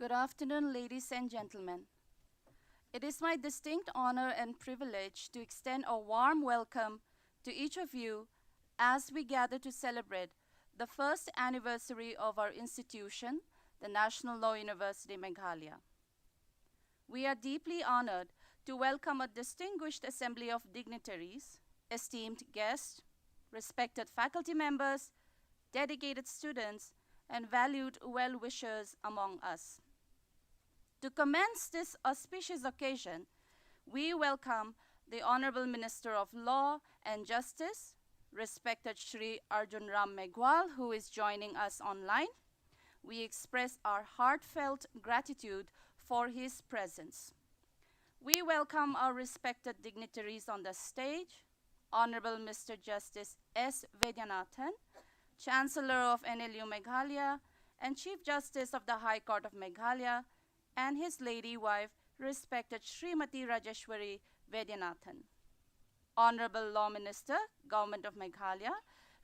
Good afternoon, ladies and gentlemen. It is my distinct honor and privilege to extend a warm welcome to each of you as we gather to celebrate the first anniversary of our institution, the National Law University Meghalaya. We are deeply honored to welcome a distinguished assembly of dignitaries, esteemed guests, respected faculty members, dedicated students, and valued well-wishers among us. To commence this auspicious occasion, we welcome the Honorable Minister of Law and Justice, respected Shri Arjun Meghwal, who is joining us online. We express our heartfelt gratitude for his presence. We welcome our respected dignitaries on the stage, Honorable Mr. Justice S. Vaidyanathan, Chancellor of NLU Meghalaya and Chief Justice of the High Court of Meghalaya, and his lady wife, respected Srimati Rajeshwari Vaidyanathan. Honorable Law Minister, Government of Meghalaya,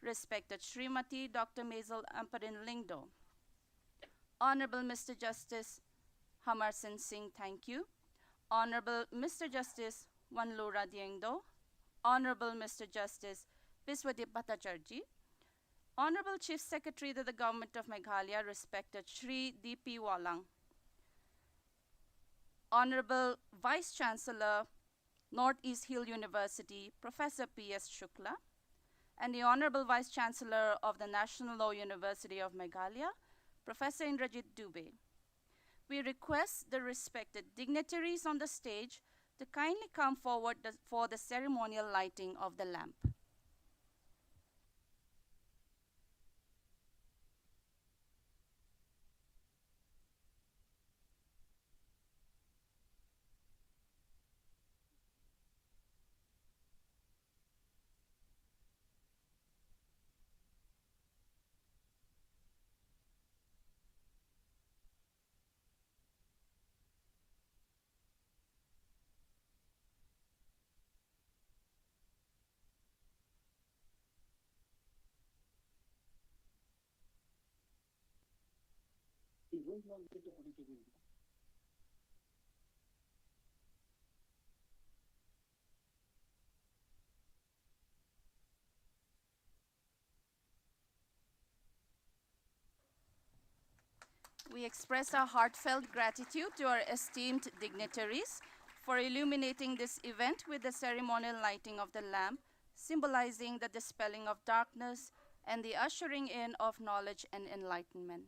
respected Srimati Dr. Mazel Ampareen Lyngdoh. Honorable Mr. Justice Hamarsan Singh, thank you. Honorable Mr. Justice Wanlora Lyngdoh. Honorable Mr. Justice Biswati Bhattacharjee. Honorable Chief Secretary to the Government of Meghalaya, respected Shri P Wahlang. Honorable Vice-chancellor, Northeast Hill University, Professor P.S. Shukla, and the Honorable Vice-chancellor of the National Law University of Meghalaya, Professor Indrajit Dube. We request the respected dignitaries on the stage to kindly come forward for the ceremonial lighting of the lamp. We express our heartfelt gratitude to our esteemed dignitaries for illuminating this event with the ceremonial lighting of the lamp, symbolizing the dispelling of darkness and the ushering in of knowledge and enlightenment.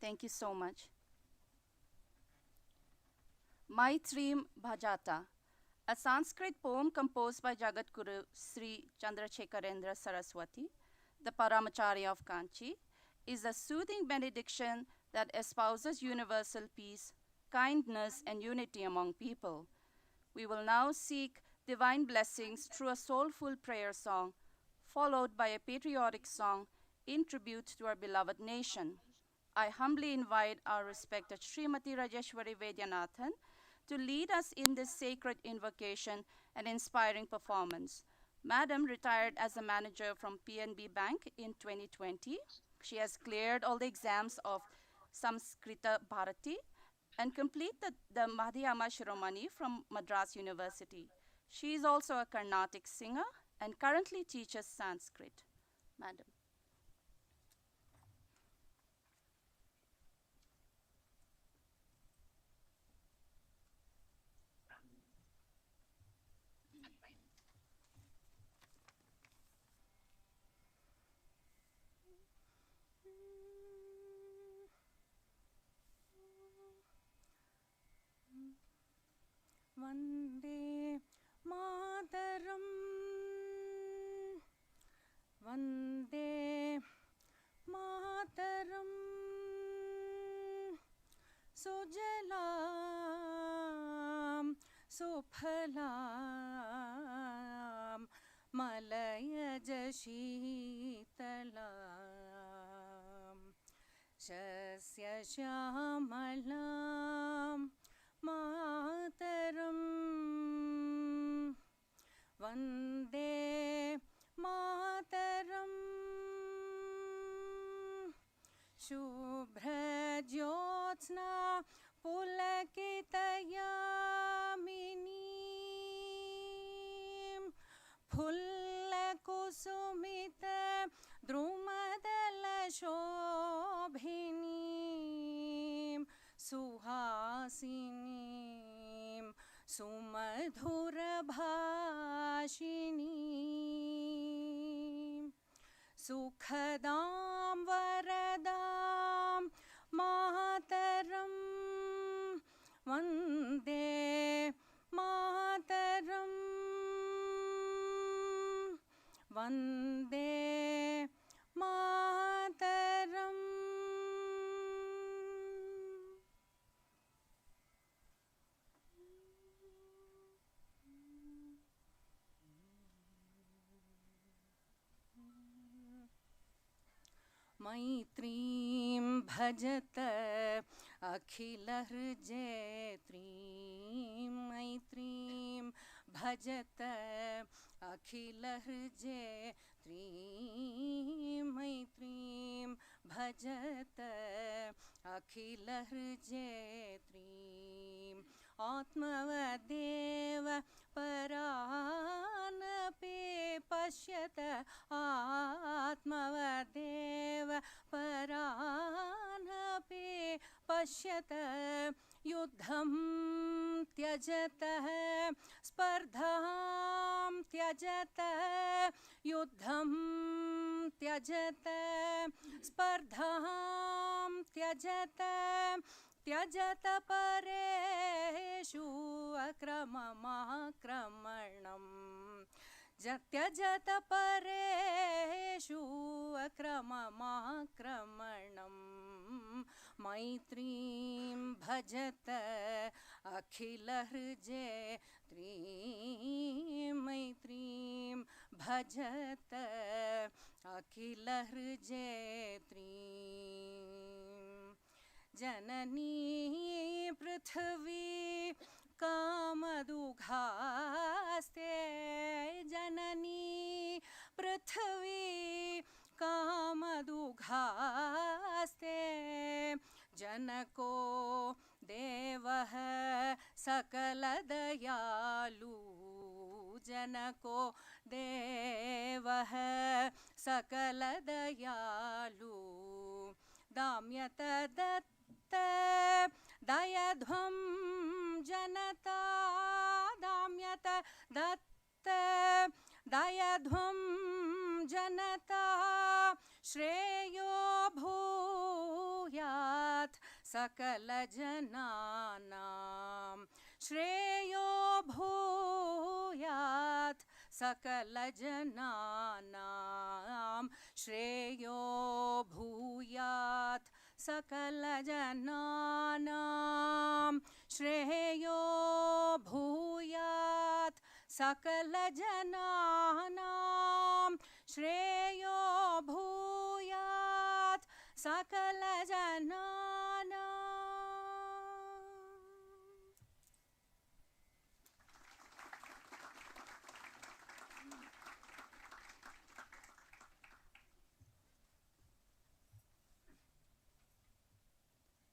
Thank you so much. Maitrim Bhajata, a Sanskrit poem composed by Jagadguru Shri Chandrasekkar Saraswati, the Paramacharya of Kanchi, is a soothing benediction that espouses universal peace, kindness, and unity among people. We will now seek divine blessings through a soulful prayer song, followed by a patriotic song in tribute to our beloved nation. I humbly invite our respected Srimati Rajeshwari Vaidyanathan to lead us in this sacred invocation and inspiring performance. Madam retired as a manager from PNB Bank in 2020. She has cleared all the exams of Samskrita Bharati and completed the Madhyama Shiromani from Madras University. She is also a Carnatic singer and currently teaches Sanskrit. Madam. Vande Mataram, Vande Mataram, Sujalam, Suphalam, Malaya Shitalam, Shasya Shamalam, Mataram, Vande Mataram, Shubhra Jyotsna Pulakitayamini, Pullakusumita Drumadala Shobhini, Suhasinim, Sumadhura Bhashini, Sukhadam Varadam Mataram, Vande Mataram, Vande Mataram. Maitrim bhajata akhilarjetrim, Maitrim bhajata akhilarjetrim, Maitrim bhajata akhilarjetrim, Atmavadeva Paranape Pashyata, Atmavadeva Paranape Pashyata, Yudham Tyajata, Spardham Tyajata, Yudham Tyajata, Spardham Tyajata, Tyajata Pareshu Akramamakramanam, Tyajata Pareshu Akramamakramanam, Maitrim Bhajata Akhilarjetrim, Maitrim Bhajata Akhilarjetrim, Janani Prithvi Kamadughaste, Janani Prithvi Kamadughaste, Janako Devah Sakala Dayalu, Janako Devah Sakala Dayalu, Damyata Datta Dayadhvam Janata, Damyata Datta Dayadhvam Janata, Shreyo Bhuyat सकलजनानां श्रेयो भूयात् सकलजनानां श्रेयो भूयात् सकलजनानां श्रेयो भूयात् सकलजनानां श्रेयो भूयात् सकलजनानां.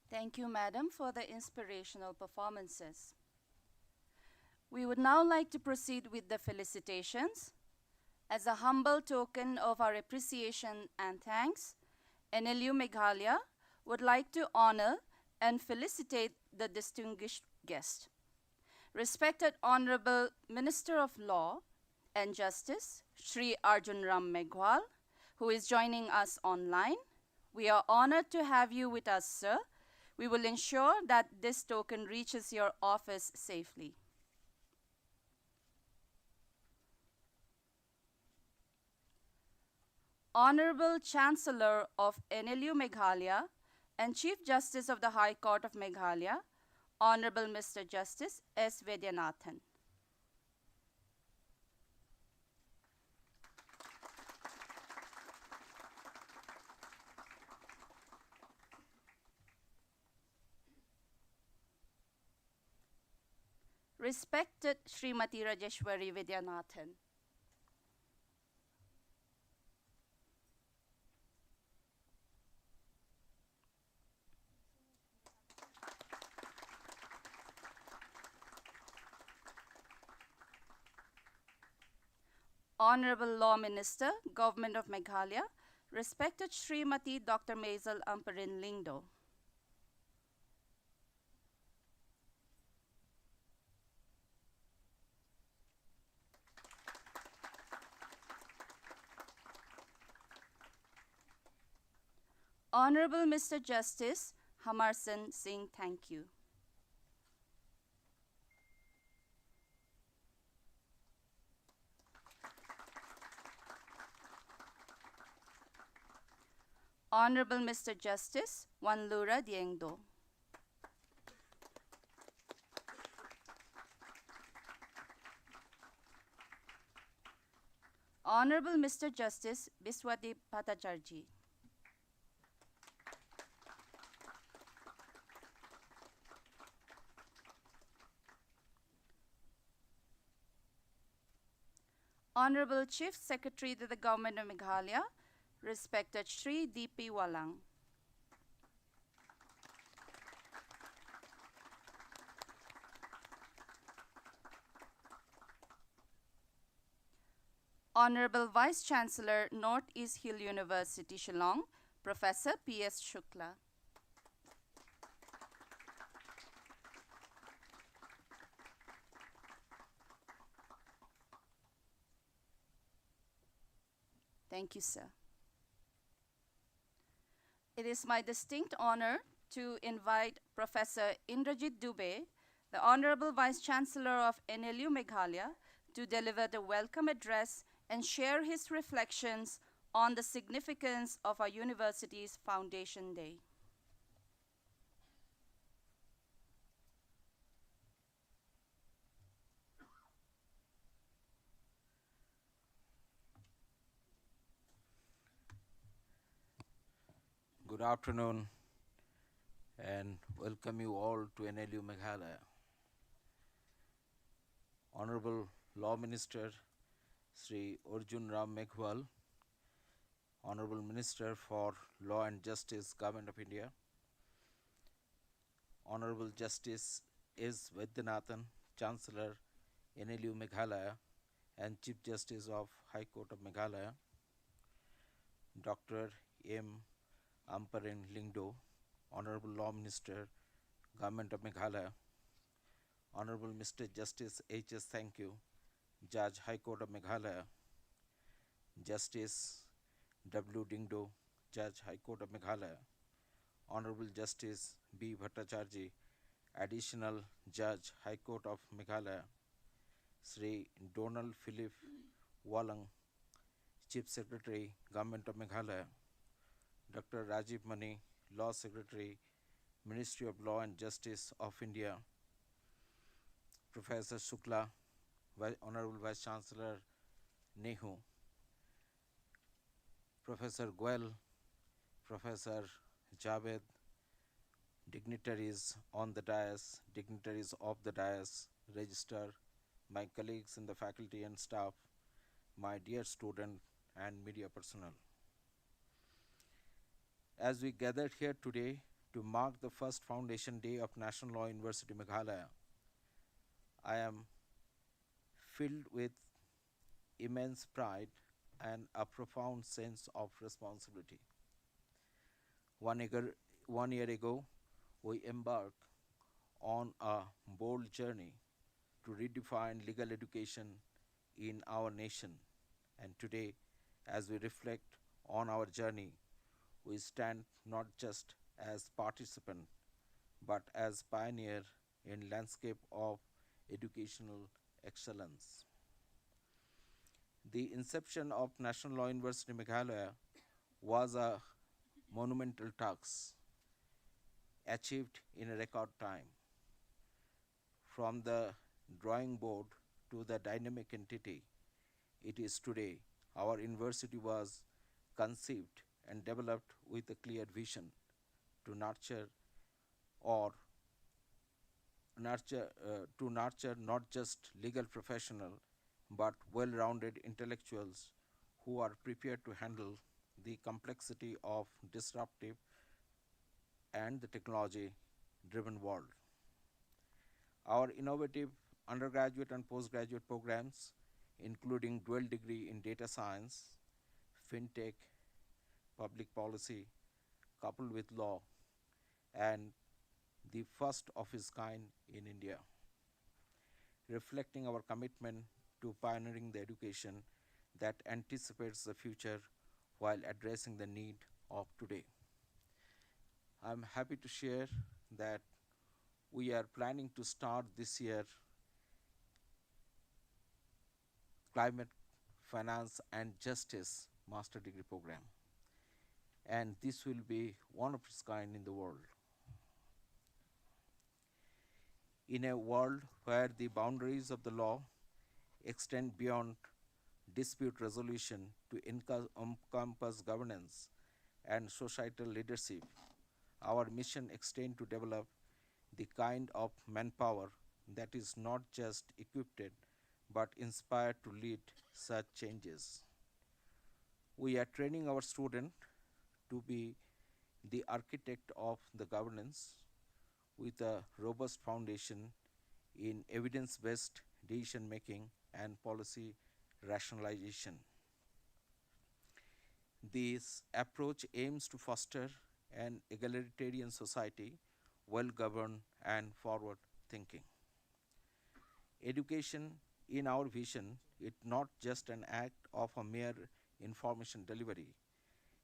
Thank you, Madam, for the inspirational performances. We would now like to proceed with the felicitations. As a humble token of our appreciation and thanks, NLU Meghalaya would like to honor and felicitate the distinguished guest. Respected Honorable Minister of Law and Justice, Shri Arjun Meghwal, who is joining us online, we are honored to have you with us, sir. We will ensure that this token reaches your office safely. Honorable Chancellor of NLU Meghalaya and Chief Justice of the High Court of Meghalaya, Honorable Mr. Justice S. Vaidyanathan. Respected Srimati Rajeshwari Vaidyanathan. Honorable Law Minister, Government of Meghalaya, respected Srimati Dr. Mazel Ampareen Lyngdoh. Honorable Mr. Justice Hamarsan Singh, thank you. Honorable Mr. Justice Wanlura Lyngdoh. Honorable Mr. Justice Biswadip Bhattacharjee. Honorable Chief Secretary to the Government of Meghalaya, respected Shri P Wahlang. Honorable Vice-chancellor, Northeast Hill University, Shillong, Professor P.S. Shukla. Thank you, sir. It is my distinct honor to invite Professor Indrajit Dube, the Honorable Vice-Chancellor of NLU Meghalaya, to deliver the welcome address and share his reflections on the significance of our university's Foundation Day. Good afternoon and welcome you all to NLU Meghalaya. Honorable Law Minister Sri Arjun Meghwal, Honorable Minister for Law and Justice, Government of India, Honorable Justice S. Vaidyanathan, Chancellor, NLU Meghalaya and Chief Justice of High Court of Meghalaya, Dr. M. Ampareen Lyngdoh, Honorable Law Minister, Government of Meghalaya, Honorable Mr. Justice H.S. Thank you, Judge High Court of Meghalaya, Justice W. Lyngdoh, Judge High Court of Meghalaya, Honorable Justice B. Bhattacharjee, Additional Judge, High Court of Meghalaya, Shri Donald Philip Wahlang, Chief Secretary, Government of Meghalaya, Dr. Rajiv Mani, Law Secretary, Ministry of Law and Justice of India, Professor Shukla, Honorable Vice-chancellor Nehu, Professor Goel, Professor Javed, dignitaries on the dais, dignitaries of the dais, register, my colleagues in the faculty and staff, my dear student and media personnel. As we gathered here today to mark the first foundation day of National Law University Meghalaya, I am filled with immense pride and a profound sense of responsibility. 1 year ago, we embarked on a bold journey to redefine legal education in our nation. And today, as we reflect on our journey, we stand not just as participant, but as pioneer in landscape of educational excellence. The inception of National Law University Meghalaya was a monumental task achieved in a record time. From the drawing board to the dynamic entity it is today, our university was conceived and developed with a clear vision to nurture not just legal professional but well-rounded intellectuals who are prepared to handle the complexity of disruptive and the technology-driven world. Our innovative undergraduate and postgraduate programs, including dual degree in data science, fintech, public policy, coupled with law, and the first of its kind in India, reflecting our commitment to pioneering the education that anticipates the future while addressing the need of today. I'm happy to share that we are planning to start this year Climate, Finance and Justice Master Degree Program. And this will be one of its kind in the world. In a world where the boundaries of the law extend beyond dispute resolution to encompass governance and societal leadership, our mission extends to develop the kind of manpower that is not just equipped but inspired to lead such changes. We are training our students to be the architect of the governance with a robust foundation in evidence-based decision making and policy rationalization. This approach aims to foster an egalitarian society, well-governed and forward-thinking. Education, in our vision, is not just an act of a mere information delivery.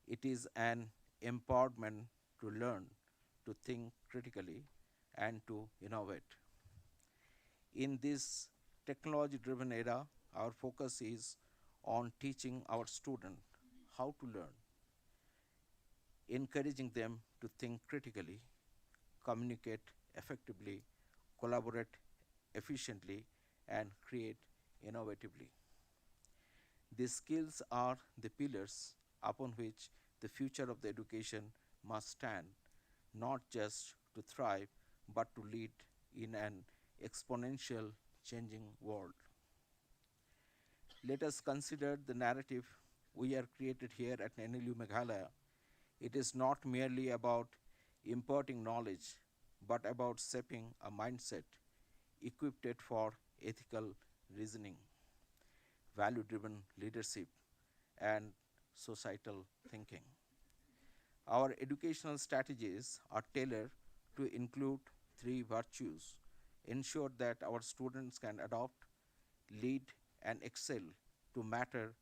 It is an empowerment to learn, to think critically, and to innovate. In this technology-driven era, our focus is on teaching our students how to learn, encouraging them to think critically, communicate effectively, collaborate efficiently, and create innovatively. These skills are the pillars upon which the future of the education must stand, not just to thrive, but to lead in an exponential changing world. Let us consider the narrative we are created here at NLU Meghalaya. It is not merely about imparting knowledge, but about shaping a mindset equipped for ethical reasoning, value-driven leadership, and societal thinking. Our educational strategies are tailored to include three virtues: ensure that our students can adopt, lead, and excel to matter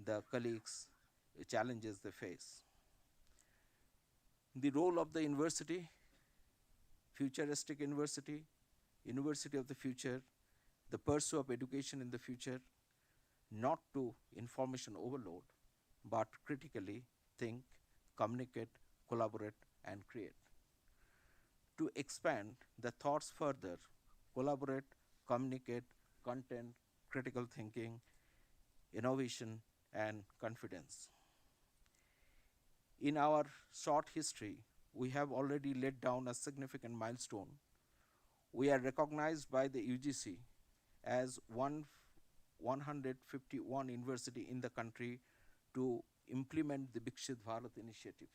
the colleagues' challenges they face. The role of the university, futuristic university, university of the future, the pursuit of education in the future, not to information overload, but critically think, communicate, collaborate, and create. To expand the thoughts further, collaborate, communicate, content, critical thinking, innovation, and confidence. In our short history, we have already laid down a significant milestone. We are recognized by the UGC as 151 university in the country to implement the Viksit Bharat initiative,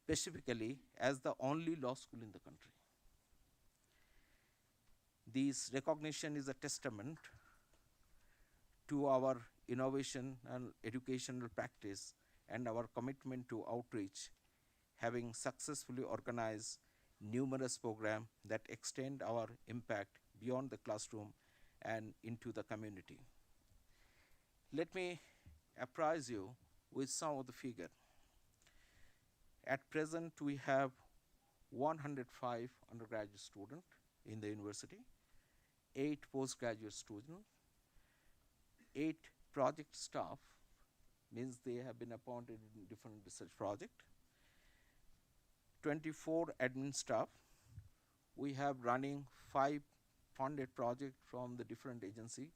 specifically as the only law school in the country. This recognition is a testament to our innovation and educational practice and our commitment to outreach, having successfully organized numerous programs that extend our impact beyond the classroom and into the community. Let me apprise you with some of the figures. At present, we have 105 undergraduate students in the university, 8 postgraduate students, 8 project staff, means they have been appointed in different research projects, 24 admin staff. We have running 5 funded projects from the different agency,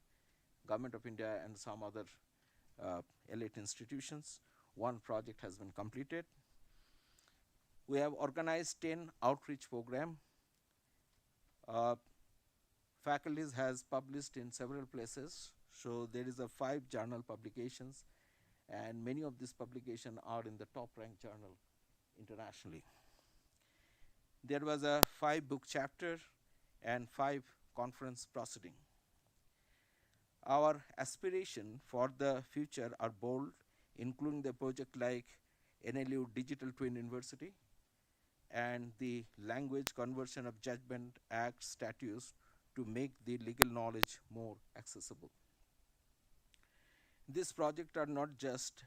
Government of India and some other elite institutions. 1 project has been completed. We have organized 10 outreach program. Faculties has published in several places, so there is a 5 journal publications, and many of these publications are in the top ranked journal internationally. There was a 5 book chapter and 5 conference proceeding. Our aspiration for the future are bold, including the project like NLU Digital Twin University and the Language Conversion of Judgment Act statutes to make the legal knowledge more accessible. These projects are not just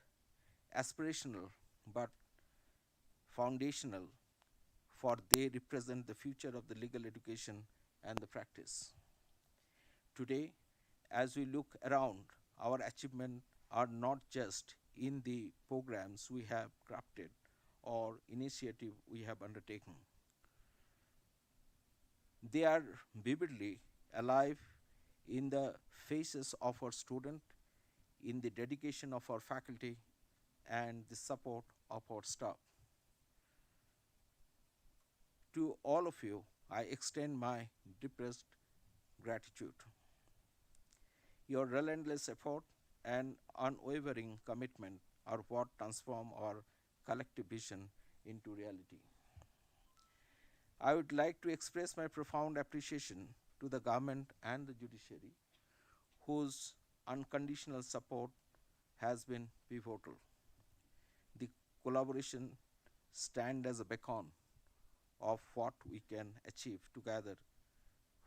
aspirational, but foundational, for they represent the future of the legal education and the practice. Today, as we look around, our achievements are not just in the programs we have crafted or initiative we have undertaken. They are vividly alive in the faces of our students, in the dedication of our faculty, and the support of our staff. To all of you, I extend my deepest gratitude. Your relentless effort and unwavering commitment are what transform our collective vision into reality. I would like to express my profound appreciation to the government and the judiciary, whose unconditional support has been pivotal. The collaboration stands as a beacon of what we can achieve together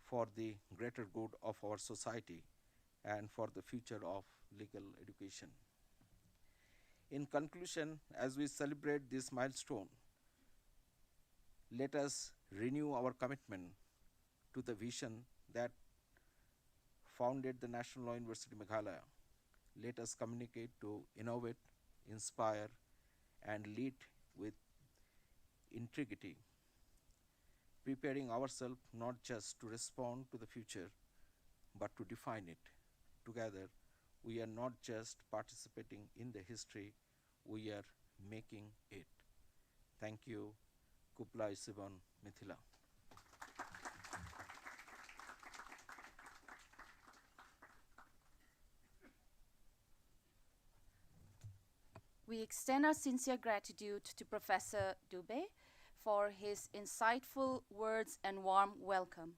for the greater good of our society and for the future of legal education. In conclusion, as we celebrate this milestone, let us renew our commitment to the vision that founded the National Law University Meghalaya. Let us communicate to innovate, inspire, and lead with integrity, preparing ourselves not just to respond to the future, but to define it. Together, we are not just participating in the history, we are making it. Thank you. Kupla Isiban Mithila. We extend our sincere gratitude to Professor Dube for his insightful words and warm welcome.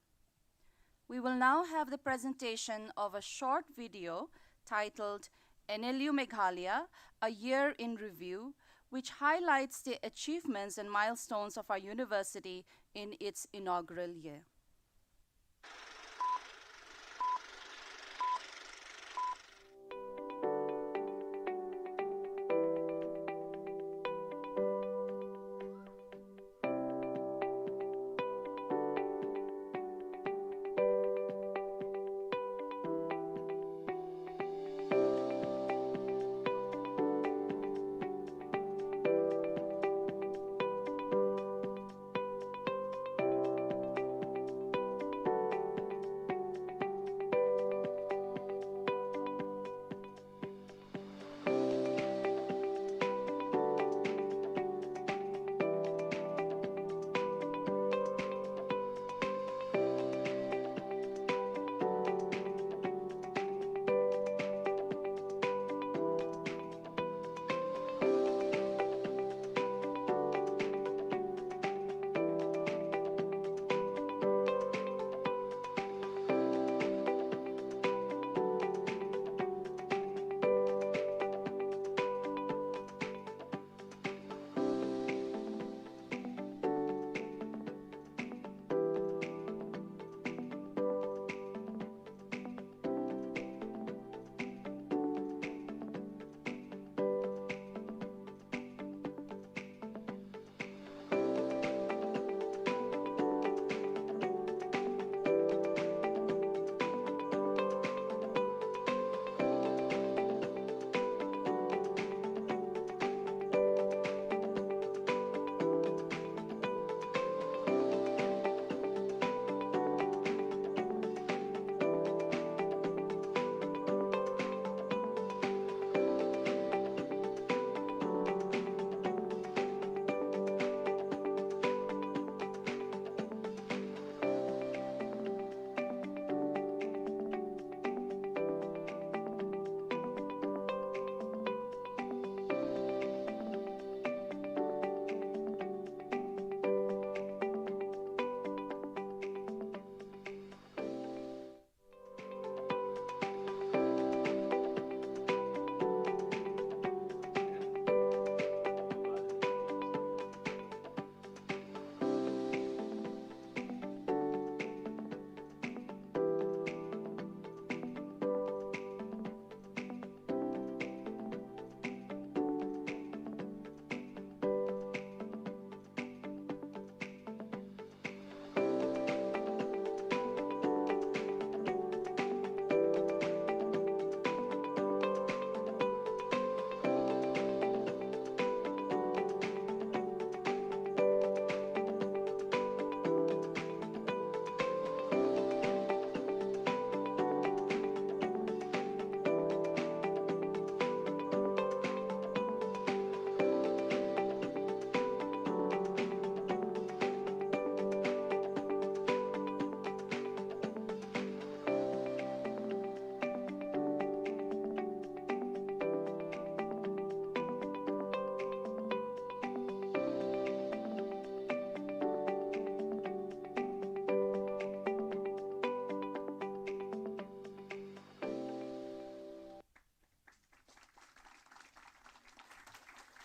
We will now have the presentation of a short video titled NLU Meghalaya, A Year in Review, which highlights the achievements and milestones of our university in its inaugural year.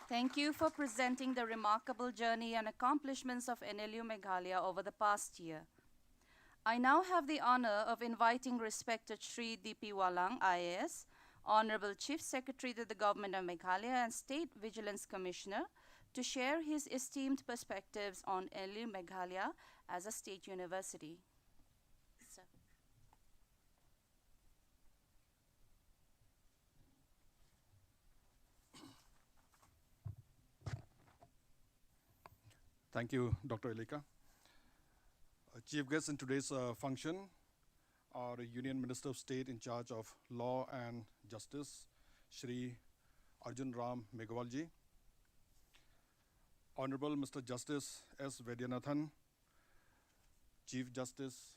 Thank you for presenting the remarkable journey and accomplishments of NLU Meghalaya over the past year. I now have the honor of inviting respected Shri P Wahlang IAS, Honorable Chief Secretary to the Government of Meghalaya and State Vigilance Commissioner, to share his esteemed perspectives on NLU Meghalaya as a state university. Sir. Thank you, Dr. Elika. Chief guests in today's function are Union Minister of State in charge of Law and Justice, Shri Arjun Meghwal ji, Honorable Mr. Justice S. Vaidyanathan, Chief Justice,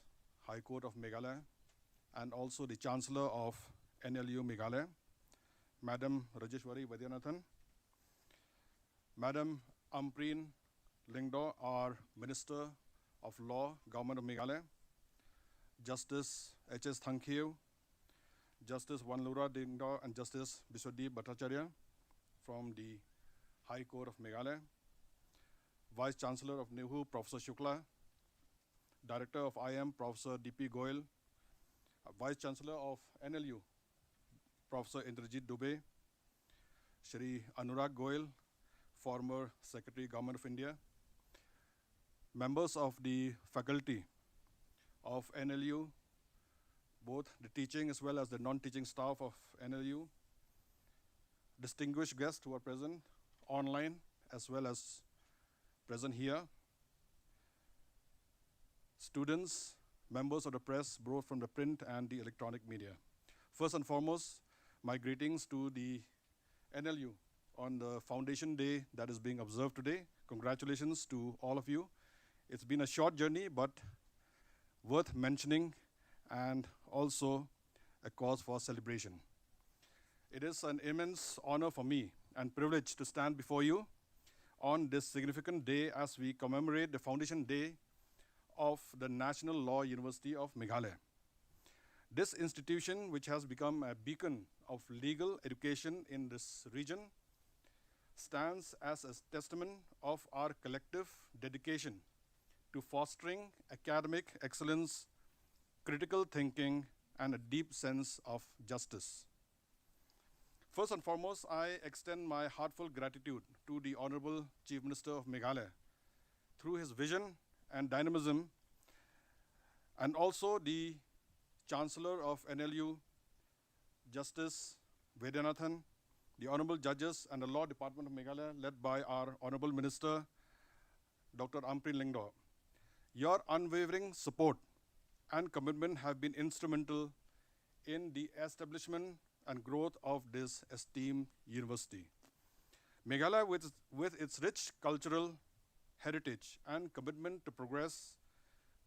High Court of Meghalaya, and also the Chancellor of NLU Meghalaya, Madam Rajeshwari Vaidyanathan, Madam Ampareen Lyngdoh, our Minister of Law, Government of Meghalaya, Justice H.S. Thankhiu, Justice Wanlura Lyngdoh, and Justice Biswadeep Bhattacharya from the High Court of Meghalaya, Vice-chancellor of NLU, Professor Shukla, Director of IM, Professor D.P. Goel, Vice-chancellor of NLU, Professor Indrajit Dube, Shri Anurag Goel, former Secretary, Government of India, members of the faculty of NLU, both the teaching as well as the non-teaching staff of NLU, distinguished guests who are present online as well as present here, students, members of the press, both from the print and the electronic media. First and foremost, my greetings to the NLU on the Foundation Day that is being observed today. Congratulations to all of you. It's been a short journey, but worth mentioning and also a cause for celebration. It is an immense honor for me and privilege to stand before you on this significant day as we commemorate the Foundation Day of the National Law University of Meghalaya. This institution, which has become a beacon of legal education in this region, stands as a testament of our collective dedication to fostering academic excellence, critical thinking, and a deep sense of justice. First and foremost, I extend my heartfelt gratitude to the Honorable Chief Minister of Meghalaya through his vision and dynamism, and also the Chancellor of NLU, Justice Vaidyanathan, the Honorable Judges and the Law Department of Meghalaya, led by our Honorable Minister, Dr. Ampareen Lyngdoh. Your unwavering support and commitment have been instrumental in the establishment and growth of this esteemed university. Meghalaya, with its rich cultural heritage and commitment to progress,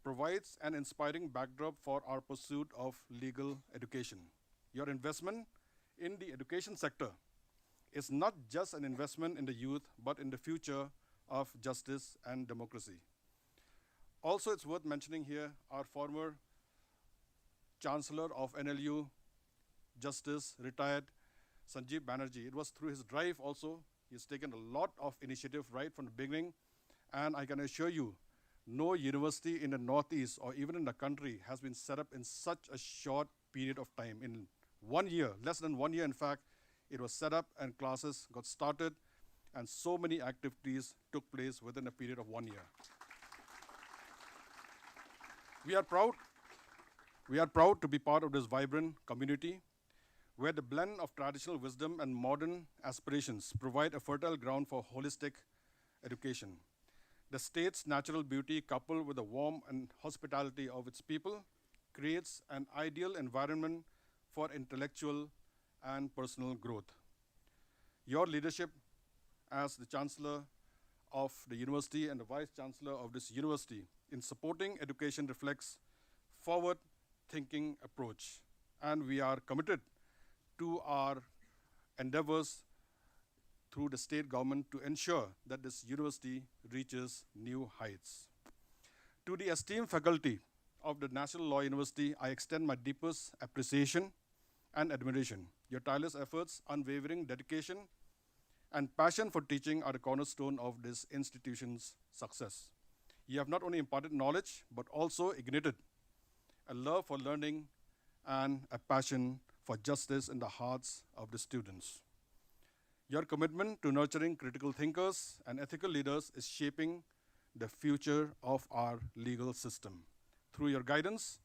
provides an inspiring backdrop for our pursuit of legal education. Your investment in the education sector is not just an investment in the youth, but in the future of justice and democracy. Also, it's worth mentioning here our former Chancellor of NLU, Justice, retired Sanjeev Banerjee. It was through his drive also. He's taken a lot of initiative right from the beginning, and I can assure you, no university in the Northeast or even in the country has been set up in such a short period of time. In 1 year, less than 1 year in fact, it was set up and classes got started, and so many activities took place within a period of 1 year. We are proud to be part of this vibrant community where the blend of traditional wisdom and modern aspirations provide a fertile ground for holistic education. The state's natural beauty, coupled with the warmth and hospitality of its people, creates an ideal environment for intellectual and personal growth. Your leadership as the Chancellor of the university and the Vice-chancellor of this university in supporting education reflects forward-thinking approach, and we are committed to our endeavors through the state government to ensure that this university reaches new heights. To the esteemed faculty of the National Law University, I extend my deepest appreciation and admiration. Your tireless efforts, unwavering dedication, and passion for teaching are the cornerstone of this institution's success. You have not only imparted knowledge, but also ignited a love for learning and a passion for justice in the hearts of the students. Your commitment to nurturing critical thinkers and ethical leaders is shaping the future of our legal system. Through your guidance,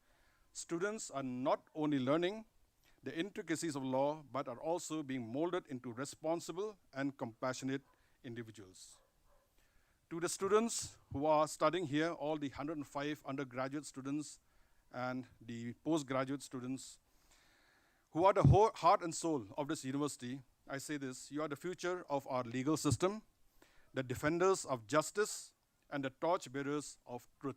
students are not only learning the intricacies of law, but are also being molded into responsible and compassionate individuals. To the students who are studying here, all the 105 undergraduate students and the postgraduate students who are the heart and soul of this university, I say this: you are the future of our legal system, the defenders of justice, and the torchbearers of truth.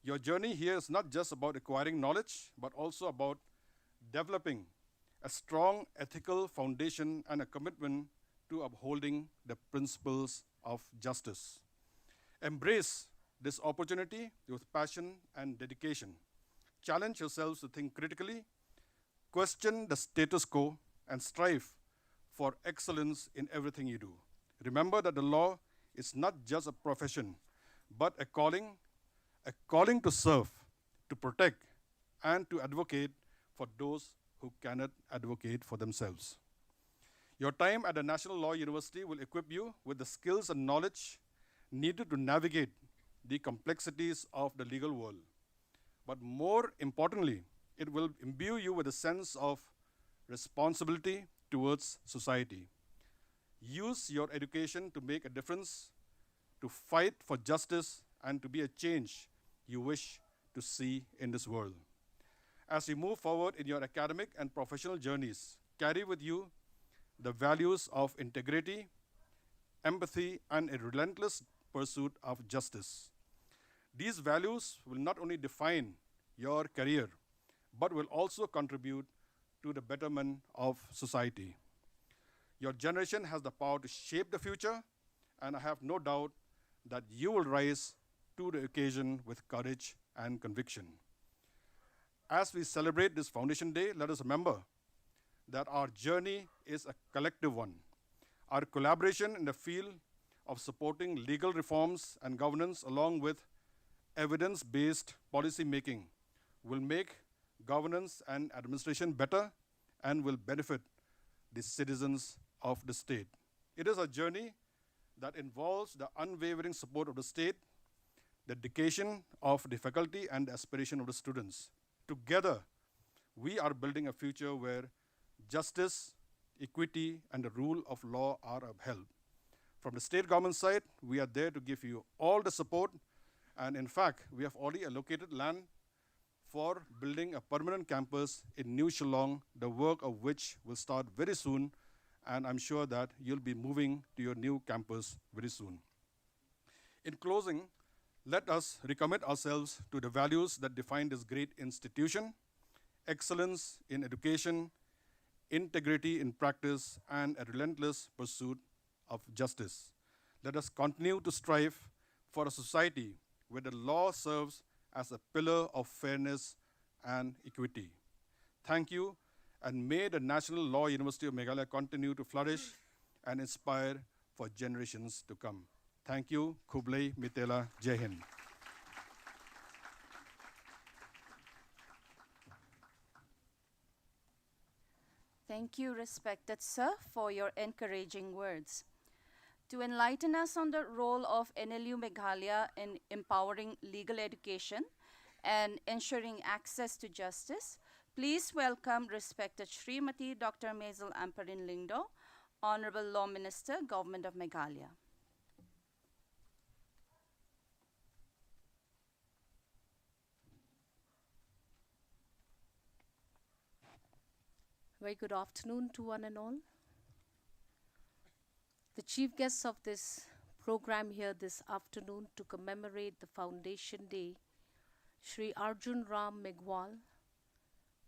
Your journey here is not just about acquiring knowledge, but also about developing a strong ethical foundation and a commitment to upholding the principles of justice. Embrace this opportunity with passion and dedication. Challenge yourselves to think critically, question the status quo, and strive for excellence in everything you do. Remember that the law is not just a profession, but a calling to serve, to protect, and to advocate for those who cannot advocate for themselves. Your time at the National Law University will equip you with the skills and knowledge needed to navigate the complexities of the legal world. But more importantly, it will imbue you with a sense of responsibility towards society. Use your education to make a difference, to fight for justice, and to be a change you wish to see in this world. As you move forward in your academic and professional journeys, carry with you the values of integrity, empathy, and a relentless pursuit of justice. These values will not only define your career, but will also contribute to the betterment of society. Your generation has the power to shape the future, and I have no doubt that you will rise to the occasion with courage and conviction. As we celebrate this Foundation Day, let us remember that our journey is a collective one. Our collaboration in the field of supporting legal reforms and governance, along with evidence-based policy making, will make governance and administration better and will benefit the citizens of the state. It is a journey that involves the unwavering support of the state, the dedication of the faculty, and the aspiration of the students. Together, we are building a future where justice, equity, and the rule of law are upheld. From the state government side, we are there to give you all the support, and in fact, we have already allocated land for building a permanent campus in New Shillong, the work of which will start very soon, and I'm sure that you'll be moving to your new campus very soon. In closing, let us recommit ourselves to the values that define this great institution: excellence in education, integrity in practice, and a relentless pursuit of justice. Let us continue to strive for a society where the law serves as a pillar of fairness and equity. Thank you, and may the National Law University of Meghalaya continue to flourish and inspire for generations to come. Thank you. Kublai Mitela. Jai Hind. Thank you, respected sir, for your encouraging words. To enlighten us on the role of NLU Meghalaya in empowering legal education and ensuring access to justice, please welcome respected Srimati Dr. Mazel Ampareen Lyngdoh, Honorable Law Minister, Government of Meghalaya. Very good afternoon to one and all. The chief guests of this program here this afternoon to commemorate the Foundation Day, Shri Arjun Ram Meghwal,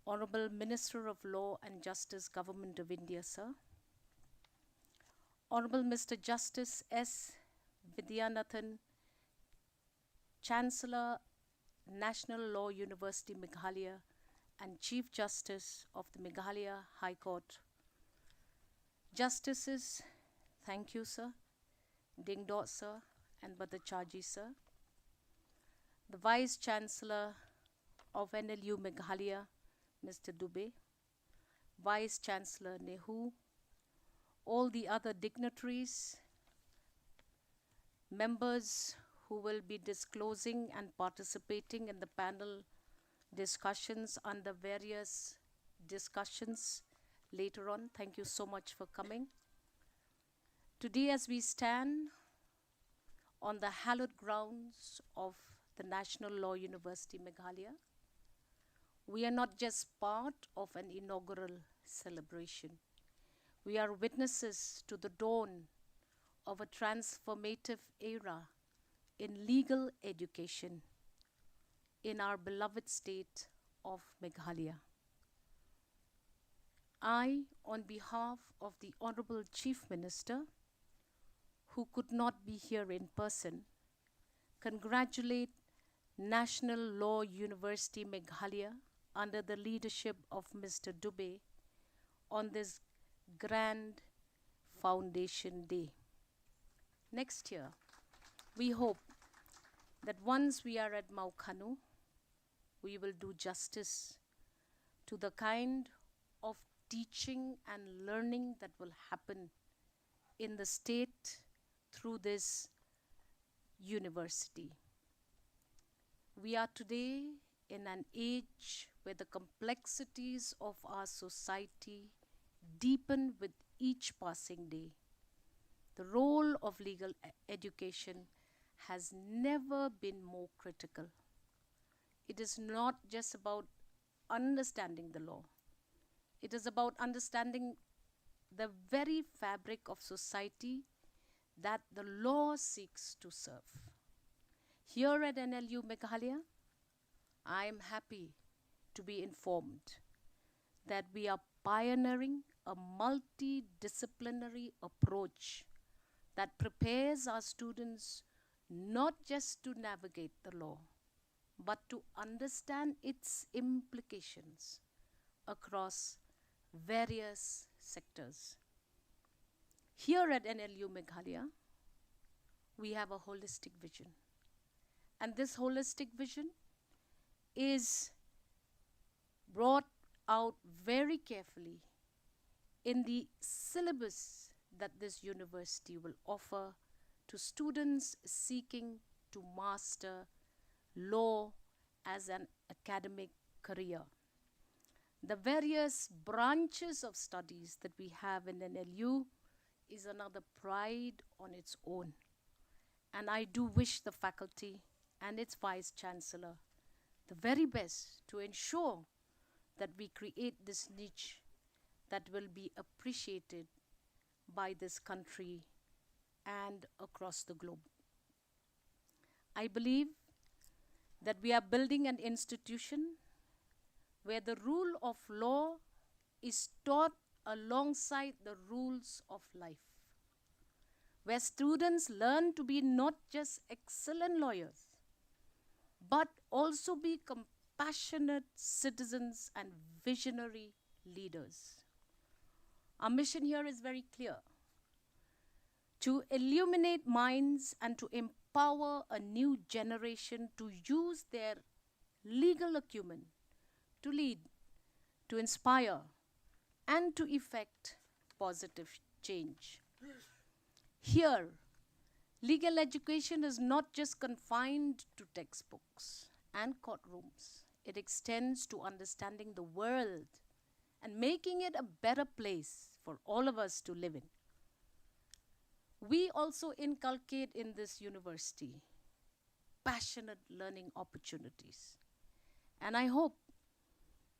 Honorable Minister of Law and Justice, Government of India, sir. Honorable Mr. Justice S. Vaidyanathan, Chancellor, National Law University, Meghalaya, and Chief Justice of the Meghalaya High Court. Justices, Thank you, sir. Lyngdoh, sir, and Puducherry, sir. The Vice-chancellor of NLU Meghalaya, Mr. Dube, Vice-chancellor Nehu, all the other dignitaries, members who will be disclosing and participating in the panel discussions under various discussions later on. Thank you so much for coming. Today, as we stand on the hallowed grounds of the National Law University Meghalaya, we are not just part of an inaugural celebration. We are witnesses to the dawn of a transformative era in legal education in our beloved state of Meghalaya. I, on behalf of the Honorable Chief Minister, who could not be here in person, congratulate National Law University Meghalaya under the leadership of Mr. Dube on this grand Foundation Day. Next year, we hope that once we are at Maukhanu, we will do justice to the kind of teaching and learning that will happen in the state through this university. We are today in an age where the complexities of our society deepen with each passing day. The role of legal education has never been more critical. It is not just about understanding the law. It is about understanding the very fabric of society that the law seeks to serve. Here at NLU Meghalaya, I am happy to be informed that we are pioneering a multidisciplinary approach that prepares our students not just to navigate the law, but to understand its implications across various sectors. Here at NLU Meghalaya, we have a holistic vision. And this holistic vision is brought out very carefully in the syllabus that this university will offer to students seeking to master law as an academic career. The various branches of studies that we have in NLU is another pride on its own. And I do wish the faculty and its Vice-chancellor the very best to ensure that we create this niche that will be appreciated by this country and across the globe. I believe that we are building an institution where the rule of law is taught alongside the rules of life, where students learn to be not just excellent lawyers, but also be compassionate citizens and visionary leaders. Our mission here is very clear: to illuminate minds and to empower a new generation to use their legal acumen to lead, to inspire, and to effect positive change. Here, legal education is not just confined to textbooks and courtrooms. It extends to understanding the world and making it a better place for all of us to live in. We also inculcate in this university passionate learning opportunities. And I hope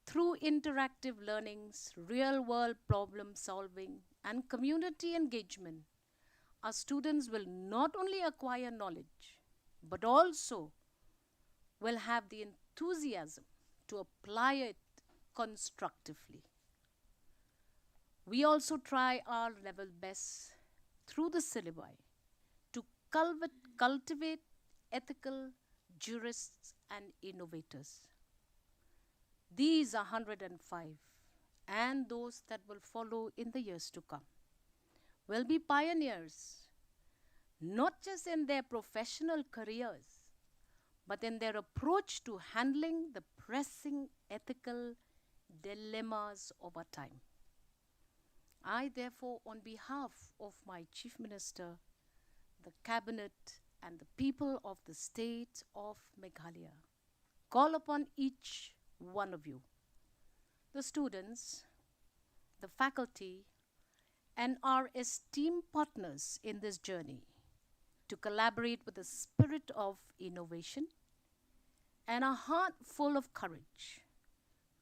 through interactive learnings, real-world problem solving, and community engagement, our students will not only acquire knowledge, but also will have the enthusiasm to apply it constructively. We also try our level best through the syllabi to cultivate ethical jurists and innovators. These are 105, and those that will follow in the years to come, will be pioneers, not just in their professional careers, but in their approach to handling the pressing ethical dilemmas of our time. I, therefore, on behalf of my Chief Minister, the Cabinet, and the people of the state of Meghalaya, call upon each one of you, the students, the faculty, and our esteemed partners in this journey, to collaborate with a spirit of innovation and a heart full of courage.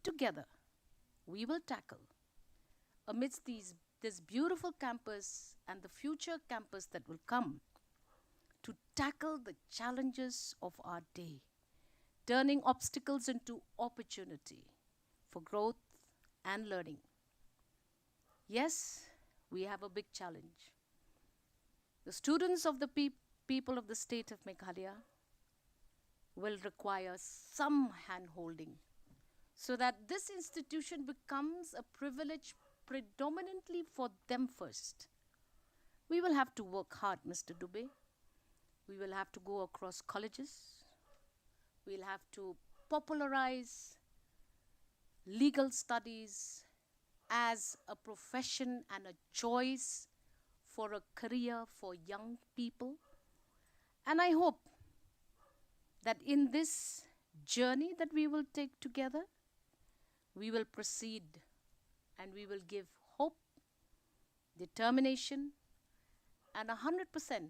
Together, we will tackle, amidst this beautiful campus and the future campus that will come, to tackle the challenges of our day, turning obstacles into opportunity for growth and learning. Yes, we have a big challenge. The students of the people of the state of Meghalaya will require some hand-holding so that this institution becomes a privilege predominantly for them first. We will have to work hard, Mr. Dube. We will have to go across colleges. We'll have to popularize legal studies as a profession and a choice for a career for young people. And I hope that in this journey that we will take together, we will proceed and we will give hope, determination, and 100%.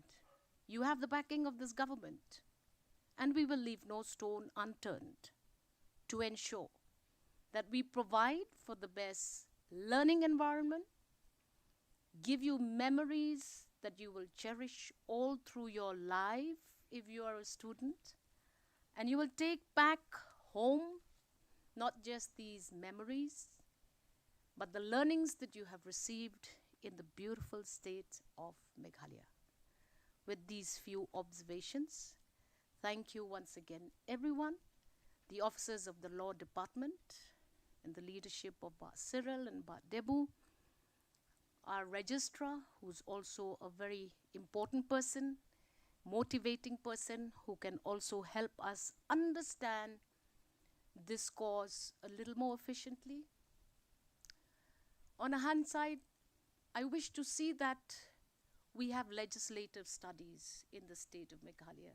You have the backing of this government, and we will leave no stone unturned to ensure that we provide for the best learning environment, give you memories that you will cherish all through your life if you are a student, and you will take back home not just these memories, but the learnings that you have received in the beautiful state of Meghalaya. With these few observations, thank you once again, everyone, the officers of the Law Department, in the leadership of Bar Cyril and Bar Debu, our registrar, who's also a very important person, motivating person, who can also help us understand this cause a little more efficiently. On a hand side, I wish to see that we have legislative studies in the state of Meghalaya.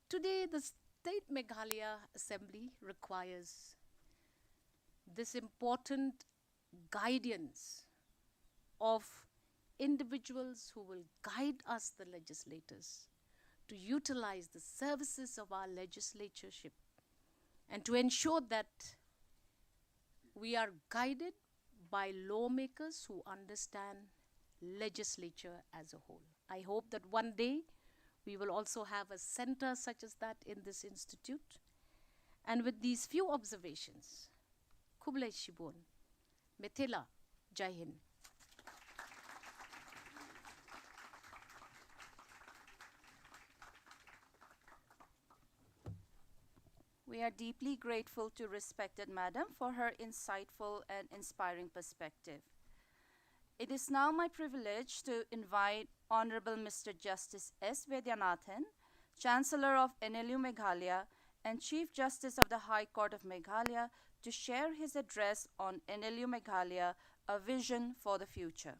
Today, the State Meghalaya Assembly requires this important guidance of individuals who will guide us, the legislators, to utilize the services of our legislatureship and to ensure that we are guided by lawmakers who understand legislature as a whole. I hope that one day we will also have a center such as that in this institute. And with these few observations, Kublai Shibon, Methila, Jai Hind. We are deeply grateful to respected Madam for her insightful and inspiring perspective. It is now my privilege to invite Honorable Mr. Justice S. Vaidyanathan, Chancellor of NLU Meghalaya and Chief Justice of the High Court of Meghalaya, to share his address on NLU Meghalaya, a vision for the future.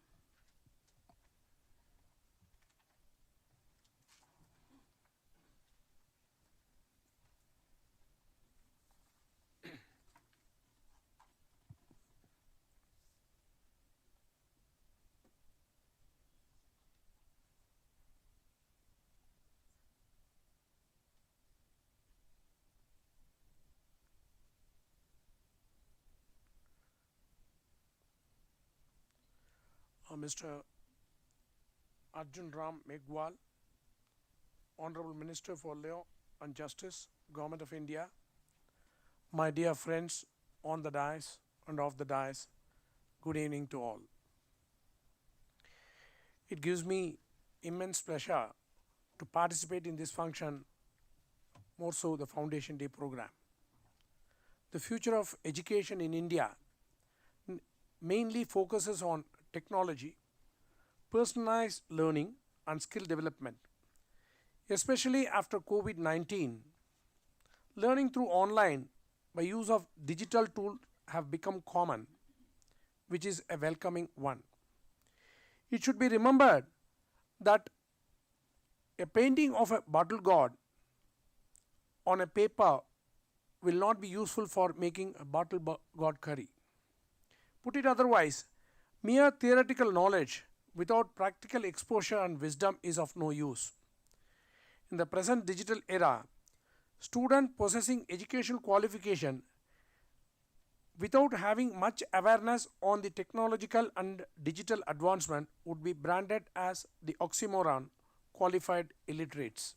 Mr. Arjun Ram Meghwal, Honorable Minister for Law and Justice, Government of India, my dear friends on the dais and off the dais, good evening to all. It gives me immense pleasure to participate in this function, more so the Foundation Day program. The future of education in India mainly focuses on technology, personalized learning and skill development. Especially after COVID-19, learning through online by use of digital tools have become common, which is a welcoming one. It should be remembered that a painting of a bottle god on a paper will not be useful for making a bottle god curry. Put it otherwise, mere theoretical knowledge without practical exposure and wisdom is of no use. In the present digital era, students possessing educational qualification without having much awareness on the technological and digital advancement would be branded as the oxymoron qualified illiterates.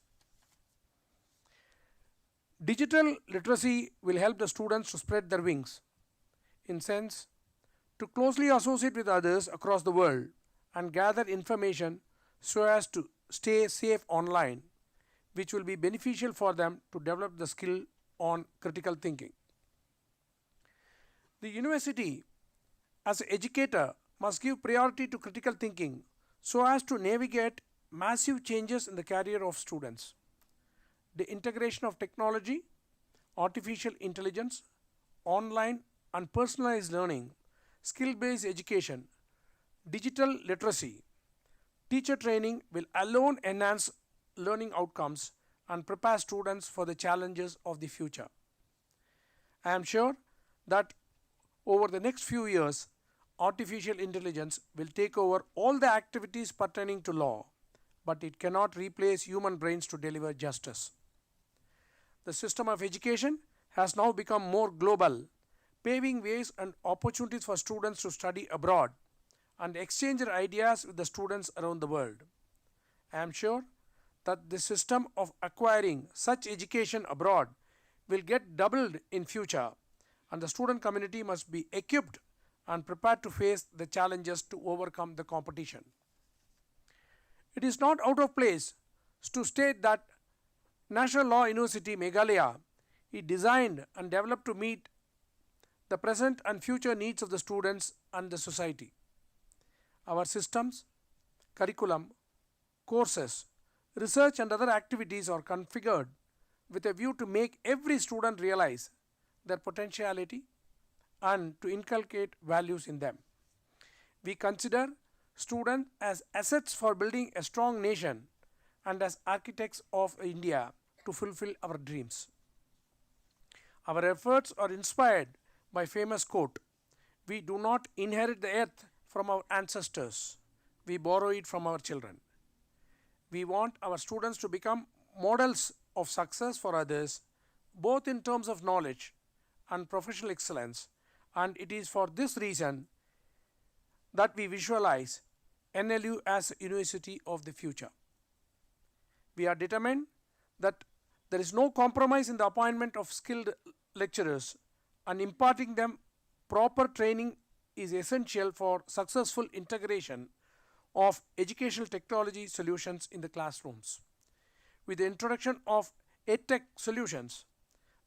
Digital literacy will help the students to spread their wings, in sense to closely associate with others across the world and gather information so as to stay safe online, which will be beneficial for them to develop the skill on critical thinking. The university as an educator must give priority to critical thinking so as to navigate massive changes in the career of students. The integration of technology, artificial intelligence, online and personalized learning, skill-based education, digital literacy, teacher training will alone enhance learning outcomes and prepare students for the challenges of the future. I am sure that over the next few years, artificial intelligence will take over all the activities pertaining to law, but it cannot replace human brains to deliver justice. The system of education has now become more global, paving ways and opportunities for students to study abroad and exchange their ideas with the students around the world. I am sure that the system of acquiring such education abroad will get doubled in future, and the student community must be equipped and prepared to face the challenges to overcome the competition. It is not out of place to state that National Law University Meghalaya is designed and developed to meet the present and future needs of the students and the society. Our systems, curriculum, courses, research and other activities are configured with a view to make every student realize their potentiality and to inculcate values in them. We consider students as assets for building a strong nation and as architects of India to fulfill our dreams. Our efforts are inspired by famous quote, "We do not inherit the earth from our ancestors, we borrow it from our children." We want our students to become models of success for others, both in terms of knowledge and professional excellence, and it is for this reason that we visualize NLU as a university of the future. We are determined that there is no compromise in the appointment of skilled lecturers, and imparting them proper training is essential for successful integration of educational technology solutions in the classrooms. With the introduction of EdTech solutions,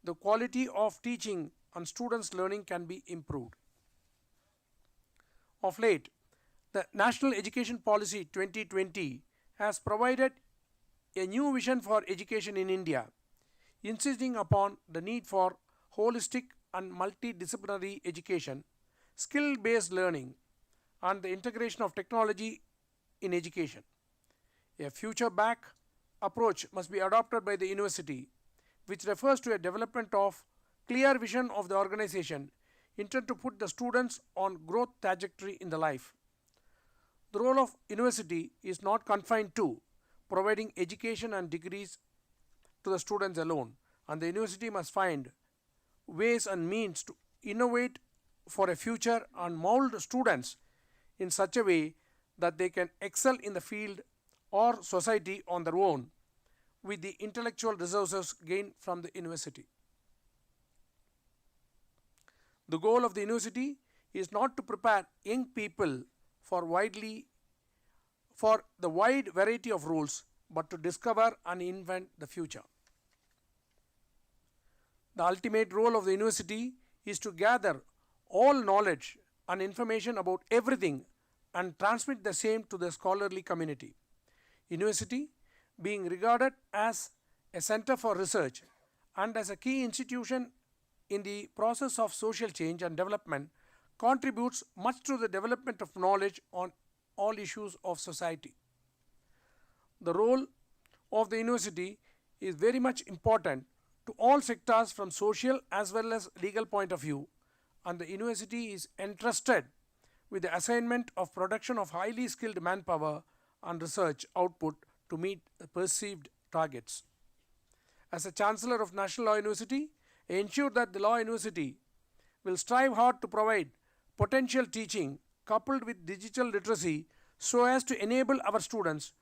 the quality of teaching and students' learning can be improved. Of late, the National Education Policy 2020 has provided a new vision for education in India, insisting upon the need for holistic and multidisciplinary education, skill-based learning, and the integration of technology in education. A future-back approach must be adopted by the university, which refers to a development of clear vision of the organization intended to put the students on growth trajectory in the life. The role of university is not confined to providing education and degrees to the students alone, and the university must find ways and means to innovate for a future and mold students in such a way that they can excel in the field or society on their own with the intellectual resources gained from the university. The goal of the university is not to prepare young people for the wide variety of roles, but to discover and invent the future. The ultimate role of the university is to gather all knowledge and information about everything and transmit the same to the scholarly community. University, being regarded as a center for research and as a key institution in the process of social change and development, contributes much to the development of knowledge on all issues of society. The role of the university is very much important to all sectors from social as well as legal point of view, and the university is entrusted with the assignment of production of highly skilled manpower and research output to meet the perceived targets. As a Chancellor of National Law University, I ensure that the Law University will strive hard to provide potential teaching coupled with digital literacy so as to enable our students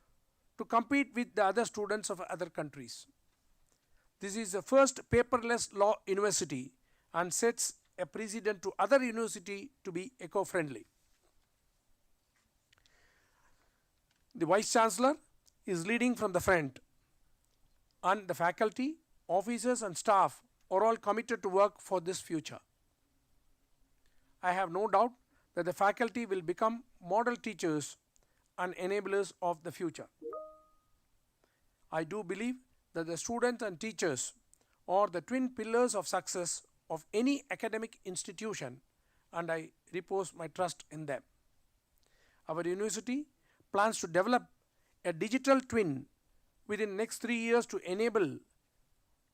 to compete with the other students of other countries. This is the first paperless law university and sets a precedent to other universities to be eco-friendly. The Vice-chancellor is leading from the front, and the faculty, officers and staff are all committed to work for this future. I have no doubt that the faculty will become model teachers and enablers of the future. I do believe that the students and teachers are the twin pillars of success of any academic institution, and I repose my trust in them. Our university plans to develop a digital twin within the next 3 years to enable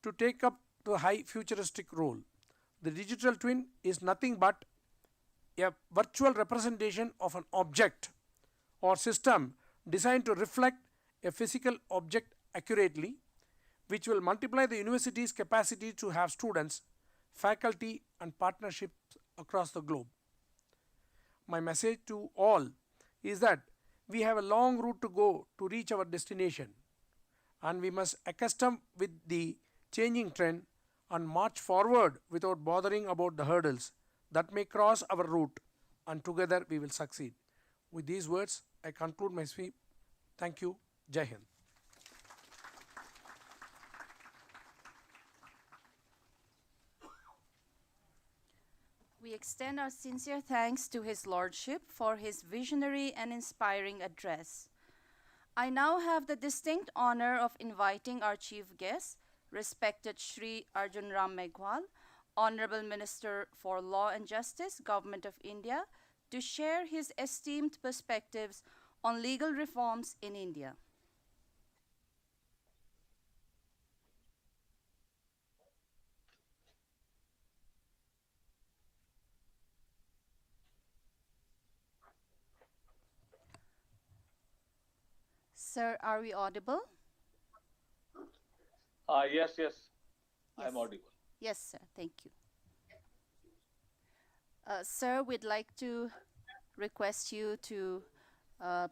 to take up the high futuristic role. The digital twin is nothing but a virtual representation of an object or system designed to reflect a physical object accurately, which will multiply the university's capacity to have students, faculty and partnerships across the globe. My message to all is that we have a long route to go to reach our destination, and we must accustom with the changing trend and march forward without bothering about the hurdles that may cross our route, and together we will succeed. With these words, I conclude my speech. Thank you. Jai Hind. We extend our sincere thanks to His Lordship for his visionary and inspiring address. I now have the distinct honor of inviting our chief guest, respected Shri Arjun Meghwal, Honorable Minister for Law and Justice, Government of India, to share his esteemed perspectives on legal reforms in India. Sir, are we audible? Yes, Yes. I'm audible. Yes, sir. Thank you. Sir, we'd like to request you to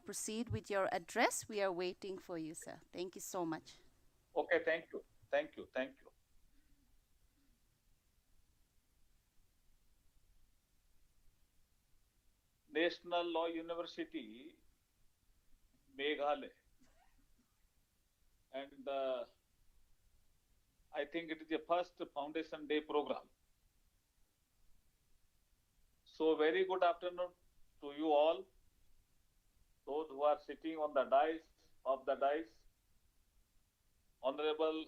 proceed with your address. We are waiting for you, sir. Thank you so much. Okay, thank you. Thank you. Thank you. National Law University, Meghalaya. And I think it is the first Foundation Day program. So very good afternoon to you all, those who are sitting on the dais, Honorable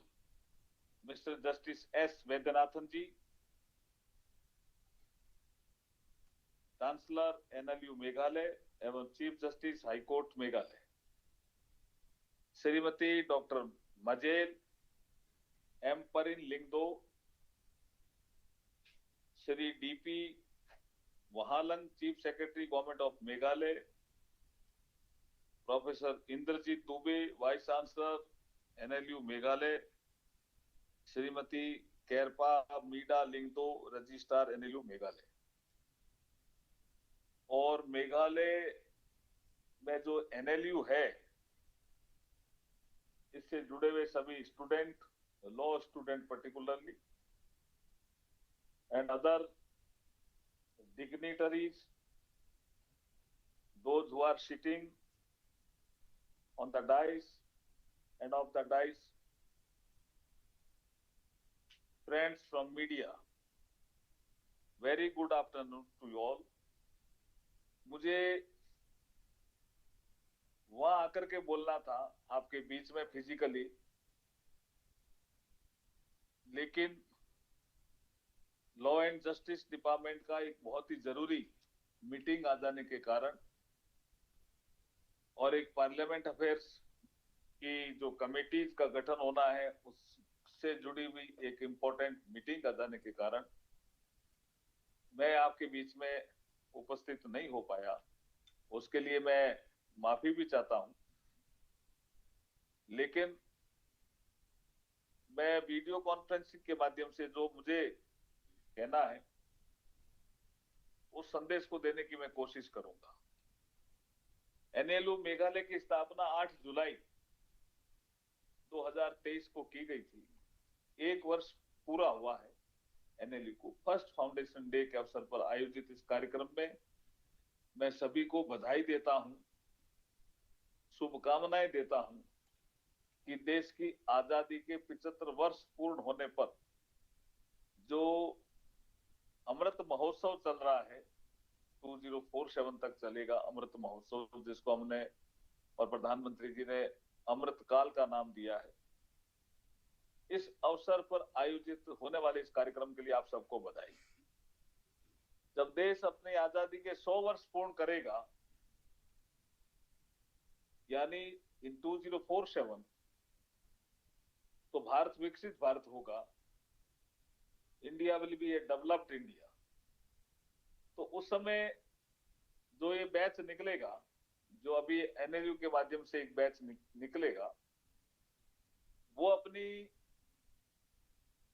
Mr. Justice S. Vaidyanathan ji, Chancellor NLU Meghalaya and Chief Justice High Court Meghalaya, Srimati Dr. Mazel, Ampareen Lyngdoh, Shri P Wahlang, Chief Secretary, Government of Meghalaya, Professor Indrajit Dube, Vice-chancellor, NLU Meghalaya, Srimati Kerpa, Meida, Lyngdoh, Registrar, NLU Meghalaya. और मेघालय में जो NLU है, इससे जुड़े हुए सभी student, law student particularly, and other dignitaries, those who are sitting on the dais and off the dais, friends from media, very good afternoon to you all. मुझे वहां आकर के बोलना था आपके बीच में फिजिकली, लेकिन लॉ एंड जस्टिस डिपार्टमेंट का एक बहुत ही जरूरी मीटिंग आ जाने के कारण और एक पार्लियामेंट अफेयर्स की जो कमेटीज का गठन होना है उससे जुड़ी हुई एक इम्पोर्टेंट मीटिंग आ जाने के कारण मैं आपके बीच में उपस्थित नहीं हो पाया। उसके लिए मैं माफी भी चाहता हूं, लेकिन मैं वीडियो कॉन्फ्रेंसिंग के माध्यम से जो मुझे कहना है उस संदेश को देने की मैं कोशिश करूंगा। एनएलयू मेघालय की स्थापना 8 जुलाई 2023 को की गई थी। 1 वर्ष पूरा हुआ है एनएलयू को। फर्स्ट फाउंडेशन डे के अवसर पर आयोजित इस कार्यक्रम में मैं सभी को बधाई देता हूं, शुभकामनाएं देता हूं कि देश की आजादी के 75 वर्ष पूर्ण होने पर जो अमृत महोत्सव चल रहा है, 2047 तक चलेगा अमृत महोत्सव, जिसको हमने और प्रधानमंत्री जी ने अमृत काल का नाम दिया है। इस अवसर पर आयोजित होने वाले इस कार्यक्रम के लिए आप सबको बधाई। जब देश अपनी आजादी के 100 वर्ष पूर्ण करेगा, यानी इन 2047, तो भारत विकसित भारत होगा। India will be A developed India. तो उस समय जो ये बैच निकलेगा, जो अभी एनएलयू के माध्यम से एक बैच निकलेगा, वो अपनी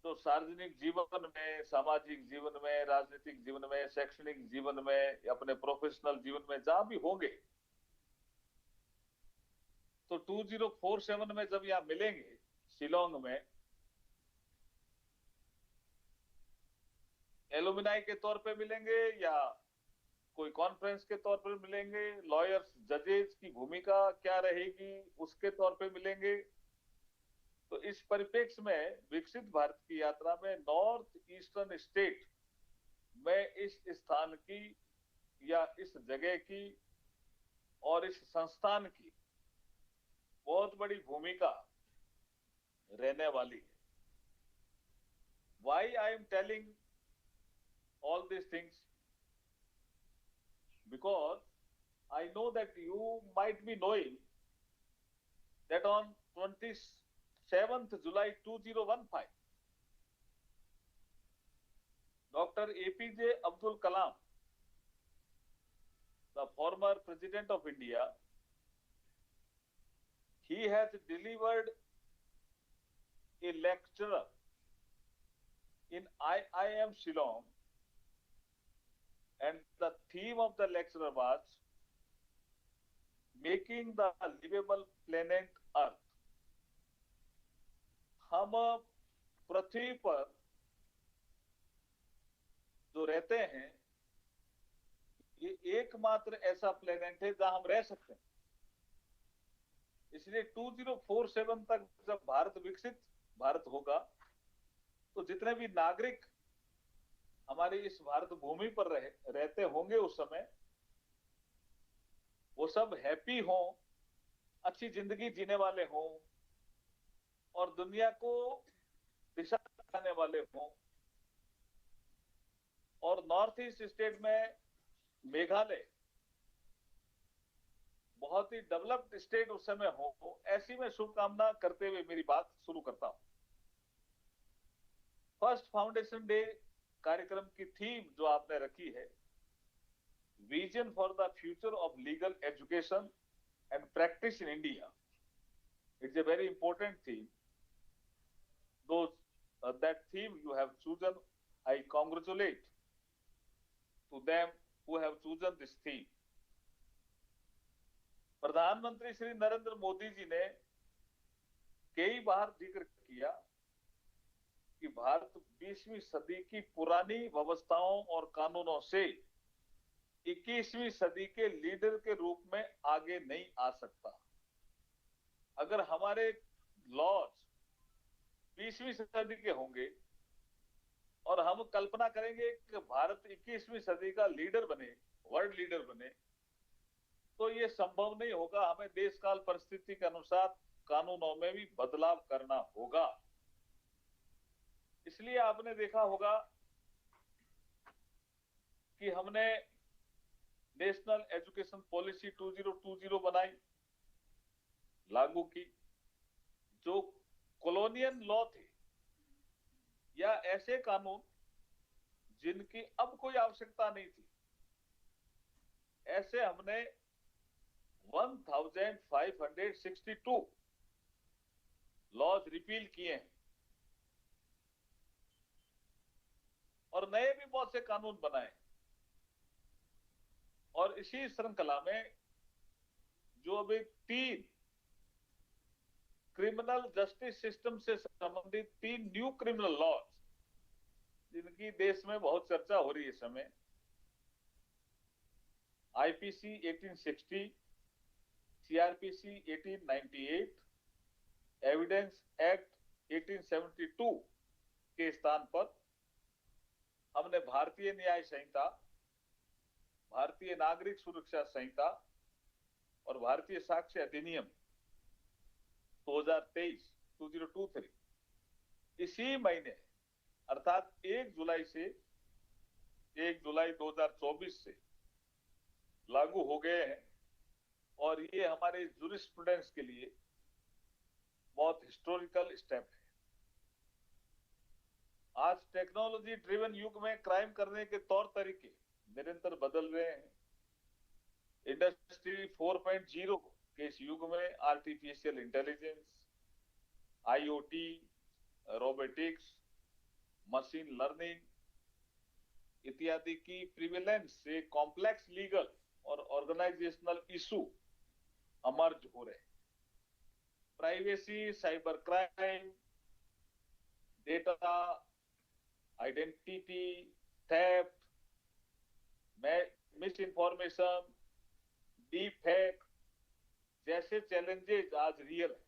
तो सार्वजनिक जीवन में, सामाजिक जीवन में, राजनीतिक जीवन में, शैक्षणिक जीवन में, अपने प्रोफेशनल जीवन में जहां भी होंगे, तो 2047 में जब यहां मिलेंगे शिलोंग में, एलुमिनाई के तौर पे मिलेंगे या कोई कॉन्फ्रेंस के तौर पर मिलेंगे, लॉयर्स जजेस की भूमिका क्या रहेगी उसके तौर पे मिलेंगे, तो इस परिप्रेक्ष्य में विकसित भारत की यात्रा में नॉर्थ ईस्टर्न स्टेट में इस स्थान की या इस जगह की और इस संस्थान की बहुत बड़ी भूमिका रहने वाली है। Why I am telling all these things? Because I know that you might be knowing that on 27th July 2015, Dr. APJ Abdul Kalam, the former President of India, he has delivered a lecture in IIM Shillong, and the theme of the lecture was Making the Livable Planet Earth. हम पृथ्वी पर जो रहते हैं, ये एकमात्र ऐसा planet है जहां हम रह सकते हैं। इसलिए 2047 तक जब भारत विकसित भारत होगा, तो जितने भी नागरिक हमारी इस भारत भूमि पर रहते होंगे उस समय, वो सब हैप्पी हों, अच्छी जिंदगी जीने वाले हों और दुनिया को दिशा दिखाने वाले हों। और नॉर्थ ईस्ट स्टेट में मेघालय बहुत ही डेवलप्ड स्टेट उस समय हो, ऐसी मैं शुभकामना करते हुए मेरी बात शुरू करता हूं। फर्स्ट फाउंडेशन डे कार्यक्रम की थीम जो आपने रखी है, vision for the future of legal education and practice in India, it's a very important theme. That theme you have chosen, I congratulate to them who have chosen this theme. प्रधानमंत्री श्री नरेंद्र मोदी जी ने कई बार जिक्र किया कि भारत 20वीं सदी की पुरानी व्यवस्थाओं और कानूनों से 21वीं सदी के लीडर के रूप में आगे नहीं आ सकता। अगर हमारे लॉज 20वीं सदी के होंगे और हम कल्पना करेंगे कि भारत 21वीं सदी का लीडर बने, वर्ल्ड लीडर बने, तो ये संभव नहीं होगा। हमें देश काल परिस्थिति के अनुसार कानूनों में भी बदलाव करना होगा। इसलिए आपने देखा होगा कि हमने नेशनल एजुकेशन पॉलिसी 2020 बनाई, लागू की। जो कॉलोनियल लॉ थे या ऐसे कानून जिनकी अब कोई आवश्यकता नहीं थी, ऐसे हमने 1562 लॉज रिपील किए हैं और नए भी बहुत से कानून बनाए। और इसी श्रृंखला में जो अभी 3 क्रिमिनल जस्टिस सिस्टम से संबंधित 3 न्यू क्रिमिनल लॉज, जिनकी देश में बहुत चर्चा हो रही है इस समय, आईपीसी 1860, सीआरपीसी 1898, एविडेंस एक्ट 1872 के स्थान पर हमने भारतीय न्याय संहिता, भारतीय नागरिक सुरक्षा संहिता और भारतीय साक्ष्य अधिनियम 2023 इसी महीने अर्थात 1 जुलाई 2024 से लागू हो गए हैं। और ये हमारे जूरिस्प्रूडेंस के लिए बहुत हिस्टोरिकल स्टेप है। आज टेक्नोलॉजी ड्रिवन युग में क्राइम करने के तौर तरीके निरंतर बदल रहे हैं। इंडस्ट्री 4.0 के इस युग में artificial intelligence, IoT, robotics, machine learning इत्यादि की प्रिविलेंस से कॉम्प्लेक्स लीगल और ऑर्गेनाइजेशनल इशू अमर्ज हो रहे हैं। Privacy, cyber crime, data identity theft, miss information, deep fake जैसे चैलेंजेस आज रियल है।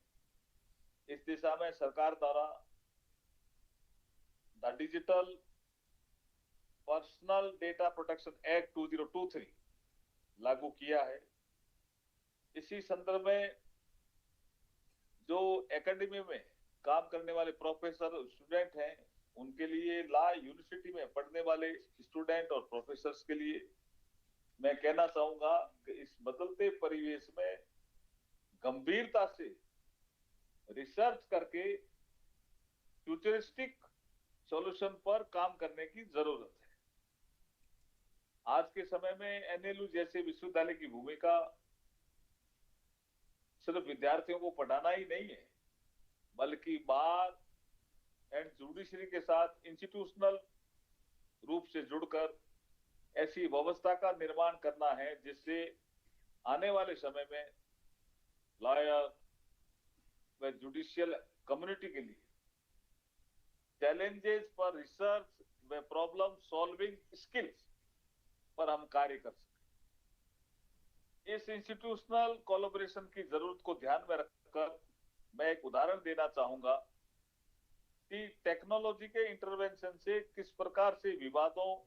इस दिशा में सरकार द्वारा the digital personal data protection act 2023 लागू किया है। इसी संदर्भ में जो एकेडमी में काम करने वाले प्रोफेसर स्टूडेंट हैं, उनके लिए ला यूनिवर्सिटी में पढ़ने वाले स्टूडेंट और प्रोफेसर्स के लिए मैं कहना चाहूंगा कि इस बदलते परिवेश में गंभीरता से रिसर्च करके फ्यूचरिस्टिक सॉल्यूशन पर काम करने की जरूरत है। आज के समय में एनएलयू जैसे विश्वविद्यालय की भूमिका सिर्फ विद्यार्थियों को पढ़ाना ही नहीं है, बल्कि बार एंड जुडिशरी के साथ इंस्टीट्यूशनल रूप से जुड़कर ऐसी व्यवस्था का निर्माण करना है जिससे आने वाले समय में लॉयर व जुडिशियल कम्युनिटी के लिए चैलेंजेस पर रिसर्च व प्रॉब्लम सॉल्विंग स्किल्स पर हम कार्य कर सकें। इस इंस्टीट्यूशनल कोलैबोरेशन की जरूरत को ध्यान में रखकर मैं एक उदाहरण देना चाहूंगा कि टेक्नोलॉजी के इंटरवेंशन से किस प्रकार से विवादों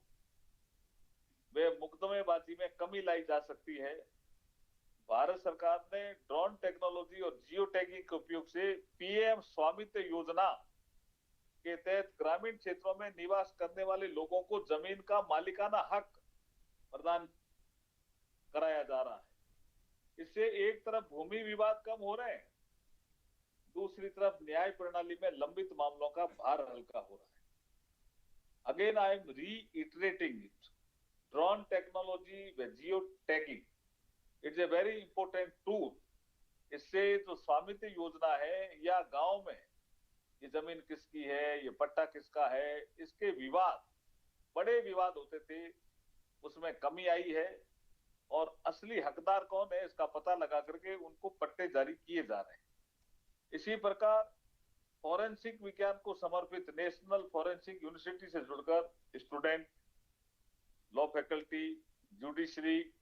व मुकदमेबाजी में कमी लाई जा सकती है। भारत सरकार ने ड्रोन टेक्नोलॉजी और जियो टैगिंग के उपयोग से पीएम स्वामित्व योजना के तहत ग्रामीण क्षेत्रों में निवास करने वाले लोगों को जमीन का मालिकाना हक प्रदान कराया जा रहा है। इससे एक तरफ भूमि विवाद कम हो रहे हैं, दूसरी तरफ न्याय प्रणाली में लंबित मामलों का भार हल्का हो रहा है। Again I am reiterating it, drone technology व geo tagging it's a very important tool. इससे जो स्वामित्व योजना है या गांव में ये जमीन किसकी है, ये पट्टा किसका है, इसके विवाद, बड़े विवाद होते थे, उसमें कमी आई है और असली हकदार कौन है इसका पता लगा करके उनको पट्टे जारी किए जा रहे हैं। इसी प्रकार फॉरेंसिक विज्ञान को समर्पित नेशनल फॉरेंसिक यूनिवर्सिटी से जुड़कर स्टूडेंट, लॉ फैकल्टी, जुडिशरी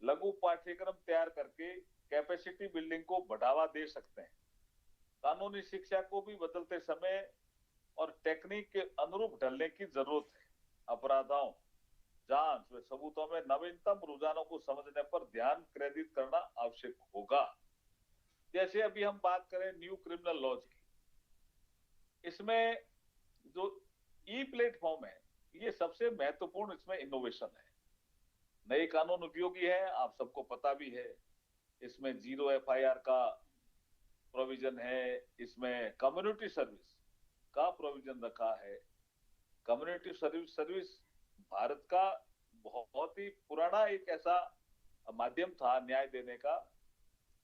लघु पाठ्यक्रम तैयार करके कैपेसिटी बिल्डिंग को बढ़ावा दे सकते हैं। कानूनी शिक्षा को भी बदलते समय और टेक्निक के अनुरूप ढलने की जरूरत है। अपराधों जांच व सबूतों में नवीनतम रुझानों को समझने पर ध्यान केंद्रित करना आवश्यक होगा। जैसे अभी हम बात करें न्यू क्रिमिनल लॉज की, इसमें जो ई प्लेटफॉर्म है, ये सबसे महत्वपूर्ण इसमें इनोवेशन है। नए कानून उपयोगी है, आप सबको पता भी है। इसमें 0 FIR का प्रोविजन है, इसमें कम्युनिटी सर्विस का प्रोविजन रखा है। कम्युनिटी सर्विस भारत का बहुत ही पुराना एक ऐसा माध्यम था न्याय देने का,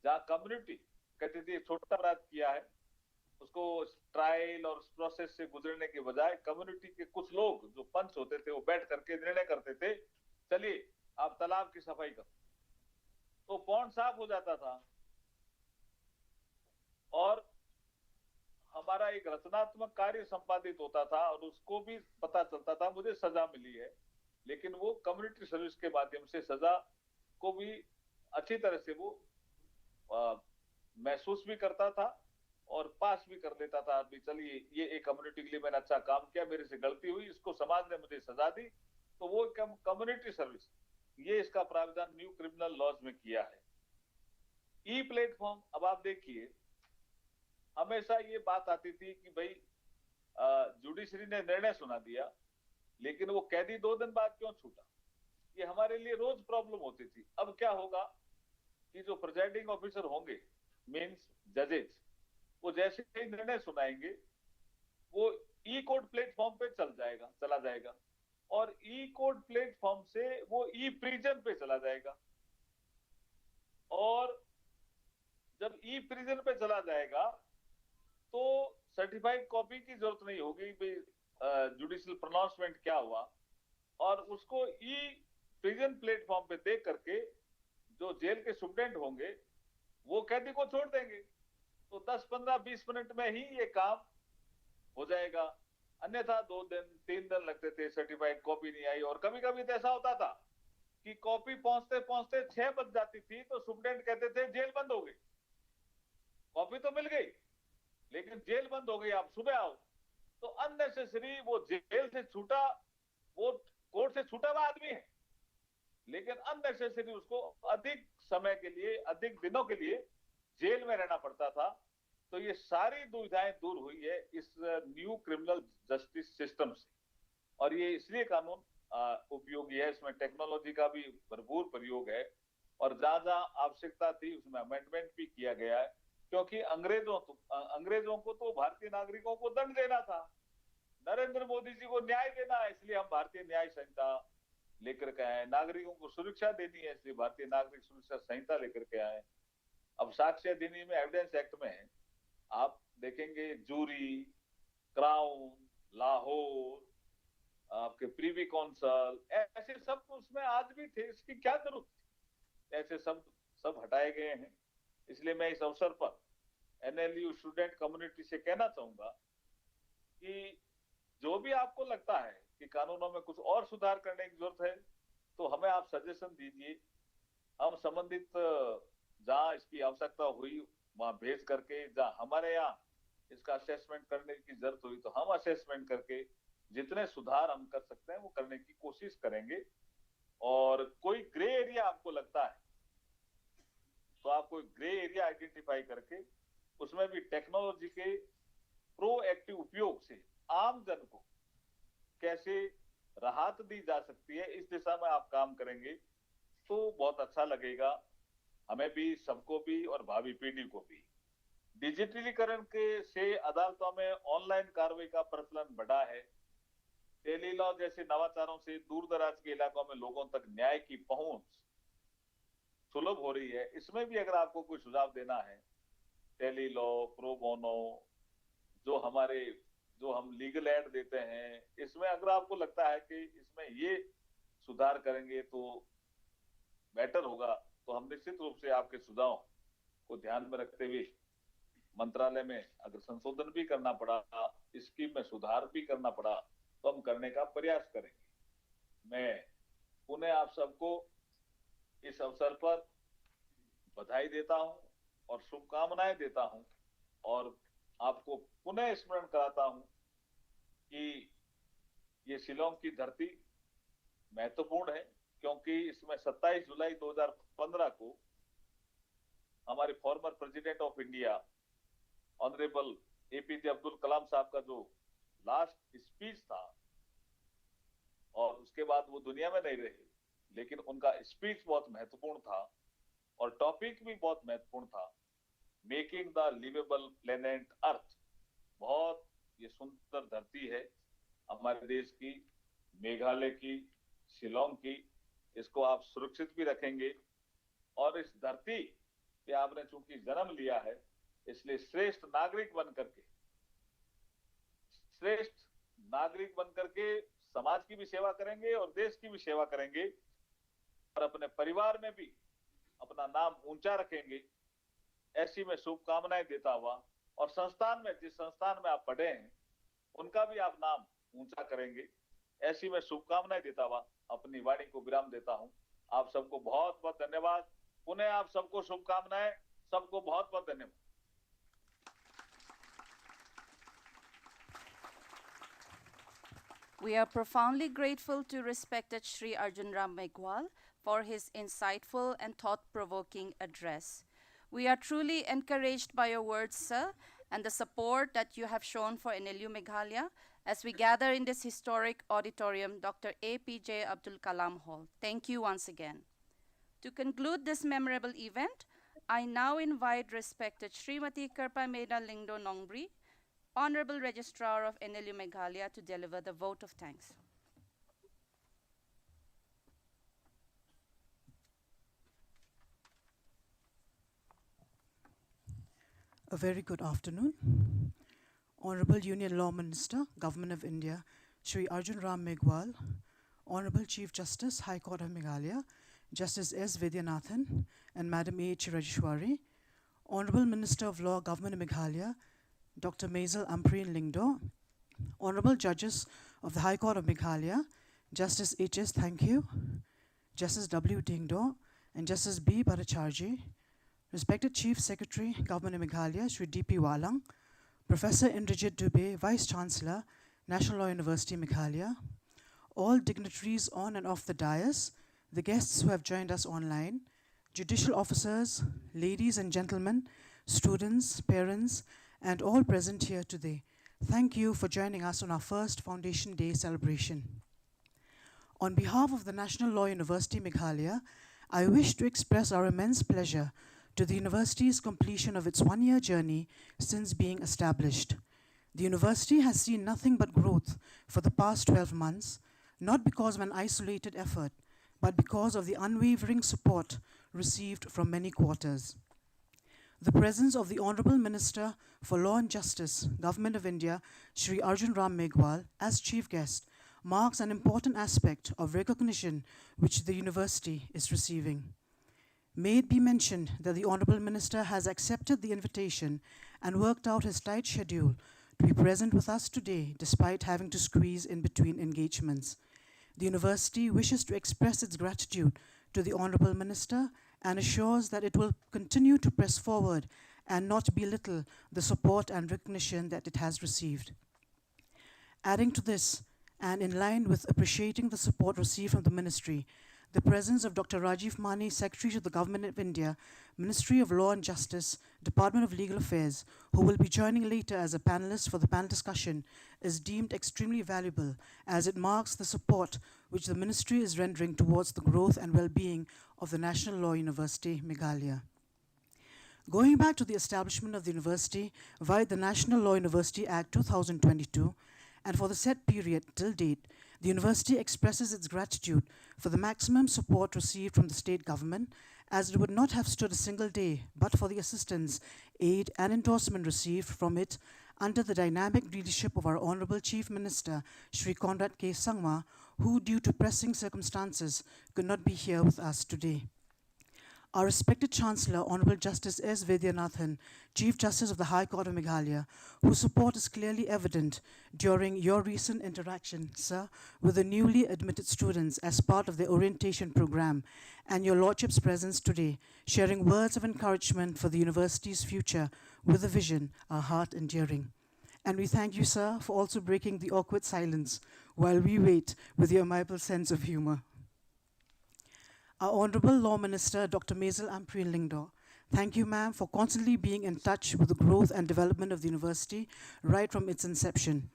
जहां कम्युनिटी कहती थी छोटा अपराध किया है, उसको ट्रायल और प्रोसेस से गुजरने के बजाय कम्युनिटी के कुछ लोग जो पंच होते थे वो बैठ करके निर्णय करते थे, चलिए आप तालाब की सफाई करो, तो पॉन्ड साफ हो जाता था और हमारा एक रचनात्मक कार्य संपादित होता था और उसको भी पता चलता था मुझे सजा मिली है, लेकिन वो कम्युनिटी सर्विस के माध्यम से सजा को भी अच्छी तरह से वो महसूस भी करता था और पास भी कर लेता था। अभी चलिए ये एक कम्युनिटी के लिए मैंने अच्छा काम किया, मेरे से गलती हुई, इसको समाज ने मुझे सजा दी, तो वो कम्युनिटी सर्विस, ये इसका प्रावधान न्यू क्रिमिनल लॉज में किया है। ई प्लेटफॉर्म, अब आप देखिए हमेशा ये बात आती थी कि भाई जुडिशरी ने निर्णय सुना दिया, लेकिन वो कैदी 2 दिन बाद क्यों छूटा, ये हमारे लिए रोज प्रॉब्लम होती थी। अब क्या होगा कि जो प्रिजाइडिंग ऑफिसर होंगे, मींस जजेस, वो जैसे ही निर्णय सुनाएंगे वो ई कोर्ट प्लेटफॉर्म पे चला जाएगा और ई कोर्ट प्लेटफॉर्म से वो ई प्रिजन पे चला जाएगा, और जब ई प्रिजन पे चला जाएगा तो सर्टिफाइड कॉपी की जरूरत नहीं होगी जुडिशियल प्रोनाउंसमेंट क्या हुआ, और उसको ई प्रिजन प्लेटफॉर्म पे देख करके जो जेल के सुप्रीडेंट होंगे वो कैदी को छोड़ देंगे, तो 10, 15, 20 मिनट में ही ये काम हो जाएगा। अन्यथा 2 दिन 3 दिन लगते थे, सर्टिफाइड कॉपी नहीं आई, और कभी कभी तो ऐसा होता था कि कॉपी पहुंचते पहुंचते 6 बज जाती थी तो सुप्रीडेंट कहते थे जेल बंद हो गई, कॉपी तो मिल गई लेकिन जेल बंद हो गई, आप सुबह आओ। तो अननेसेसरी वो जेल से छूटा, वो कोर्ट से छूटा हुआ आदमी है, लेकिन अननेसेसरी उसको अधिक समय के लिए, अधिक दिनों के लिए जेल में रहना पड़ता था। तो ये सारी दुविधाएं दूर हुई है इस न्यू क्रिमिनल जस्टिस सिस्टम से, और ये इसलिए कानून उपयोगी है, इसमें टेक्नोलॉजी का भी भरपूर प्रयोग है, और जहां जहां आवश्यकता थी उसमें अमेंडमेंट भी किया गया है, क्योंकि अंग्रेजों को तो भारतीय नागरिकों को दंड देना था, नरेंद्र मोदी जी को न्याय देना है, इसलिए हम भारतीय न्याय संहिता लेकर के आए, नागरिकों को सुरक्षा देनी है इसलिए भारतीय नागरिक सुरक्षा संहिता लेकर के आए। अब साक्ष्य अधिनियम में, एविडेंस एक्ट में आप देखेंगे जूरी, क्राउन, लाहौर, आपके प्रीवी काउंसल, ऐसे सब उसमें आज भी थे, इसकी क्या जरूरत थी, ऐसे सब हटाए गए हैं। इसलिए मैं इस अवसर पर NLU स्टूडेंट कम्युनिटी से कहना चाहूंगा कि जो भी आपको लगता है कि कानूनों में कुछ और सुधार करने की जरूरत है तो हमें आप सजेशन दीजिए, हम संबंधित जहां इसकी आवश्यकता हुई वहां भेज करके, जहां हमारे यहाँ इसका असेसमेंट करने की जरूरत हुई तो हम असेसमेंट करके जितने सुधार हम कर सकते हैं वो करने की कोशिश करेंगे। और कोई ग्रे एरिया आपको लगता है तो आप कोई ग्रे एरिया आइडेंटिफाई करके उसमें भी टेक्नोलॉजी के प्रोएक्टिव उपयोग से आम जन को कैसे राहत दी जा सकती है, इस दिशा में आप काम करेंगे तो बहुत अच्छा लगेगा हमें भी, सबको भी और भावी पीढ़ी को भी। डिजिटलीकरण के से अदालतों में ऑनलाइन कार्रवाई का प्रचलन बढ़ा है, टेली लॉ जैसे नवाचारों से दूर दराज के इलाकों में लोगों तक न्याय की पहुंच सुलभ हो रही है। इसमें भी अगर आपको कोई सुझाव देना है, टेली लॉ, प्रो बोनो, जो हम लीगल एड देते हैं, इसमें अगर आपको लगता है कि इसमें ये सुधार करेंगे तो बेटर होगा, तो हम निश्चित रूप से आपके सुझाव को ध्यान में रखते हुए मंत्रालय में अगर संशोधन भी करना पड़ा, स्कीम में सुधार भी करना पड़ा, तो हम करने का प्रयास करेंगे। मैं पुनः आप सबको इस अवसर पर बधाई देता हूं और शुभकामनाएं देता हूं, और आपको पुनः स्मरण कराता हूं कि ये शिलोंग की धरती महत्वपूर्ण है क्योंकि इसमें 27 जुलाई 2015 को हमारे former president of India honourable APJ Abdul Kalam sahab का जो लास्ट स्पीच था, और उसके बाद वो दुनिया में नहीं रहे, लेकिन उनका स्पीच बहुत महत्वपूर्ण था और टॉपिक भी बहुत महत्वपूर्ण था, making the liveable planet Earth. बहुत ये सुंदर धरती है हमारे देश की, मेघालय की, शिलोंग की, इसको आप सुरक्षित भी रखेंगे और इस धरती पे आपने चूंकि जन्म लिया है, इसलिए श्रेष्ठ नागरिक बन करके समाज की भी सेवा करेंगे और देश की भी सेवा करेंगे और अपने परिवार में भी अपना नाम ऊंचा रखेंगे, ऐसी मैं शुभकामनाएं देता हुआ, और संस्थान में, जिस संस्थान में आप पढ़े हैं उनका भी आप नाम ऊंचा करेंगे, ऐसी मैं शुभकामनाएं देता हुआ अपनी वाणी को विराम देता हूं। आप सबको बहुत बहुत धन्यवाद। पुनः आप सबको शुभकामनाएं। सबको बहुत बहुत धन्यवाद। We are profoundly grateful to respected Shri Arjun Ram Meghwal for his insightful and thought-provoking address. We are truly encouraged by your words, sir, and the support that you have shown for NLU Meghalaya as we gather in this historic auditorium, Dr. APJ Abdul Kalam Hall. Thank you once again. To conclude this memorable event, I now invite respected Srimati Kerpa Meida Lyngdoh Nongbri, Honorable Registrar of NLU Meghalaya, to deliver the vote of thanks. A very good afternoon. Honorable Union Law Minister, Government of India, Shri Arjun Ram Meghwal, Honorable Chief Justice, High Court of Meghalaya, Justice S. Vaidyanathan, and Madam H. Rajeshwari, Honorable Minister of Law, Government of Meghalaya, Dr. Mazel, Ampareen, Lyngdoh, Honorable Judges of the High Court of Meghalaya, Justice H.S. Thank you, Justice W. Lyngdoh, and Justice B. Bhattacharjee, respected Chief Secretary, Government of Meghalaya, Shri D. P Wahlang, Professor Indrajit Dube, Vice-chancellor, National Law University, Meghalaya, all dignitaries on and off the dais, the guests who have joined us online, judicial officers, ladies and gentlemen, students, parents, and all present here today. Thank you for joining us on our first Foundation Day celebration. On behalf of the National Law University, Meghalaya, I wish to express our immense pleasure to the university's completion of its one-year journey since being established. The university has seen nothing but growth for the past 12 months, not because of an isolated effort, but because of the unwavering support received from many quarters. The presence of the Honorable Minister for Law and Justice, Government of India, Shri Arjun Ram Meghwal, as chief guest, marks an important aspect of recognition which the university is receiving. May it be mentioned that the Honorable Minister has accepted the invitation and worked out his tight schedule to be present with us today despite having to squeeze in between engagements. The university wishes to express its gratitude to the Honorable Minister and assures that it will continue to press forward and not belittle the support and recognition that it has received. Adding to this, and in line with appreciating the support received from the ministry, the presence of Dr. Rajiv Mani, Secretary to the Government of India, Ministry of Law and Justice, Department of Legal Affairs, who will be joining later as a panelist for the panel discussion, is deemed extremely valuable as it marks the support which the ministry is rendering towards the growth and well-being of the National Law University, Meghalaya. Going back to the establishment of the university via the National Law University Act 2022, and for the set period till date, the university expresses its gratitude for the maximum support received from the state government, as it would not have stood a single day but for the assistance, aid, and endorsement received from it under the dynamic leadership of our Honorable Chief Minister, Shri Conrad K. Sangma, who, due to pressing circumstances, could not be here with us today. Our respected Chancellor, Honorable Justice S. Vaidyanathan, Chief Justice of the High Court of Meghalaya, whose support is clearly evident during your recent interaction, sir, with the newly admitted students as part of the orientation program, and your Lordship's presence today, sharing words of encouragement for the university's future with a vision our heart endearing. And we thank you, sir, for also breaking the awkward silence while we wait with your amiable sense of humor. Our Honorable Law Minister, Dr. Mazel Ampareen Lyngdoh. Thank you, ma'am, for constantly being in touch with the growth and development of the university right from its inception.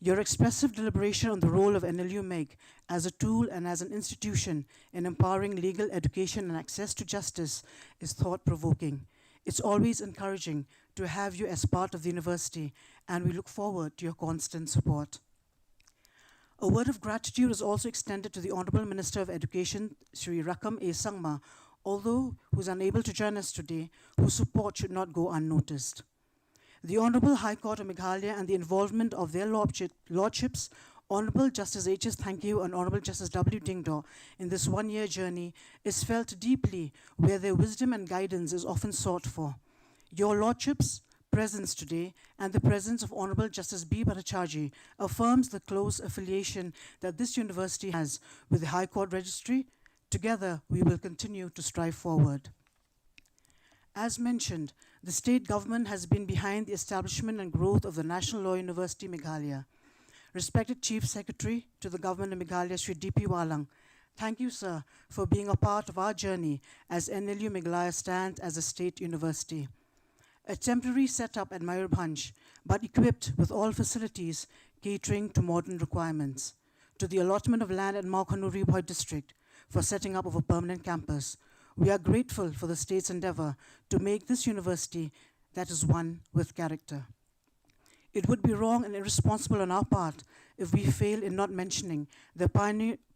Your expressive deliberation on the role of NLU Meg as a tool and as an institution in empowering legal education and access to justice is thought-provoking. It's always encouraging to have you as part of the university, and we look forward to your constant support. A word of gratitude is also extended to the Honorable Minister of Education, Shri Rakam A. Sangma, although who is unable to join us today, whose support should not go unnoticed. The Honorable High Court of Meghalaya and the involvement of their lordships, Honorable Justice H.S. Thank and Honorable Justice W. Dingdaw in this one-year journey is felt deeply where their wisdom and guidance is often sought for. Your lordships' presence today and the presence of Honorable Justice B. Bhattacharjee affirms the close affiliation that this university has with the High Court Registry. Together, we will continue to strive forward. As mentioned, the state government has been behind the establishment and growth of the National Law University Meghalaya. Respected Chief Secretary to the Government of Meghalaya, Shri D. P. Wahlang, thank you, sir, for being a part of our journey as NLU Meghalaya stands as a state university. A temporary setup at Mayurbhanj, but equipped with all facilities catering to modern requirements. To the allotment of land at Maukhanuri Bhoi district for setting up of a permanent campus. We are grateful for the state's endeavor to make this university that is one with character. It would be wrong and irresponsible on our part if we fail in not mentioning the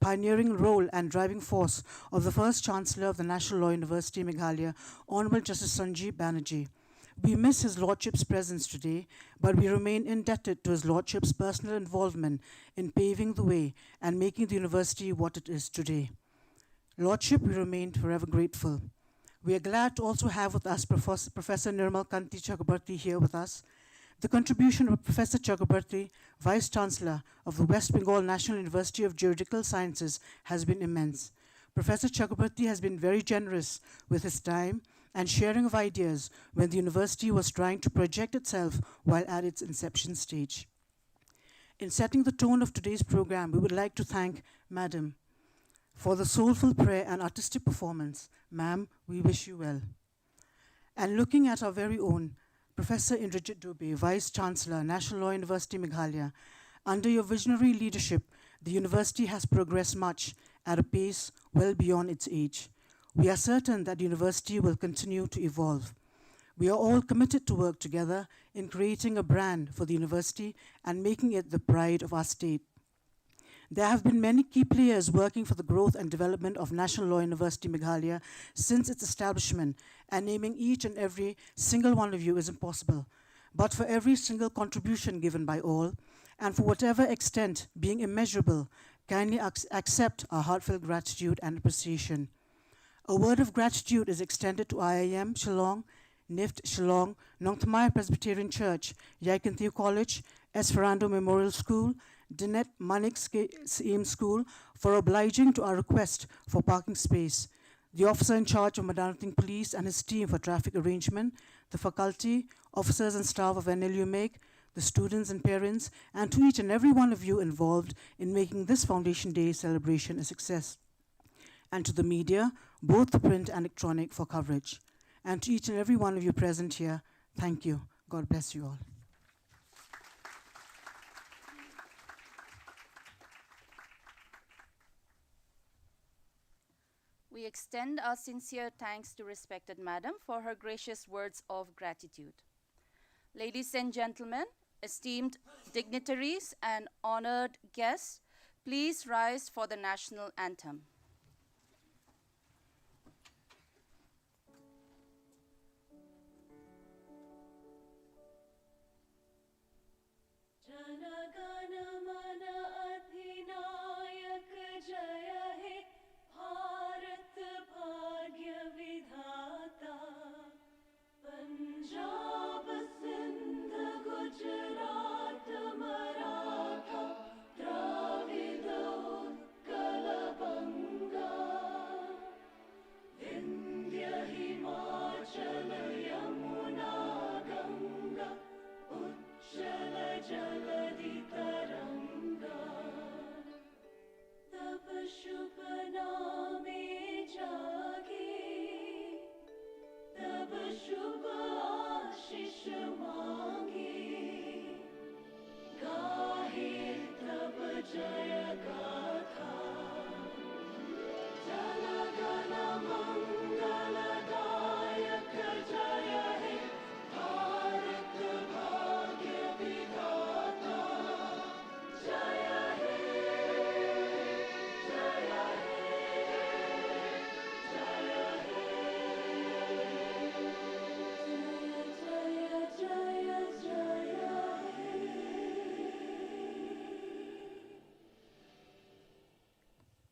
pioneering role and driving force of the first Chancellor of the National Law University Meghalaya, Honorable Justice Sanjeev Banerjee. We miss his Lordship's presence today, but we remain indebted to his Lordship's personal involvement in paving the way and making the university what it is today. Lordship, we remain forever grateful. We are glad to also have with us Professor Nirmal Kanti Chakrabarti here with us. The contribution of Professor Chakrabarti, Vice-chancellor of the West Bengal National University of Juridical Sciences, has been immense. Professor Chakrabarti has been very generous with his time and sharing of ideas when the university was trying to project itself while at its inception stage. In setting the tone of today's program, we would like to thank Madam for the soulful prayer and artistic performance. Ma'am, we wish you well. And looking at our very own Professor Indrajit Dube, Vice-chancellor, National Law University Meghalaya, under your visionary leadership, the university has progressed much at a pace well beyond its age. We are certain that the university will continue to evolve. We are all committed to work together in creating a brand for the university and making it the pride of our state. There have been many key players working for the growth and development of National Law University Meghalaya since its establishment, and naming each and every single one of you is impossible. But for every single contribution given by all, and for whatever extent being immeasurable, kindly accept our heartfelt gratitude and appreciation. A word of gratitude is extended to IIM Shillong, NIFT Shillong, Nongthamai Presbyterian Church, Yaikanthew College, Esperanto Memorial School, Dinet Manik Aim School for obliging to our request for parking space, the officer in charge of Vaidyanathan Police and his team for traffic arrangement, the faculty, officers and staff of NLU Meg, the students and parents, and to each and every one of you involved in making this Foundation Day celebration a success. And to the media, both the print and electronic, for coverage. And to each and every one of you present here, thank you. God bless you all. We extend our sincere thanks to respected Madam for her gracious words of gratitude. Ladies and gentlemen, esteemed dignitaries and honored guests, please rise for the national anthem.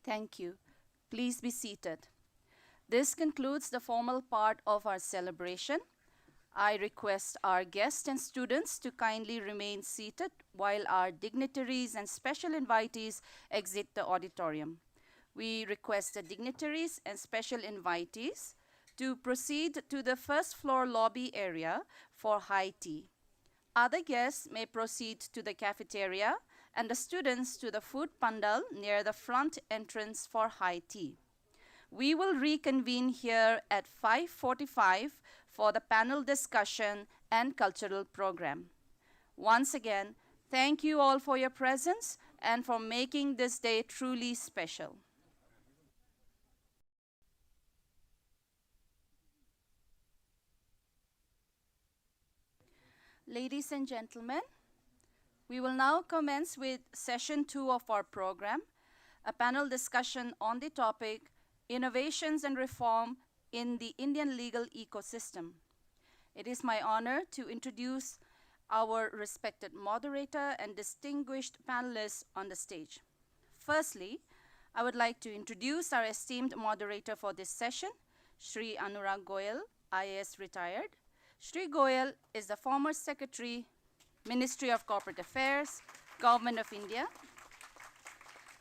Thank you. Please be seated. This concludes the formal part of our celebration. I request our guests and students to kindly remain seated while our dignitaries and special invitees exit the auditorium. We request the dignitaries and special invitees to proceed to the first floor lobby area for high tea. Other guests may proceed to the cafeteria and the students to the food pandal near the front entrance for high tea. We will reconvene here at 5:45 for the panel discussion and cultural program. Once again, thank you all for your presence and for making this day truly special. Ladies and gentlemen, we will now commence with session 2 of our program, a panel discussion on the topic Innovations and Reform in the Indian Legal Ecosystem. It is my honor to introduce our respected moderator and distinguished panelists on the stage. Firstly, I would like to introduce our esteemed moderator for this session, Shri Anurag Goel, IAS retired. Shri Goel is the former Secretary, Ministry of Corporate Affairs, Government of India,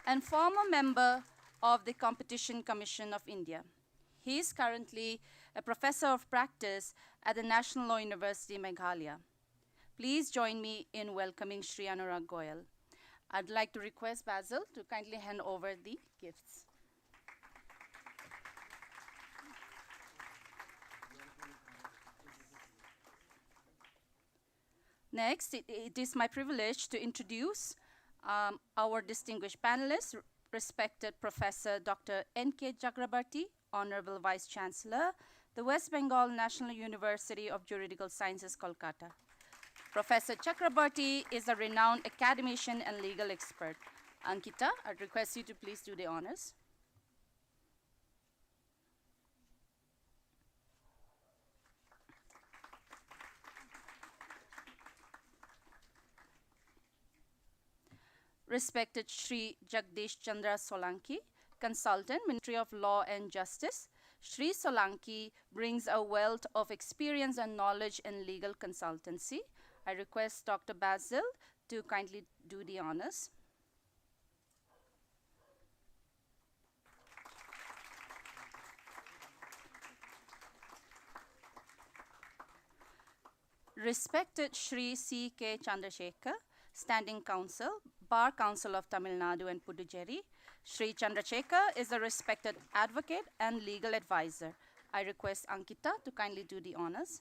and former member of the Competition Commission of India. He is currently a professor of practice at the National Law University, Meghalaya. Please join me in welcoming Shri Anurag Goel. I'd like to request Mazel to kindly hand over the gifts. Next, it is my privilege to introduce our distinguished panelists, respected Professor Dr. N.K. Chakrabarty, Honorable Vice-Chancellor, the West Bengal National University of Juridical Sciences, Kolkata. Professor Chakrabarty is a renowned academician and legal expert. Ankita, I'd request you to please do the honors. Respected Shri Jagdish Chandra Solanki, Consultant, Ministry of Law and Justice. Shri Solanki brings a wealth of experience and knowledge in legal consultancy. I request Dr. Mazel to kindly do the honors. Respected Shri C.K. Chandrasekkar, Standing Counsel, Bar Council of Tamil Nadu and Puducherry. Shri Chandrasekkar is a respected advocate and legal advisor. I request Ankita to kindly do the honors.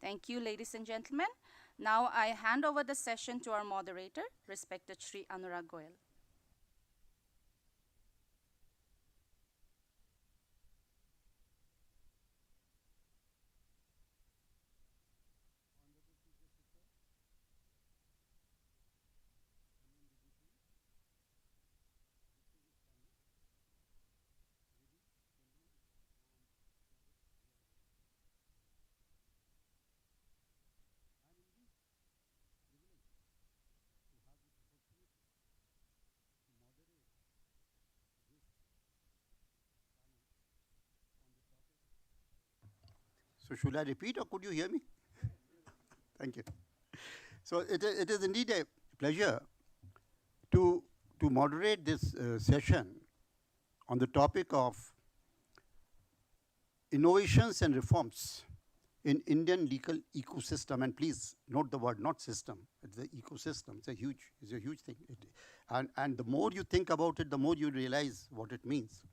Thank you, ladies and gentlemen. Now I hand over the session to our moderator, respected Shri Anurag Goel. So should I repeat or could you hear me? Thank you. So it is indeed a pleasure to moderate this session on the topic of innovations and reforms in Indian legal ecosystem. And please note the word, not system. It's the ecosystem. It's a huge thing. And the more you think about it, the more you realize what it means.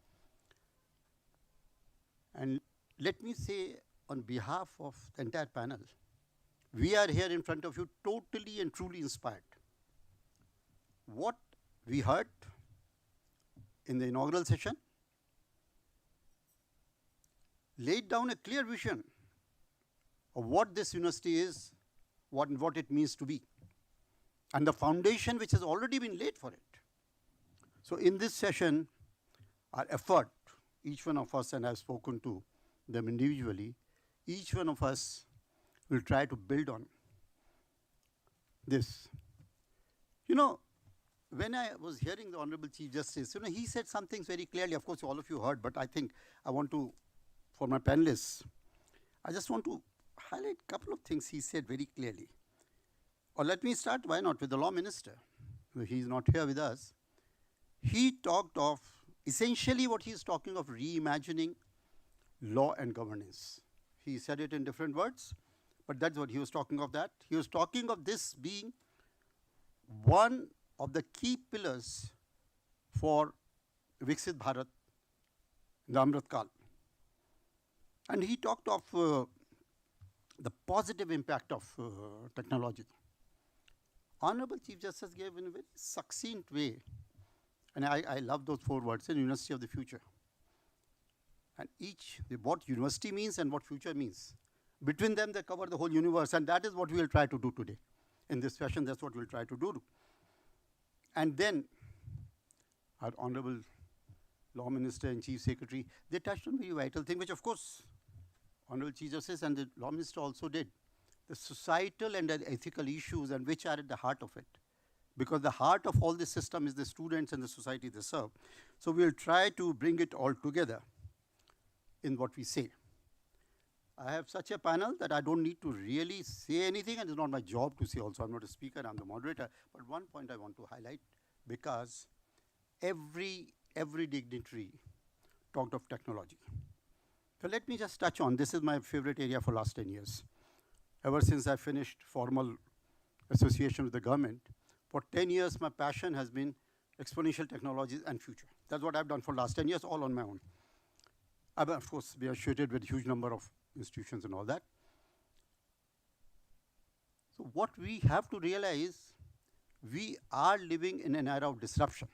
And let me say, on behalf of the entire panel, we are here in front of you totally and truly inspired. What we heard in the inaugural session laid down a clear vision of what this university is, what it means to be, and the foundation which has already been laid for it. So in this session, our effort, each one of us, and I've spoken to them individually, each one of us will try to build on this. You know, when I was hearing the Honorable Chief Justice, you know, he said some things very clearly. Of course, all of you heard, but I think I want to, for my panelists, I just want to highlight a couple of things he said very clearly. Or let me start, why not, with the Law Minister. He's not here with us. He talked of, essentially what he's talking of, reimagining law and governance. He said it in different words, but that's what he was talking of that. He was talking of this being one of the key pillars for Viksit Bharat, the Amrit Kal. And he talked of the positive impact of technology. Honorable Chief Justice gave in a very succinct way, and I love those 4 words, in University of the Future. And what university means and what future means. Between them, they cover the whole universe, and that is what we will try to do today. In this session, that's what we'll try to do. And then, our Honorable Law Minister and Chief Secretary, they touched on a very vital thing, which of course, Honorable Chief Justice and the Law Minister also did. The societal and the ethical issues, and which are at the heart of it. Because the heart of all this system is the students and the society they serve. So we'll try to bring it all together in what we say. I have such a panel that I don't need to really say anything, and it's not my job to say also. I'm not a speaker, I'm the moderator. But one point I want to highlight, because every dignitary talked of technology. So let me just touch on, this is my favorite area for last 10 years. Ever since I finished formal association with the government, for 10 years my passion has been exponential technologies and future. That's what I've done for last 10 years, all on my own. I've of course been associated with a huge number of institutions and all that. So what we have to realize, we are living in an era of disruption.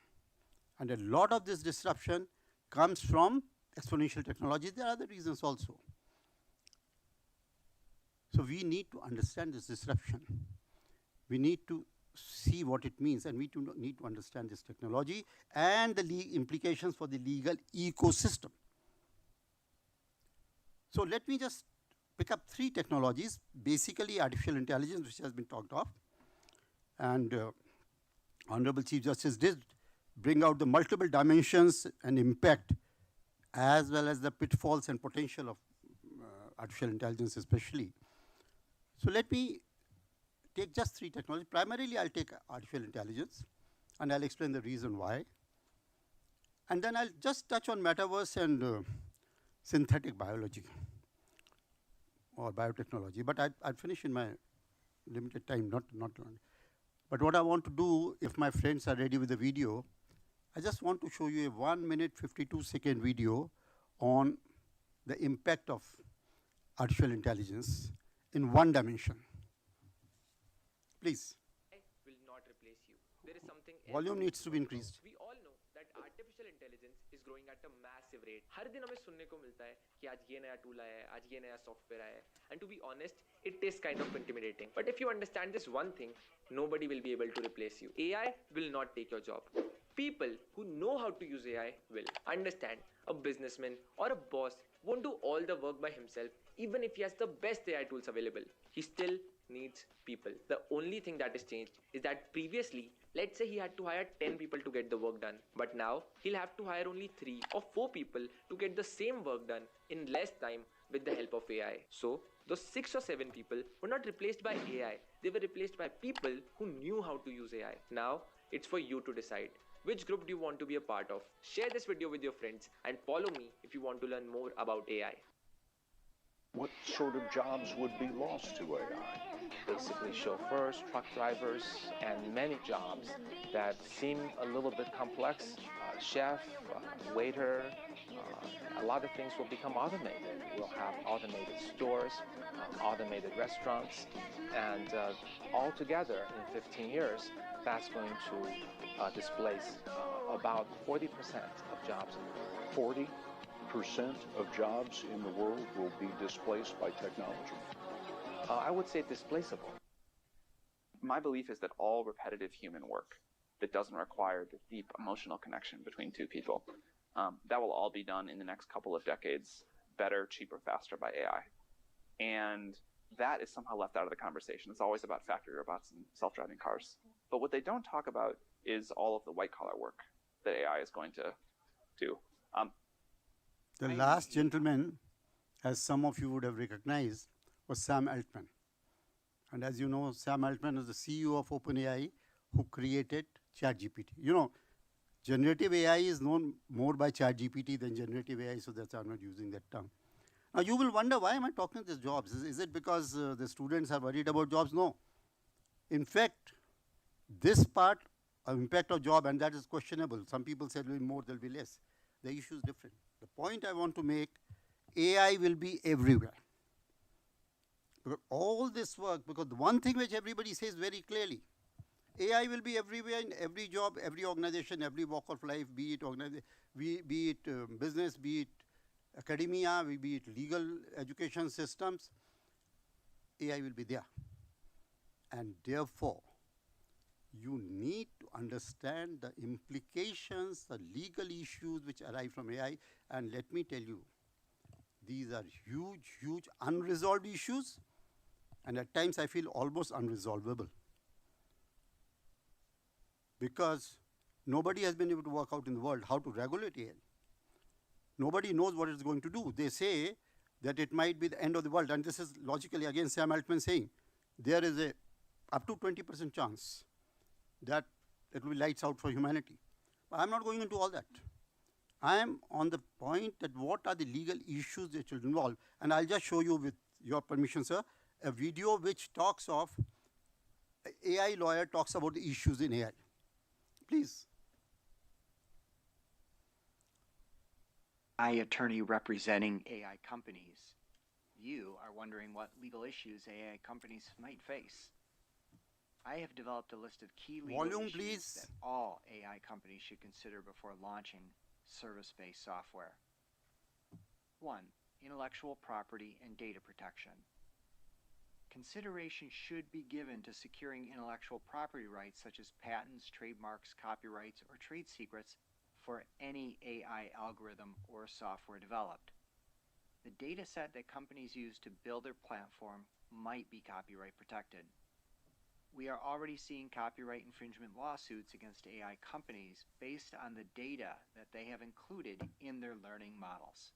And a lot of this disruption comes from exponential technology. There are other reasons also. So we need to understand this disruption. We need to see what it means, and we need to understand this technology and the implications for the legal ecosystem. So let me just pick up 3 technologies, basically artificial intelligence, which has been talked of. And Honorable Chief Justice did bring out the multiple dimensions and impact, as well as the pitfalls and potential of artificial intelligence especially. So let me take just 3 technologies. Primarily, I'll take artificial intelligence, and I'll explain the reason why. And then I'll just touch on metaverse and synthetic biology or biotechnology. But I'll finish in my limited time, not long. But what I want to do, if my friends are ready with the video, I just want to show you a 1 minute 52-second video on the impact of artificial intelligence in 1 dimension. Please. Will not replace you. There is something Volume needs to be increased. We all know that artificial intelligence is growing at a massive rate. हर दिन हमें सुनने को मिलता है कि आज ये नया tool आया है, आज ये नया software आया है. And to be honest, it is kind of intimidating. But if you understand this one thing, nobody will be able to replace you. AI will not take your job. People who know how to use AI will understand. A businessman or a boss won't do all the work by himself, even if he has the best AI tools available. He still needs people. The only thing that has changed is that previously, let's say he had to hire 10 people to get the work done, but now he'll have to hire only 3 or 4 people to get the same work done in less time with the help of AI. So those 6 or 7 people were not replaced by AI. They were replaced by people who knew how to use AI. Now it's for you to decide. Which group do you want to be a part of? Share this video with your friends and follow me if you want to learn more about AI. What sort of jobs would be lost to AI? Basically chauffeurs, truck drivers, and many jobs that seem a little bit complex. Chef, waiter, a lot of things will become automated. We'll have automated stores, automated restaurants, and all together in 15 years, that's going to displace about 40% of jobs in the world. 40% of jobs in the world will be displaced by technology. I would say displaceable. My belief is that all repetitive human work that doesn't require the deep emotional connection between 2 people, that will all be done in the next couple of decades, better, cheaper, faster by AI. And that is somehow left out of the conversation. It's always about factory robots and self-driving cars. But what they don't talk about is all of the white-collar work that AI is going to do. The last gentleman, as some of you would have recognized, was Sam Altman. And as you know, Sam Altman is the CEO of OpenAI, who created ChatGPT. You know, generative AI is known more by ChatGPT than generative AI, so that's why I'm not using that term. Now, you will wonder, why am I talking these jobs? Is it because the students are worried about jobs? No. In fact, this part of impact of job, and that is questionable. Some people said there will be more, there will be less. The issue is different. The point I want to make, AI will be everywhere. Because all this work, because the one thing which everybody says very clearly, AI will be everywhere in every job, every organization, every walk of life, be it business, be it academia, be it legal education systems, AI will be there. And therefore, you need to understand the implications, the legal issues which arise from AI. And let me tell you, these are huge, huge unresolved issues. And at times I feel almost unresolvable. Because nobody has been able to work out in the world how to regulate AI. Nobody knows what it's going to do. They say that it might be the end of the world. And this is logically, again, Sam Altman saying, there is a up to 20% chance that it will be lights out for humanity. But I'm not going into all that. I am on the point that what are the legal issues that will involve. And I'll just show you, with your permission, sir, a video which talks of, AI lawyer talks about the issues in AI. Please. Attorney representing AI companies. You are wondering what legal issues AI companies might face. I have developed a list of key legal issues that all AI companies should consider before launching service-based software. 1. Intellectual property and data protection. Consideration should be given to securing intellectual property rights such as patents, trademarks, copyrights, or trade secrets for any AI algorithm or software developed. The data set that companies use to build their platform might be copyright protected. We are already seeing copyright infringement lawsuits against AI companies based on the data that they have included in their learning models.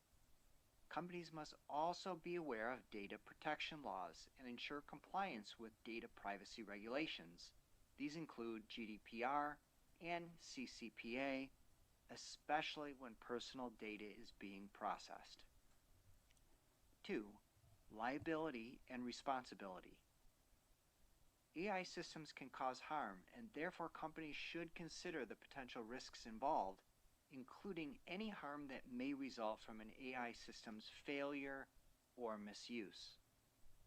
Companies must also be aware of data protection laws and ensure compliance with data privacy regulations. These include GDPR and CCPA, especially when personal data is being processed. 2. Liability and responsibility. AI systems can cause harm, and therefore companies should consider the potential risks involved, including any harm that may result from an AI system's failure or misuse.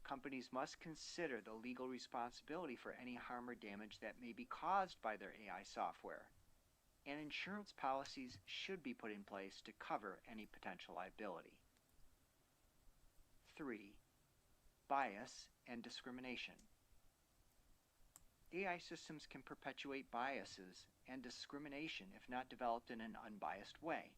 Companies must consider the legal responsibility for any harm or damage that may be caused by their AI software, and insurance policies should be put in place to cover any potential liability. 3. Bias and discrimination. AI systems can perpetuate biases and discrimination if not developed in an unbiased way.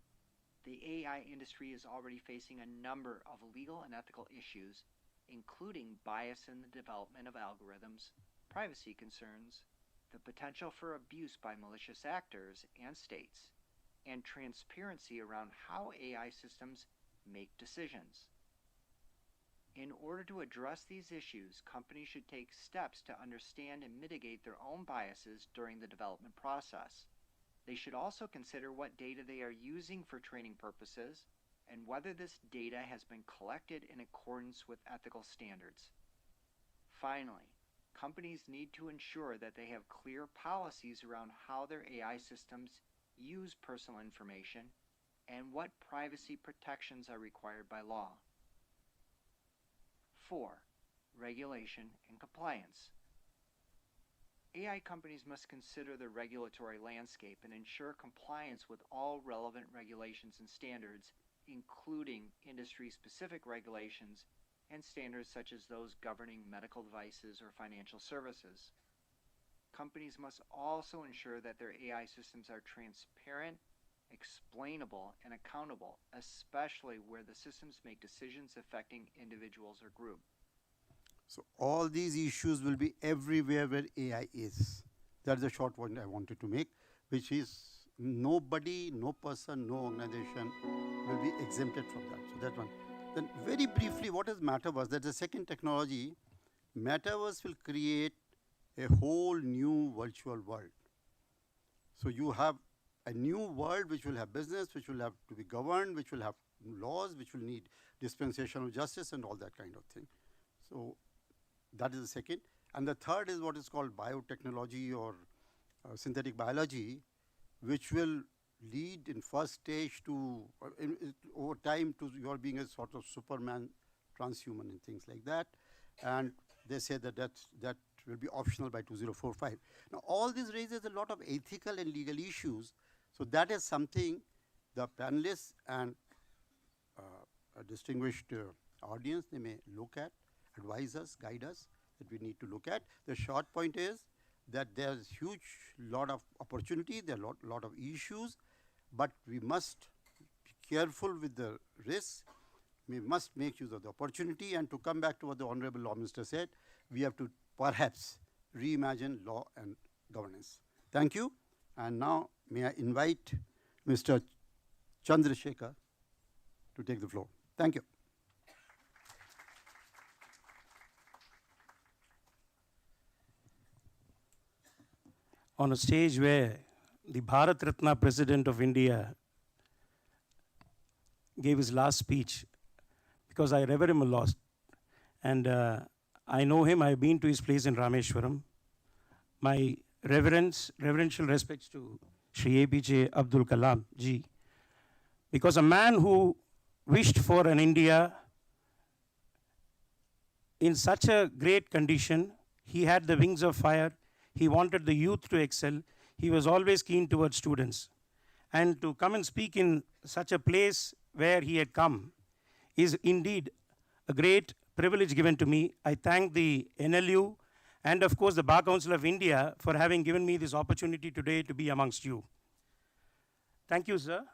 The AI industry is already facing a number of legal and ethical issues, including bias in the development of algorithms, privacy concerns, the potential for abuse by malicious actors and states, and transparency around how AI systems make decisions. In order to address these issues, companies should take steps to understand and mitigate their own biases during the development process. They should also consider what data they are using for training purposes and whether this data has been collected in accordance with ethical standards. Finally, companies need to ensure that they have clear policies around how their AI systems use personal information and what privacy protections are required by law. 4. Regulation and compliance. AI companies must consider the regulatory landscape and ensure compliance with all relevant regulations and standards, including industry-specific regulations and standards such as those governing medical devices or financial services. Companies must also ensure that their AI systems are transparent explainable, and accountable, especially where the systems make decisions affecting individuals or groups. So all these issues will be everywhere where AI is. That's the short point I wanted to make, which is nobody, no person, no organization will be exempted from that. So that one. Then very briefly, what is Metaverse? That's the second technology. Metaverse will create a whole new virtual world. So you have a new world which will have business, which will have to be governed, which will have laws, which will need dispensation of justice and all that kind of thing. So that is the second. And the third is what is called biotechnology or synthetic biology, which will lead in first stage to, over time, to your being a sort of Superman, transhuman and things like that. And they say that that will be optional by 2045. Now, all this raises a lot of ethical and legal issues. So that is something the panelists and a distinguished audience, they may look at, advise us, guide us, that we need to look at. The short point is that there's huge lot of opportunity, there are lot of issues, but we must be careful with the risks. We must make use of the opportunity, and to come back to what the Honorable Law Minister said, we have to perhaps reimagine law and governance. Thank you. And now may I invite Mr. Chandrasekkar to take the floor. Thank you. On a stage where the Bharat Ratna President of India gave his last speech, because I revere him a lot, and I know him, I've been to his place in Rameshwaram. My reverential respects to Shri APJ Abdul Kalam ji, because a man who wished for an India in such a great condition, he had the wings of fire, he wanted the youth to excel, he was always keen towards students. And to come and speak in such a place where he had come is indeed a great privilege given to me. I thank the NLU and of course the Bar Council of India for having given me this opportunity today to be amongst you. Thank you, sir.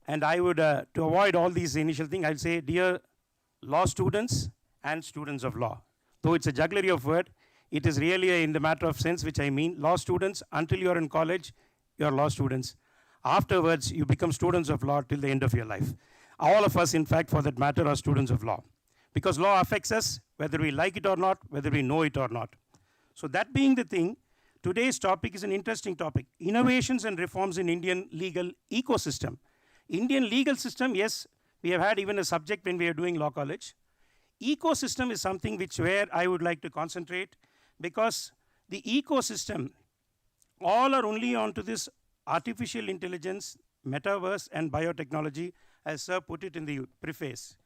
And I would, to avoid all these initial things, I'll say, dear law students and students of law. Though it's a jugglery of words, it is really in the matter of sense, which I mean. Law students, until you're in college, you're law students. Afterwards, you become students of law till the end of your life. All of us, in fact, for that matter, are students of law. Because law affects us, whether we like it or not, whether we know it or not. So that being the thing, today's topic is an interesting topic. Innovations and reforms in Indian legal ecosystem. Indian legal system, yes, we have had even a subject when we are doing law college. Ecosystem is something where I would like to concentrate, because the ecosystem, all are only onto this artificial intelligence, metaverse, and biotechnology, as sir put it in the preface.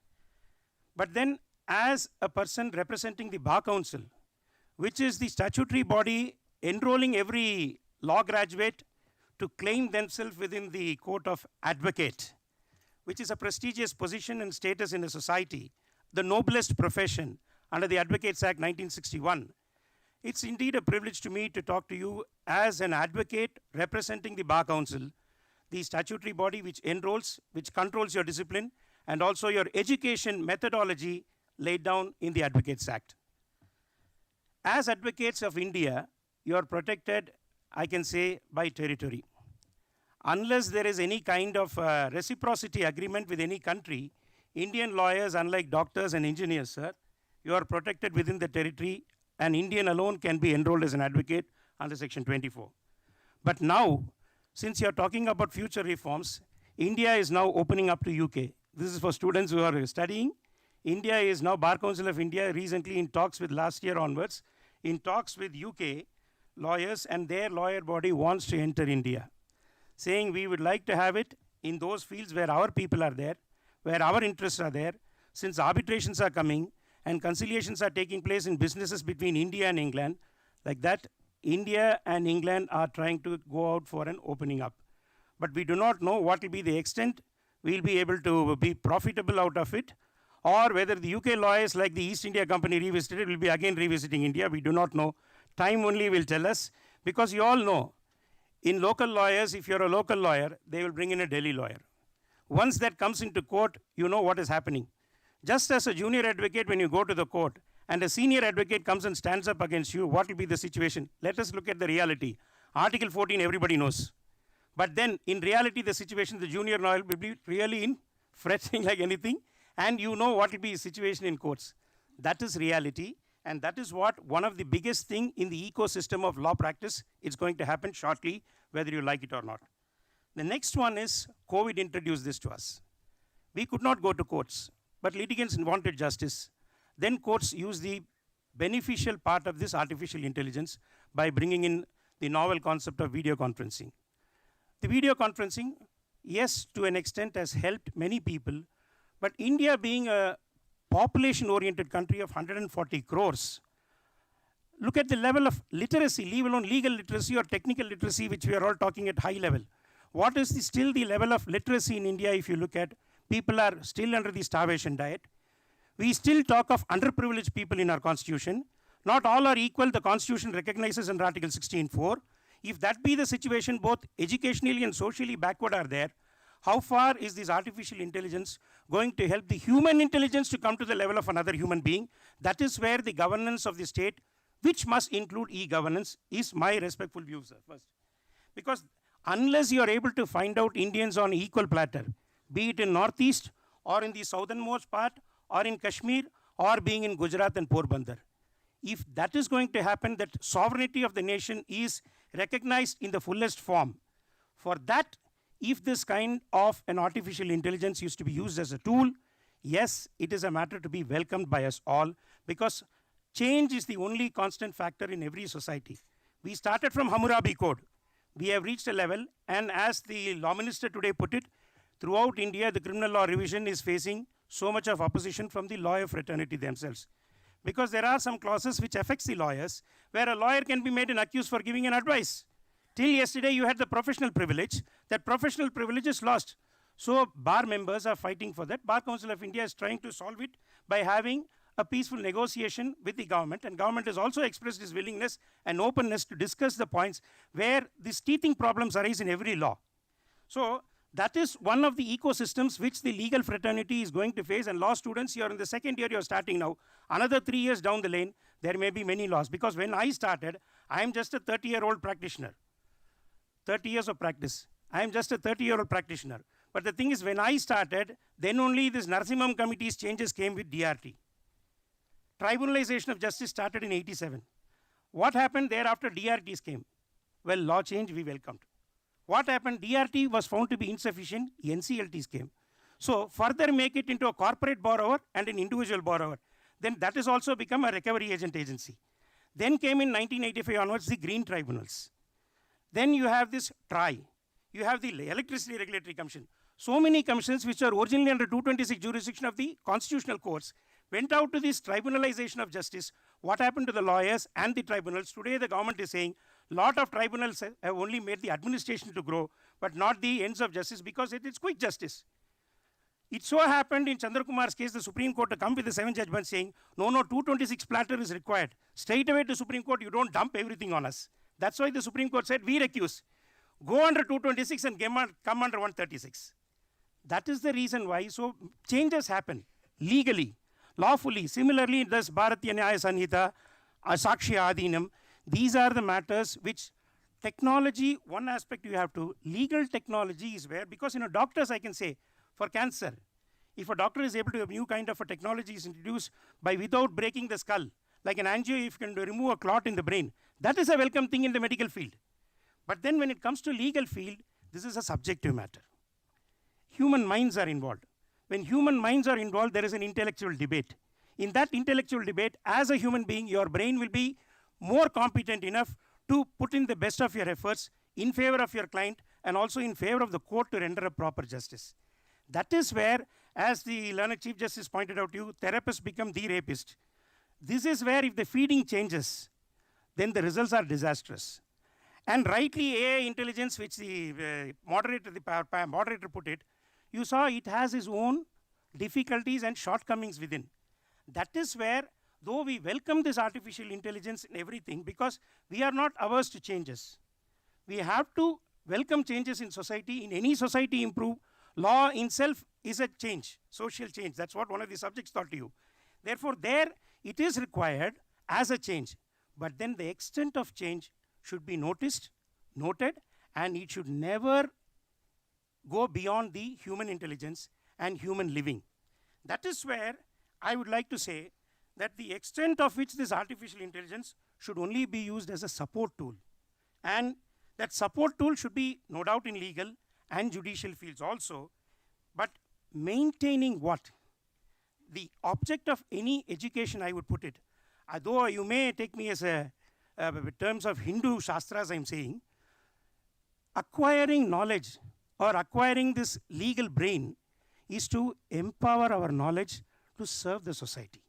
But then, as a person representing the Bar Council, which is the statutory body enrolling every law graduate to claim themselves within the court of advocate, which is a prestigious position and status in a society, the noblest profession under the Advocates Act 1961. It's indeed a privilege to me to talk to you as an advocate representing the Bar Council, the statutory body which enrolls, which controls your discipline, and also your education methodology laid down in the Advocates Act. As advocates of India, you are protected, I can say, by territory. Unless there is any kind of reciprocity agreement with any country, Indian lawyers, unlike doctors and engineers, sir, you are protected within the territory, and Indian alone can be enrolled as an advocate under Section 24. But now, since you're talking about future reforms, India is now opening up to UK. This is for students who are studying. India is now, Bar Council of India recently in talks with last year onwards, in talks with UK lawyers, and their lawyer body wants to enter India, saying we would like to have it in those fields where our people are there, where our interests are there, since arbitrations are coming and conciliations are taking place in businesses between India and England, like that, India and England are trying to go out for an opening up. But we do not know what will be the extent we'll be able to be profitable out of it, or whether the UK lawyers, like the East India Company revisited, will be again revisiting India. We do not know. Time only will tell us, because you all know, in local lawyers, if you're a local lawyer, they will bring in a Delhi lawyer. Once that comes into court, you know what is happening. Just as a junior advocate, when you go to the court, and a senior advocate comes and stands up against you, what will be the situation? Let us look at the reality. Article 14, everybody knows. But then, in reality, the situation, the junior lawyer will be really in fretting like anything, and you know what will be the situation in courts. That is reality, and that is what one of the biggest thing in the ecosystem of law practice is going to happen shortly, whether you like it or not. The next one is COVID introduced this to us. We could not go to courts, but litigants wanted justice. Then courts used the beneficial part of this artificial intelligence by bringing in the novel concept of video conferencing. The video conferencing, yes, to an extent has helped many people, but India being a population-oriented country of 140 crores, look at the level of literacy, leave alone legal literacy or technical literacy, which we are all talking at high level. What is still the level of literacy in India if you look at? People are still under the starvation diet. We still talk of underprivileged people in our constitution. Not all are equal, the constitution recognizes under Article 16.4. If that be the situation, both educationally and socially backward are there, how far is this artificial intelligence going to help the human intelligence to come to the level of another human being? That is where the governance of the state, which must include e-governance, is my respectful view, sir, first. Because unless you are able to find out Indians on equal platter, be it in Northeast or in the southernmost part, or in Kashmir, or being in Gujarat and Porbandar. If that is going to happen, that sovereignty of the nation is recognized in the fullest form. For that, if this kind of an artificial intelligence used to be used as a tool, yes, it is a matter to be welcomed by us all, because change is the only constant factor in every society. We started from Hammurabi Code. We have reached a level, and as the law minister today put it, throughout India, the criminal law revision is facing so much of opposition from the lawyer fraternity themselves. Because there are some clauses which affects the lawyers, where a lawyer can be made an accused for giving an advice. Till yesterday, you had the professional privilege. That professional privilege is lost. So bar members are fighting for that. Bar Council of India is trying to solve it by having a peaceful negotiation with the government, and government has also expressed its willingness and openness to discuss the points where these teething problems arise in every law. So that is one of the ecosystems which the legal fraternity is going to face, and law students, you are in the second year, you are starting now. Another 3 years down the lane, there may be many laws. Because when I started, I am just a 30-year-old practitioner. 30 years of practice. I am just a 30-year-old practitioner. But the thing is, when I started, then only this Narasimham Committee's changes came with DRT. Tribunalization of justice started in 87. What happened thereafter? DRTs came. Well, law change we welcomed. What happened? DRT was found to be insufficient, NCLTs came. So further make it into a corporate borrower and an individual borrower. Then that has also become a recovery agent agency. Then came in 1985 onwards the green tribunals. Then you have this TRI. You have the Electricity Regulatory Commission. So many commissions which are originally under 226 jurisdiction of the constitutional courts went out to this tribunalization of justice. What happened to the lawyers and the tribunals? Today the government is saying lot of tribunals have only made the administration to grow, but not the ends of justice, because it is quick justice. It so happened in Chandrakumar's case, the Supreme Court to come with a 7 judgment saying, no, 226 platter is required. Straight away to Supreme Court, you don't dump everything on us. That's why the Supreme Court said, we recuse. Go under 226 and come under 136. That is the reason why. So changes happen legally, lawfully. Similarly, this Bharatiya Nyaya Sanhita, Sakshi Adhinam, these are the matters which technology, one aspect you have to, legal technology is where, because doctors I can say, for cancer, if a doctor is able to have new kind of a technology is introduced by without breaking the skull, like an angio, if you can remove a clot in the brain, that is a welcome thing in the medical field. But then when it comes to legal field, this is a subjective matter. Human minds are involved. When human minds are involved, there is an intellectual debate. In that intellectual debate, as a human being, your brain will be more competent enough to put in the best of your efforts in favor of your client and also in favor of the court to render a proper justice. That is where, as the learned Chief Justice pointed out to you, therapists become the rapist. This is where if the feeding changes, then the results are disastrous. And rightly AI intelligence, which the moderator put it, you saw it has its own difficulties and shortcomings within. That is where, though we welcome this artificial intelligence in everything, because we are not averse to changes. We have to welcome changes in society. In any society improve, law in self is a change, social change. That's what one of the subjects taught to you. Therefore, there it is required as a change. But then the extent of change should be noticed, noted, and it should never go beyond the human intelligence and human living. That is where I would like to say that the extent of which this artificial intelligence should only be used as a support tool. And that support tool should be no doubt in legal and judicial fields also, but maintaining what? The object of any education, I would put it, though you may take me as a, terms of Hindu Shastras I'm saying, acquiring knowledge or acquiring this legal brain is to empower our knowledge to serve the society.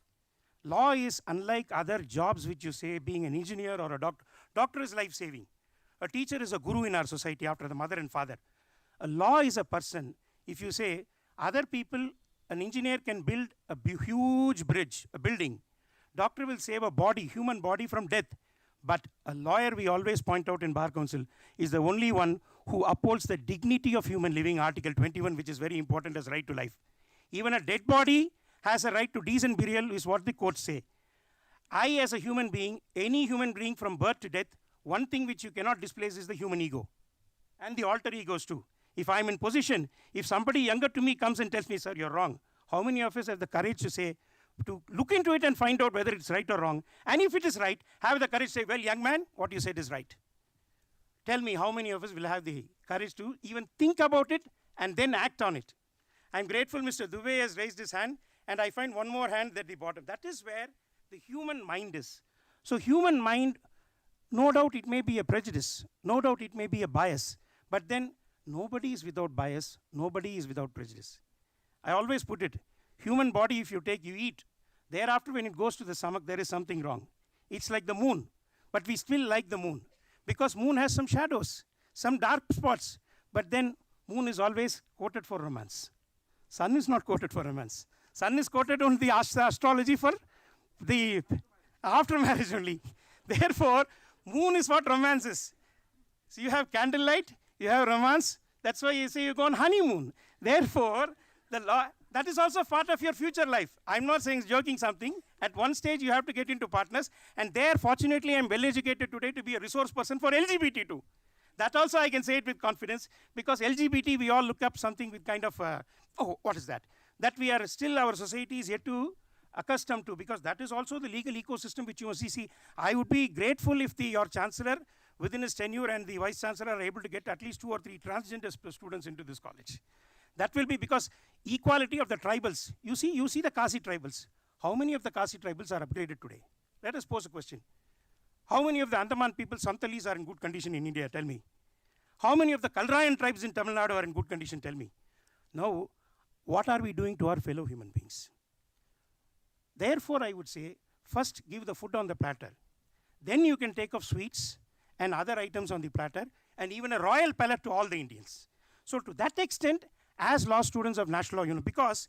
Law is unlike other jobs which you say, being an engineer or a doctor. Doctor is life-saving. A teacher is a guru in our society after the mother and father. A law is a person. If you say other people, an engineer can build a huge bridge, a building. Doctor will save a body, human body from death. But a lawyer, we always point out in Bar Council, is the only one who upholds the dignity of human living, Article 21, which is very important as right to life. Even a dead body has a right to decent burial, is what the courts say. I, as a human being, any human being from birth to death, one thing which you cannot displace is the human ego. And the alter egos too. If I'm in position, if somebody younger to me comes and tells me, sir, you're wrong, how many of us have the courage to say, to look into it and find out whether it's right or wrong? And if it is right, have the courage to say, well, young man, what you said is right. Tell me how many of us will have the courage to even think about it and then act on it. I'm grateful Mr. Dube has raised his hand, and I find one more hand at the bottom. That is where the human mind is. So human mind, no doubt it may be a prejudice, no doubt it may be a bias, but then nobody is without bias, nobody is without prejudice. I always put it, human body, if you take, you eat. Thereafter, when it goes to the stomach, there is something wrong. It's like the moon, but we still like the moon because moon has some shadows, some dark spots, but then moon is always quoted for romance. Sun is not quoted for romance. Sun is quoted on the astrology for the after marriage only. Therefore, moon is what romance is. So you have candlelight, you have romance. That's why you say you go on honeymoon. Therefore, the law, that is also part of your future life. I'm not saying joking something. At one stage, you have to get into partners. And there, fortunately, I'm well educated today to be a resource person for LGBT too. That also I can say it with confidence, because LGBT, we all look up something with kind of, oh, what is that? That we are still, our society is yet to accustomed to, because that is also the legal ecosystem which you must see. I would be grateful if your chancellor, within his tenure, and the vice-chancellor are able to get at least 2 or 3 transgender students into this college. That will be because equality of the tribals. You see the Kasi tribals. How many of the Kasi tribals are upgraded today? Let us pose a question. How many of the Andaman people, Santalis, are in good condition in India? Tell me. How many of the Kalrayan tribes in Tamil Nadu are in good condition? Tell me. Now, what are we doing to our fellow human beings? Therefore, I would say, first give the food on the platter. Then you can take off sweets and other items on the platter, and even a royal palette to all the Indians. So to that extent, as law students of national law, because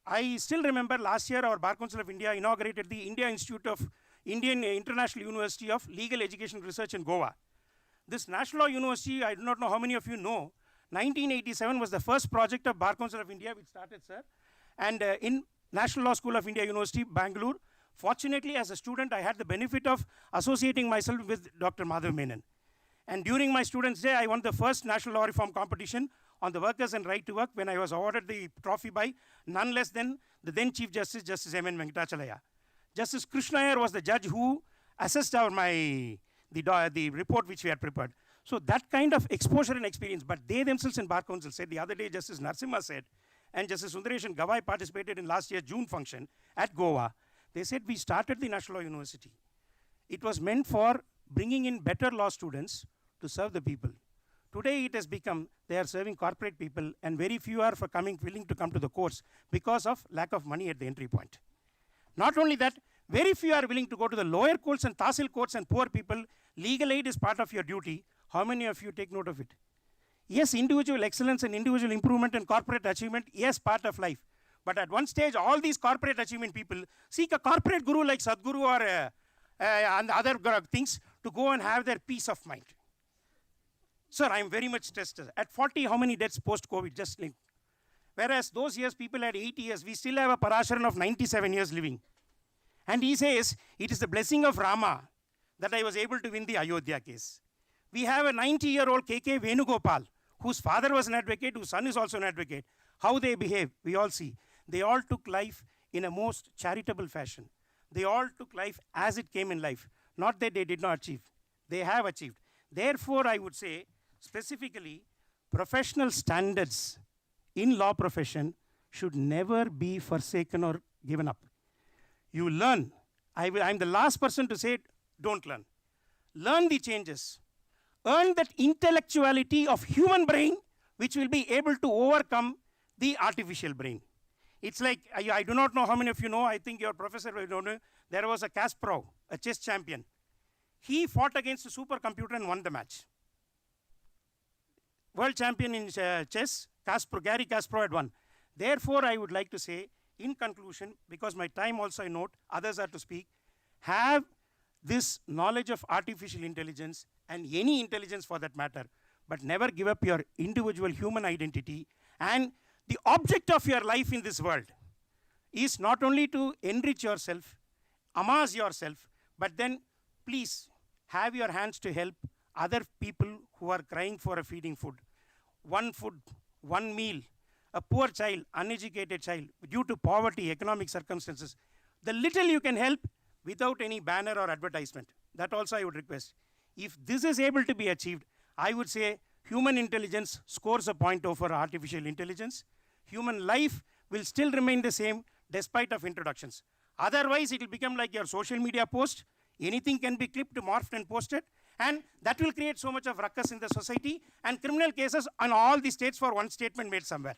I still remember last year our Bar Council of India inaugurated the India Institute of Indian International University of Legal Education Research in Goa. This National Law University, I do not know how many of you know, 1987 was the first project of Bar Council of India which started, sir. And in National Law School of India University, Bangalore, fortunately as a student, I had the benefit of associating myself with Dr. Madhav Menon. And during my students' day, I won the first National Law Reform competition on the workers and right to work when I was awarded the trophy by none less than the then Chief Justice, Justice M.N. Venkatachalaya. Justice Krishna Iyer was the judge who assessed the report which we had prepared. So that kind of exposure and experience, but they themselves in Bar Council said, the other day Justice Narasimha said, and Justice Sundaresh Gawai participated in last year's June function at Goa. They said, we started the National Law University. It was meant for bringing in better law students to serve the people. Today it has become, they are serving corporate people, and very few are willing to come to the courts because of lack of money at the entry point. Not only that, very few are willing to go to the lower courts and tahsil courts and poor people. Legal aid is part of your duty. How many of you take note of it? Yes, individual excellence and individual improvement and corporate achievement, yes, part of life. But at one stage, all these corporate achievement people seek a corporate guru like Sadhguru or and other things to go and have their peace of mind. Sir, I am very much stressed. At 40, how many deaths post-COVID? Just think. Whereas those years, people had 80 years. We still have a Parasharan of 97 years living. And he says, it is the blessing of Rama that I was able to win the Ayodhya case. We have a 90-year-old KK Venugopal, whose father was an advocate, whose son is also an advocate. How they behave, we all see. They all took life in a most charitable fashion. They all took life as it came in life. Not that they did not achieve. They have achieved. Therefore, I would say, specifically, professional standards in law profession should never be forsaken or given up. You learn. I'm the last person to say, don't learn. Learn the changes. Earn that intellectuality of human brain, which will be able to overcome the artificial brain. It's like, I do not know how many of you know, I think your professor will know, there was a Kasparov, a chess champion. He fought against a supercomputer and won the match. World champion in chess, Gary Kasparov had won. Therefore, I would like to say, in conclusion, because my time also I note, others are to speak, have this knowledge of artificial intelligence and any intelligence for that matter, but never give up your individual human identity. And the object of your life in this world is not only to enrich yourself, amass yourself, but then please have your hands to help other people who are crying for a feeding food, one meal, a poor child, uneducated child, due to poverty, economic circumstances. The little you can help without any banner or advertisement. That also I would request. If this is able to be achieved, I would say human intelligence scores a point over artificial intelligence. Human life will still remain the same despite of introductions. Otherwise, it will become like your social media post. Anything can be clipped, morphed, and posted. And that will create so much of ruckus in the society and criminal cases on all the states for one statement made somewhere.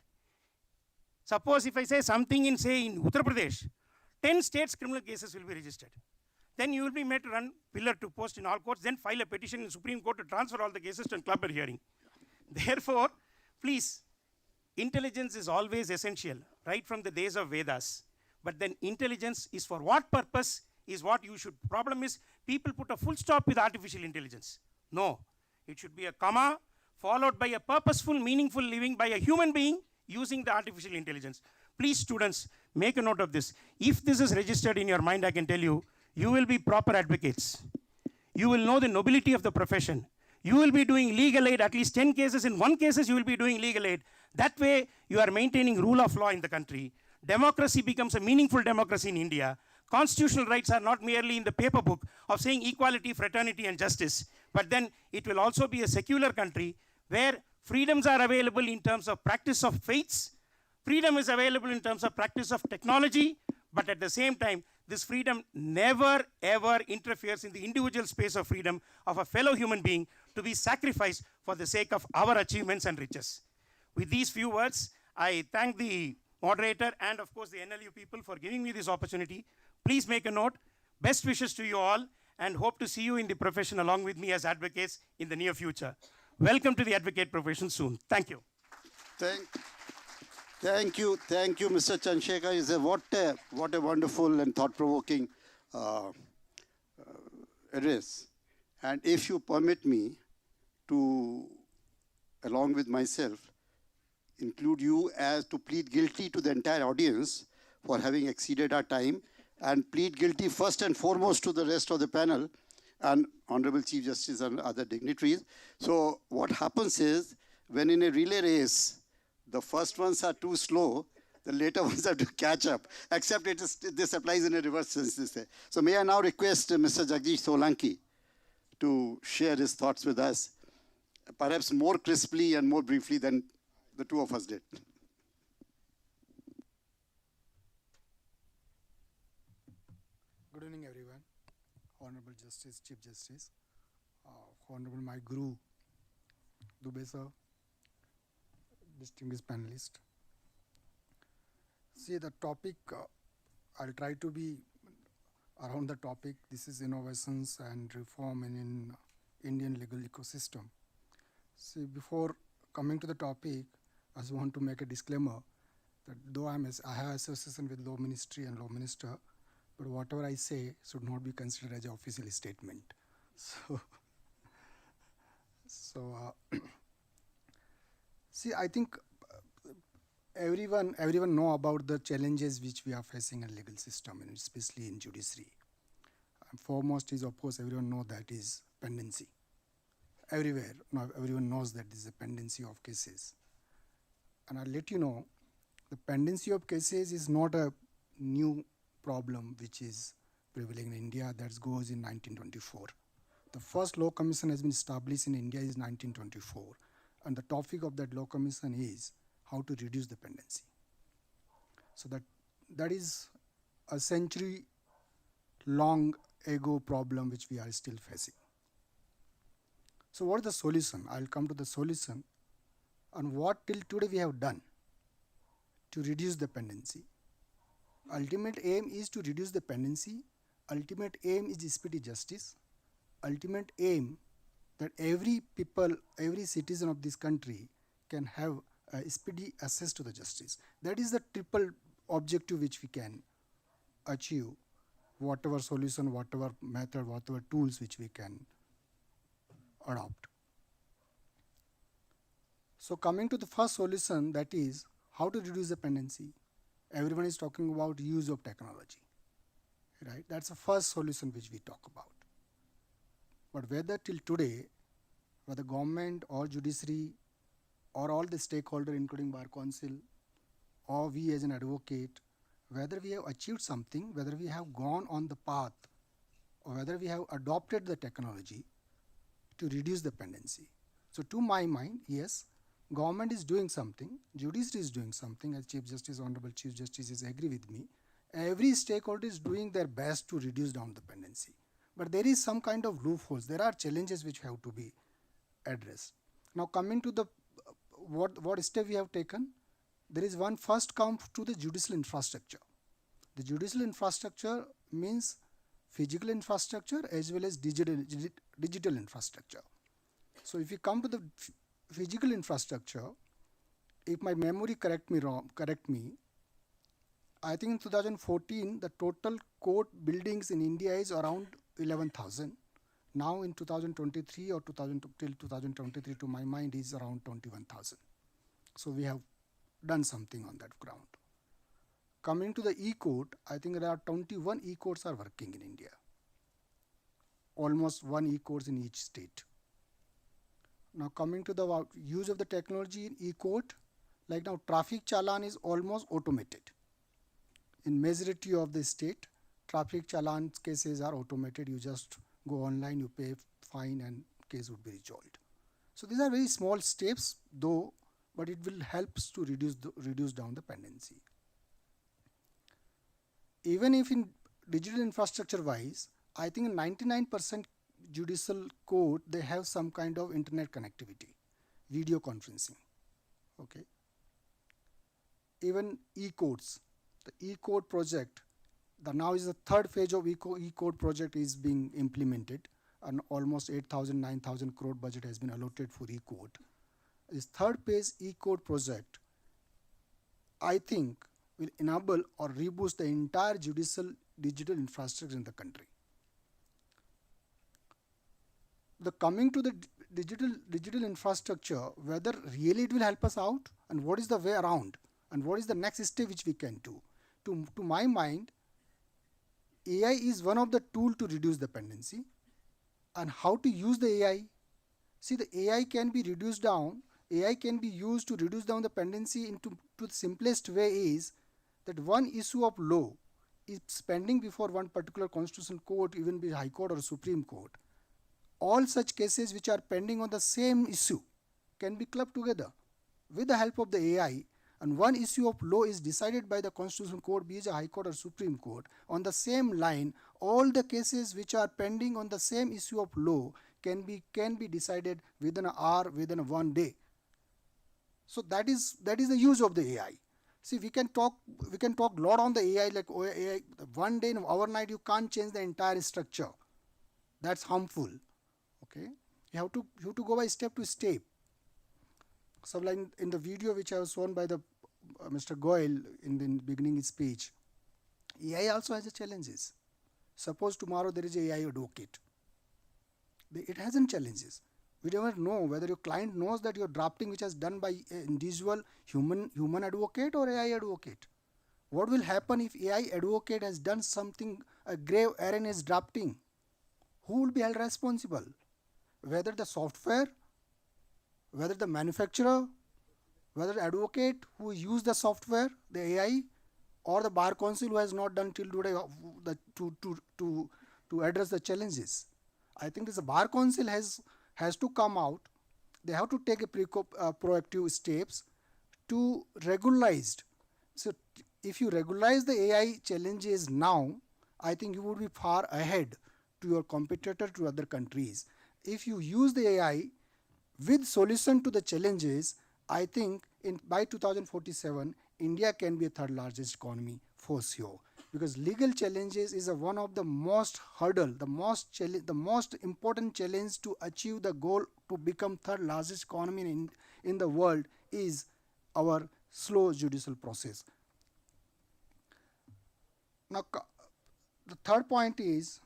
Suppose if I say something in, say, in Uttar Pradesh, 10 states criminal cases will be registered. Then you will be made to run pillar to post in all courts, then file a petition in Supreme Court to transfer all the cases to a club hearing. Therefore, please, intelligence is always essential, right from the days of Vedas. But then intelligence is for what purpose is what you should. Problem is, people put a full stop with artificial intelligence. No, it should be a comma followed by a purposeful, meaningful living by a human being using the artificial intelligence. Please, students, make a note of this. If this is registered in your mind, I can tell you, you will be proper advocates. You will know the nobility of the profession. You will be doing legal aid, at least 10 cases. In 1 case, you will be doing legal aid. That way, you are maintaining rule of law in the country. Democracy becomes a meaningful democracy in India. Constitutional rights are not merely in the paper book of saying equality, fraternity, and justice, but then it will also be a secular country where freedoms are available in terms of practice of faiths, freedom is available in terms of practice of technology, but at the same time, this freedom never ever interferes in the individual space of freedom of a fellow human being to be sacrificed for the sake of our achievements and riches. With these few words, I thank the moderator and of course the NLU people for giving me this opportunity. Please make a note. Best wishes to you all and hope to see you in the profession along with me as advocates in the near future. Welcome to the advocate profession soon. Thank you. Thank you, Mr. Chandrasekkar. What a wonderful and thought-provoking address. And if you permit me to, along with myself, include you as to plead guilty to the entire audience for having exceeded our time, and plead guilty first and foremost to the rest of the panel and Honorable Chief Justice and other dignitaries. So what happens is, when in a relay race, the first ones are too slow, the later ones have to catch up, except this applies in a reverse sense. So may I now request Mr. Jagdish Solanki to share his thoughts with us, perhaps more crisply and more briefly than the two of us did. Good evening, everyone. Honorable Justice, Chief Justice, Honorable my Guru, Dube sir, distinguished panelists. See, the topic, I'll try to be around the topic. This is innovations and reform in Indian legal ecosystem. See, before coming to the topic, I just want to make a disclaimer that though I have association with Law Ministry and Law Minister, but whatever I say should not be considered as an official statement. So, see, I think everyone know about the challenges which we are facing in legal system, and especially in judiciary. Foremost is, of course, everyone know that is pendency. Everywhere, now everyone knows that this is a pendency of cases. And I'll let you know, the pendency of cases is not a new problem which is prevailing in India. That goes in 1924. The first law commission has been established in India is 1924. And the topic of that law commission is how to reduce the pendency. So that is a century long ago problem which we are still facing. So what is the solution? I'll come to the solution and what till today we have done to reduce the pendency. Ultimate aim is to reduce the pendency. Ultimate aim is speedy justice. Ultimate aim that every people, every citizen of this country can have a speedy access to the justice. That is the triple objective which we can achieve, whatever solution, whatever method, whatever tools which we can adopt. So coming to the first solution, that is how to reduce the pendency. Everyone is talking about use of technology, right? That's the first solution which we talk about. But whether till today, whether government or judiciary or all the stakeholders, including Bar Council, or we as an advocate, whether we have achieved something, whether we have gone on the path, or whether we have adopted the technology to reduce the pendency. So to my mind, yes, government is doing something, judiciary is doing something, as Chief Justice, Honorable Chief Justice is agree with me. Every stakeholder is doing their best to reduce down the pendency. But there is some kind of loopholes. There are challenges which have to be addressed. Now coming to the what step we have taken, there is one first come to the judicial infrastructure. The judicial infrastructure means physical infrastructure as well as digital infrastructure. So if you come to the physical infrastructure, if my memory correct me, I think in 2014 the total court buildings in India is around 11,000. Now in 2023 or till 2023, to my mind, is around 21,000. So we have done something on that ground. Coming to the e-court, I think there are 21 e-courts are working in India. Almost one e-court in each state. Now coming to the use of the technology in e-court, like now traffic challan is almost automated. In majority of the state, traffic challan cases are automated. You just go online, you pay fine and case would be resolved. So these are very small steps though, but it will help to reduce down the pendency. Even if in digital infrastructure wise, I think 99% judicial court, they have some kind of internet connectivity, video conferencing, okay. Even e-courts, the e-court project, now is the third phase of e-court project is being implemented, and almost 8,000, 9,000 crore budget has been allotted for e-court. This third phase e-court project, I think, will enable or reboost the entire judicial digital infrastructure in the country. The coming to the digital infrastructure, whether really it will help us out, and what is the way around, and what is the next step which we can do. To my mind, AI is one of the tools to reduce the pendency. And how to use the AI? See, the AI can be reduced down. AI can be used to reduce down the pendency into the simplest way is that one issue of law is pending before one particular constitutional court, even be High Court or Supreme Court. All such cases which are pending on the same issue can be clubbed together with the help of the AI, and one issue of law is decided by the Constitutional Court, be it a High Court or Supreme Court. On the same line, all the cases which are pending on the same issue of law can be decided within an hour, within one day. So that is the use of the AI. See, we can talk a lot on the AI, like AI, one day, overnight, you can't change the entire structure. That's harmful. Okay, you have to go by step to step. So like in the video which I was shown by the Mr. Goel in the beginning speech, AI also has its challenges. Suppose tomorrow there is a AI advocate. It has some challenges. We never know whether your client knows that your drafting which is done by an individual human advocate or AI advocate. What will happen if AI advocate has done something, a grave error in his drafting? Who will be held responsible? Whether the software, whether the manufacturer, whether the advocate who used the software, the AI, or the bar council who has not done till today to address the challenges. I think this bar council has to come out. They have to take a proactive steps to regularize. So if you regularize the AI challenges now, I think you would be far ahead to your competitor to other countries. If you use the AI with solution to the challenges, I think by 2047, India can be a third largest economy for sure. Because legal challenges is one of the most hurdle, the most important challenge to achieve the goal to become third largest economy in the world is our slow judicial process. Now, the third point is,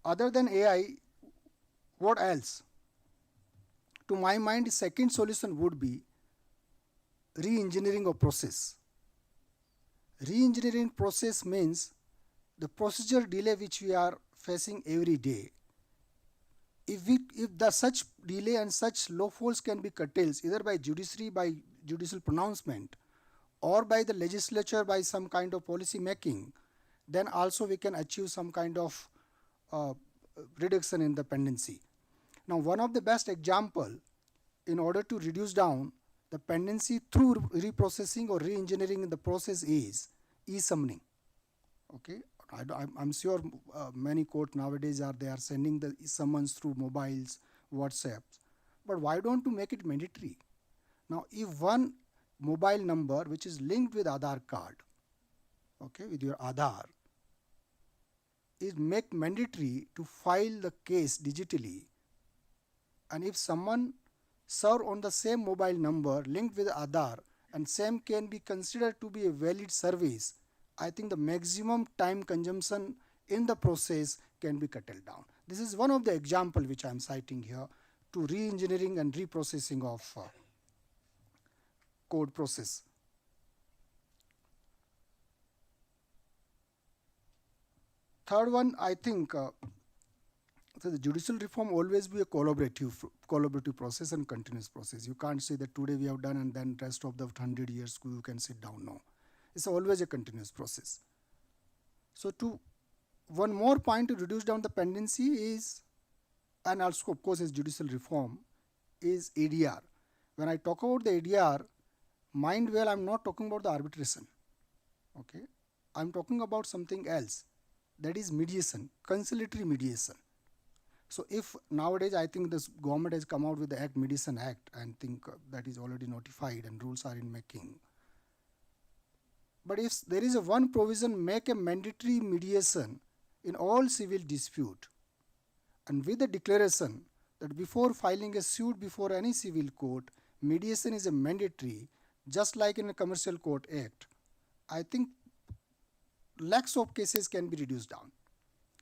other than AI, what else? To my mind, the second solution would be re-engineering of process. Re-engineering process means the procedure delay which we are facing every day. If such delay and such loopholes can be curtailed either by judiciary, by judicial pronouncement, or by the legislature by some kind of policy making, then also we can achieve some kind of reduction in the pendency. Now, one of the best example in order to reduce down the pendency through reprocessing or re-engineering in the process is e-summoning. Okay, I'm sure many courts nowadays are sending the summons through mobiles, WhatsApps. But why don't you make it mandatory? Now, if one mobile number which is linked with Aadhaar card, okay, with your Aadhaar, is make mandatory to file the case digitally, and if someone serve on the same mobile number linked with Aadhaar and same can be considered to be a valid service, I think the maximum time consumption in the process can be curtailed down. This is one of the example which I am citing here to re-engineering and reprocessing of code process. Third one, I think, so the judicial reform always be a collaborative process and continuous process. You can't say that today we have done and then rest of the 100 years you can sit down. No, it's always a continuous process. So one more point to reduce down the pendency is, and also of course is judicial reform, is ADR. When I talk about the ADR, mind well, I'm not talking about the arbitration. Okay, I'm talking about something else, that is mediation, conciliatory mediation. So if nowadays I think this government has come out with the Mediation Act, and think that is already notified and rules are in making. But if there is a one provision, make a mandatory mediation in all civil dispute, and with the declaration that before filing a suit before any civil court, mediation is a mandatory, just like in a Commercial Court Act, I think lakhs of cases can be reduced down.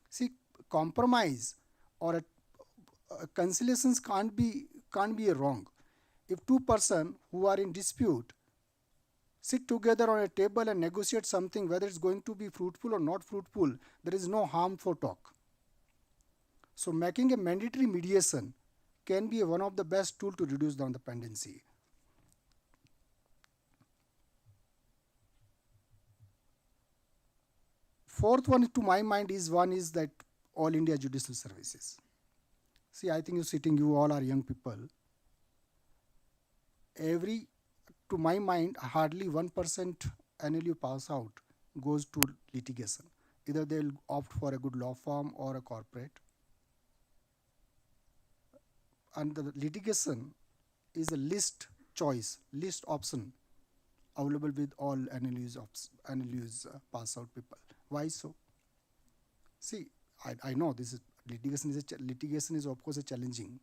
See, compromise or conciliations can't be a wrong. If two persons who are in dispute sit together on a table and negotiate something, whether it's going to be fruitful or not fruitful, there is no harm for talk. So making a mandatory mediation can be one of the best tools to reduce down the pendency. Fourth one to my mind is that All India Judicial Services. See, I think you all are young people. To my mind, hardly 1% NLU pass out goes to litigation. Either they'll opt for a good law firm or a corporate. And the litigation is a least option available with all NLUs pass out people. Why so? See, I know this is litigation is of course a challenging,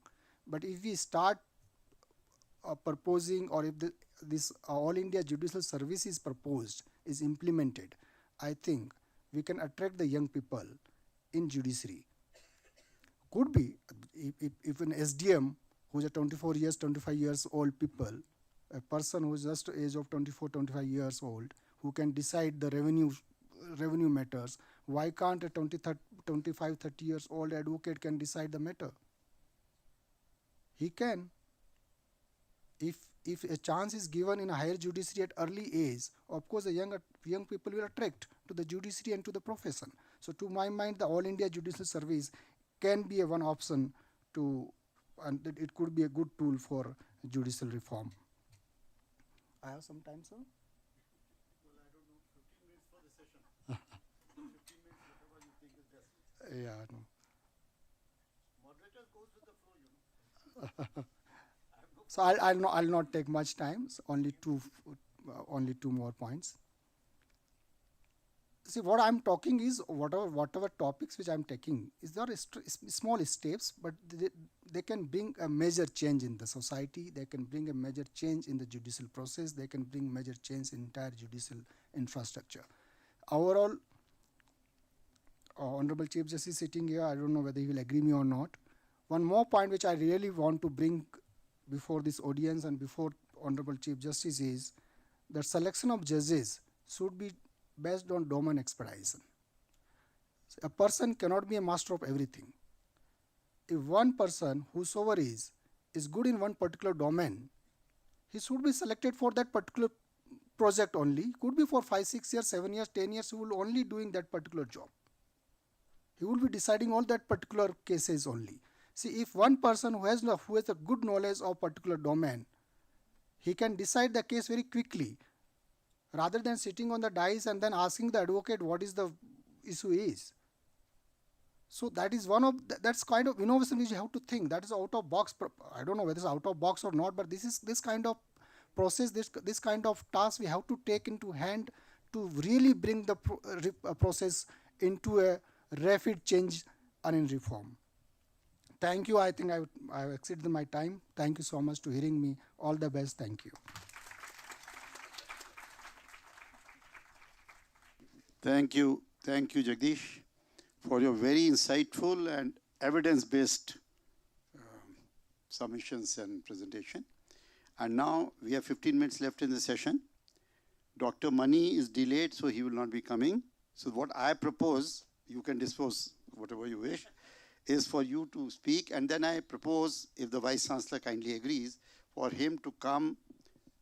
but if we start proposing, or if this All India Judicial Service is proposed, is implemented, I think we can attract the young people in judiciary. could be, if an SDM who's a 24 years, 25 years old people, a person who's just age of 24, 25 years old, who can decide the revenue matters, why can't a 25, 30 years old advocate can decide the matter? He can. If a chance is given in a higher judiciary at early age, of course the young people will attract to the judiciary and to the profession. So to my mind, the All India Judicial Service can be a one option to, and it could be a good tool for judicial reform. I have some time, sir? Well, I don't know, 15 minutes for the session. 15 minutes, whatever you think is best. Yeah, no. Moderator goes with the flow, you know. So I'll not take much time. So only two more points. See, what I'm talking is whatever topics which I'm taking is there small steps, but they can bring a major change in the society. They can bring a major change in the judicial process. They can bring major change in entire judicial infrastructure. Overall, Honorable Chief Justice sitting here, I don't know whether he will agree me or not. One more point which I really want to bring before this audience and before Honorable Chief Justice is that selection of judges should be based on domain expertise. So a person cannot be a master of everything. If one person, whosoever is good in one particular domain, he should be selected for that particular project only. Could be for 5, 6 years, 7 years, 10 years, he will only doing that particular job. He will be deciding all that particular cases only. See, if one person who has a good knowledge of particular domain, he can decide the case very quickly, rather than sitting on the dais and then asking the advocate what is the issue is. So that is that's kind of innovation which you have to think. That is out of box. I don't know whether it's out of box or not, but this kind of process, this kind of task we have to take into hand to really bring the process into a rapid change and in reform. Thank you. I think I have exceeded my time. Thank you so much to hearing me. All the best. Thank you. Thank you, Jagdish, for your very insightful and evidence-based submissions and presentation. And now we have 15 minutes left in the session. Dr. Mani is delayed, so he will not be coming. So what I propose, you can dispose whatever you wish, is for you to speak, and then I propose, if the Vice-chancellor kindly agrees, for him to come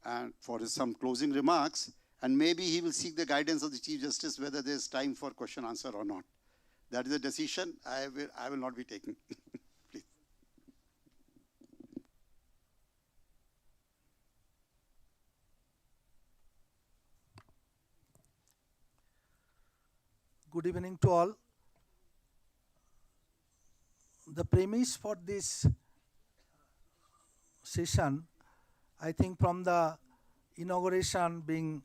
and for some closing remarks, and maybe he will seek the guidance of the Chief Justice whether there is time for question answer or not. That is a decision I will not be taking. Please. Good evening to all. The premise for this session, I think from the inauguration being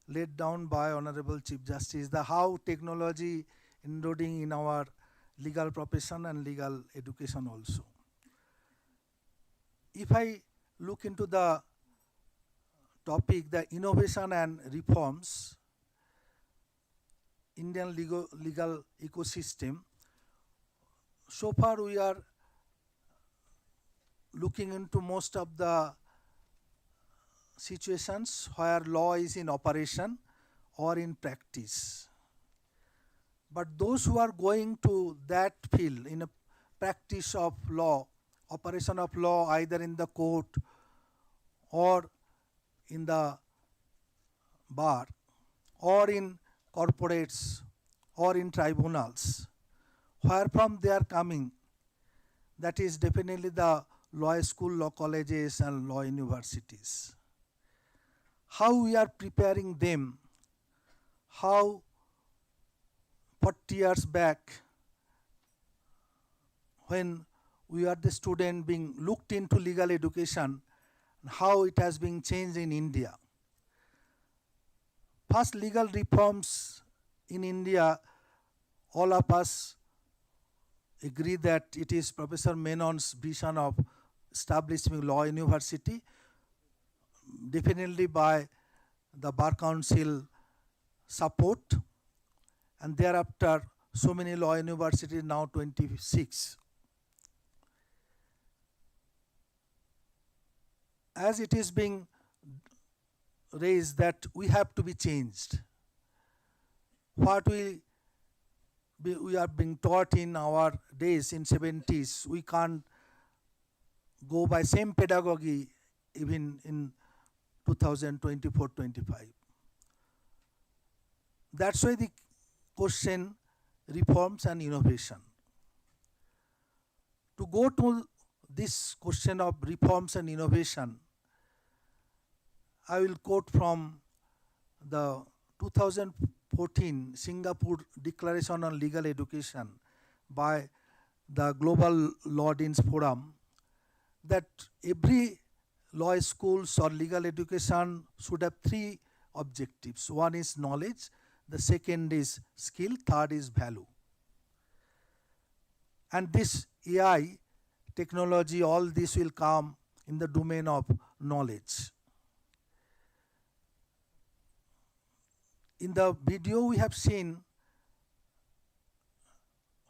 laid down by Honorable Chief Justice, the how technology intruding in our legal profession and legal education also. If I look into the topic, the innovation and reforms, Indian legal ecosystem, so far we are looking into most of the situations where law is in operation or in practice. But those who are going to that field in a practice of law, operation of law either in the court or in the bar or in corporates or in tribunals, where from they are coming, that is definitely the law school, law colleges and law universities. How we are preparing them, how 40 years back when we are the student being looked into legal education, how it has been changed in India. First legal reforms in India, all of us agree that it is Professor Menon's vision of establishing law university, definitely by the Bar Council support, and thereafter so many law universities, now 26. as it is being raised that we have to be changed. What we are being taught in our days in 70s, we can't go by same pedagogy even in 2024-25. That's why the question reforms and innovation. To go to this question of reforms and innovation, I will quote from the 2014 Singapore Declaration on Legal Education by the Global Law Deans Forum, that every law schools or legal education should have three objectives. One is knowledge, the second is skill, third is value. And this AI technology, all this will come in the domain of knowledge. In the video we have seen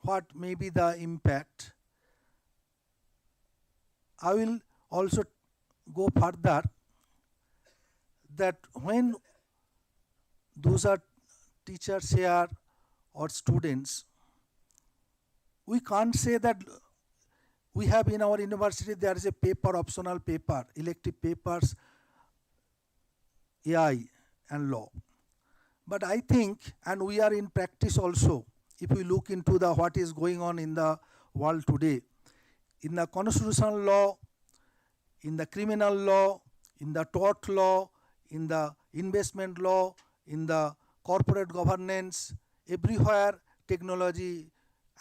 what may be the impact. I will also go further that when those are teachers here or students, we can't say that we have in our university there is a paper, optional paper, elective papers, AI and law. But I think, and we are in practice also, if we look into the what is going on in the world today, in the constitutional law, in the criminal law, in the tort law, in the investment law, in the corporate governance, everywhere technology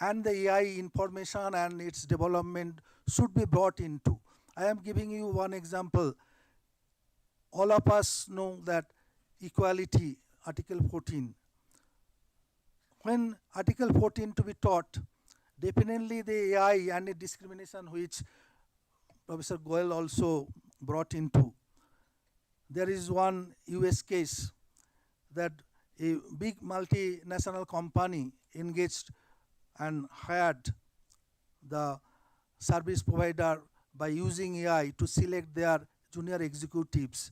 and the AI information and its development should be brought into. I am giving you one example. All of us know that equality, Article 14. When Article 14 to be taught, definitely the AI and the discrimination which Professor Goel also brought into. There is one US case that a big multinational company engaged and hired the service provider by using AI to select their junior executives,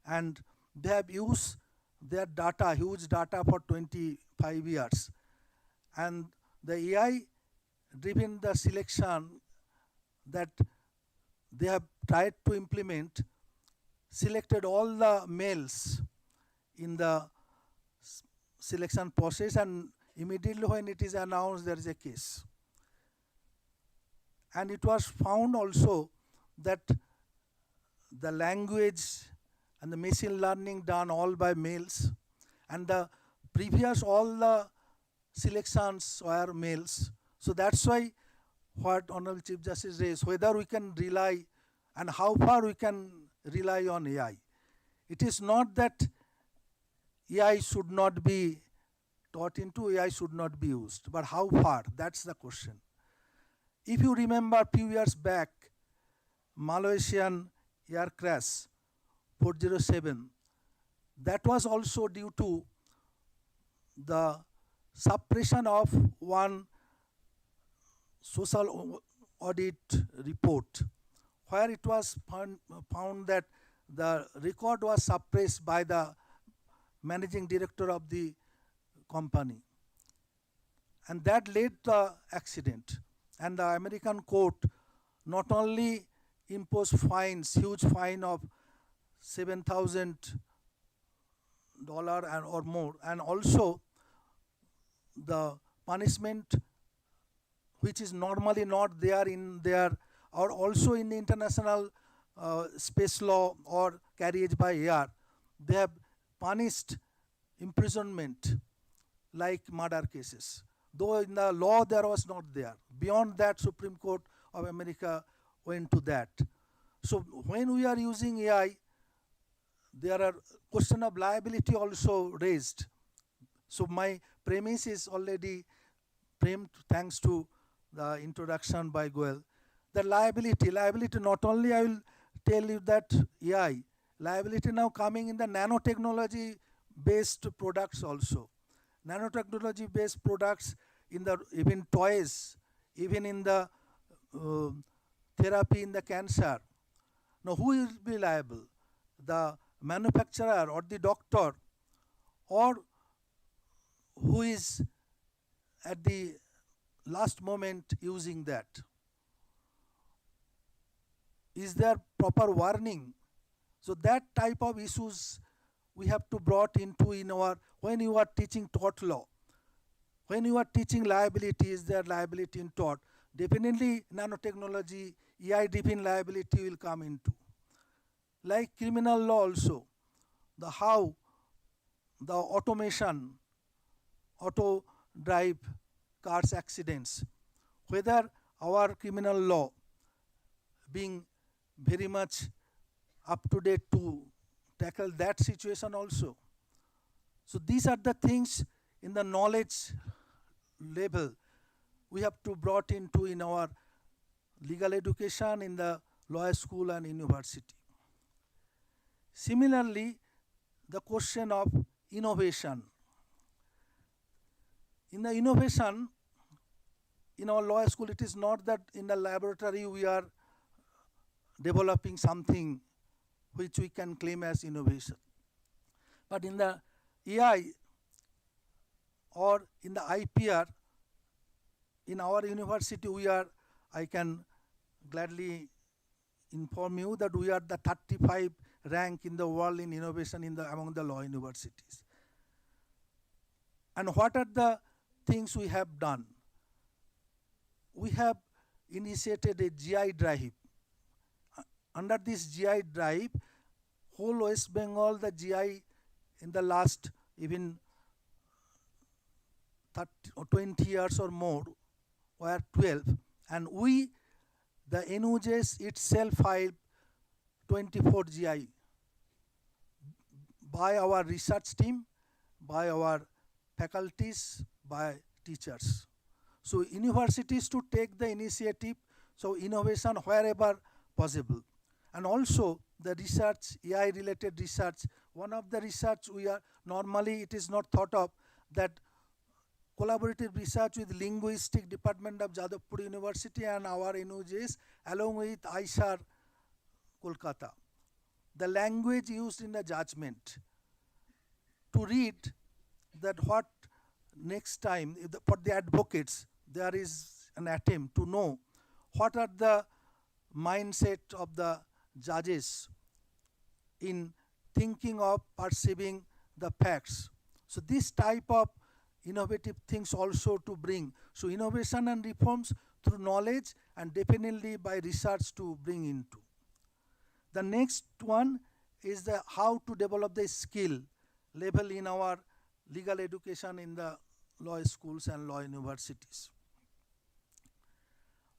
and they have used their data, huge data for 25 years. And the AI driven the selection that they have tried to implement, selected all the males in the selection process, and immediately when it is announced there is a case. And it was found also that the language and the machine learning done all by males, and the previous all the selections were males. So that's why what Honorable Chief Justice raised, whether we can rely and how far we can rely on AI. It is not that AI should not be taught into, AI should not be used, but how far, that's the question. If you remember a few years back, Malaysian air crash, 407, that was also due to the suppression of one social audit report, where it was found that the record was suppressed by the managing director of the company. And that led to the accident. And the American court not only imposed fines, huge fine of $7,000 and or more, and also the punishment which is normally not there in their, or also in the international space law or carriage by air, they have punished imprisonment like murder cases. Though in the law there was not there. Beyond that, Supreme Court of America went to that. So when we are using AI, there are question of liability also raised. So my premise is already framed thanks to the introduction by Goel. The liability not only I will tell you that AI, liability now coming in the nanotechnology based products also. Nanotechnology based products in the even toys, even in the therapy in the cancer, Now, who will be liable? The manufacturer or the doctor, or who is at the last moment using that? Is there proper warning? So that type of issues we have to brought into in our, when you are teaching tort law, when you are teaching liability, is there liability in tort? Definitely nanotechnology, AI-driven liability will come into. Like criminal law also, the how the automation, auto drive cars accidents, whether our criminal law being very much up to date to tackle that situation also. So these are the things in the knowledge level we have to brought into in our legal education in the law school and university. Similarly, the question of innovation. In the innovation, in our law school, it is not that in the laboratory we are developing something which we can claim as innovation. But in the AI or in the IPR, in our university we are, I can gladly inform you that we are the 35 rank in the world in innovation in the, among the law universities. And what are the things we have done? We have initiated a GI drive. Under this GI drive, whole West Bengal, the GI in the last even 30 or 20 years or more were 12, and we, the NUJS itself, filed 24 GI by our research team, by our faculties, by teachers. So universities to take the initiative, so innovation wherever possible. And also the research, AI related research, one of the research we are, normally it is not thought of, that collaborative research with linguistic department of Jadavpur University and our NUJs along with ISAR Kolkata. The language used in the judgment to read that what next time for the advocates there is an attempt to know what are the mindset of the judges in thinking of perceiving the facts. So this type of innovative things also to bring. So innovation and reforms through knowledge and definitely by research to bring into. The next one is the how to develop the skill level in our legal education in the law schools and law universities.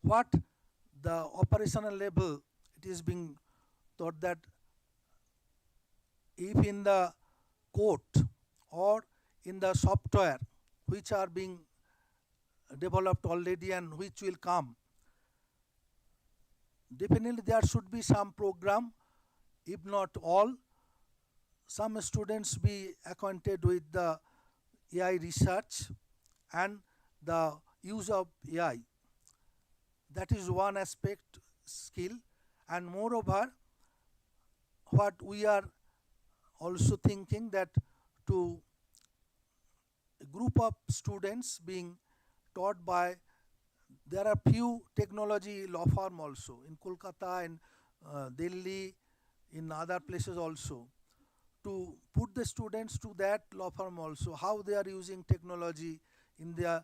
What the operational level, it is being thought that if in the court or in the software which are being developed already and which will come, definitely there should be some program, if not all, some students be acquainted with the AI research and the use of AI. That is one aspect, skill. And moreover, what we are also thinking that to a group of students being taught by, there are few technology law firm also in Kolkata and Delhi, in other places also, to put the students to that law firm also, how they are using technology in their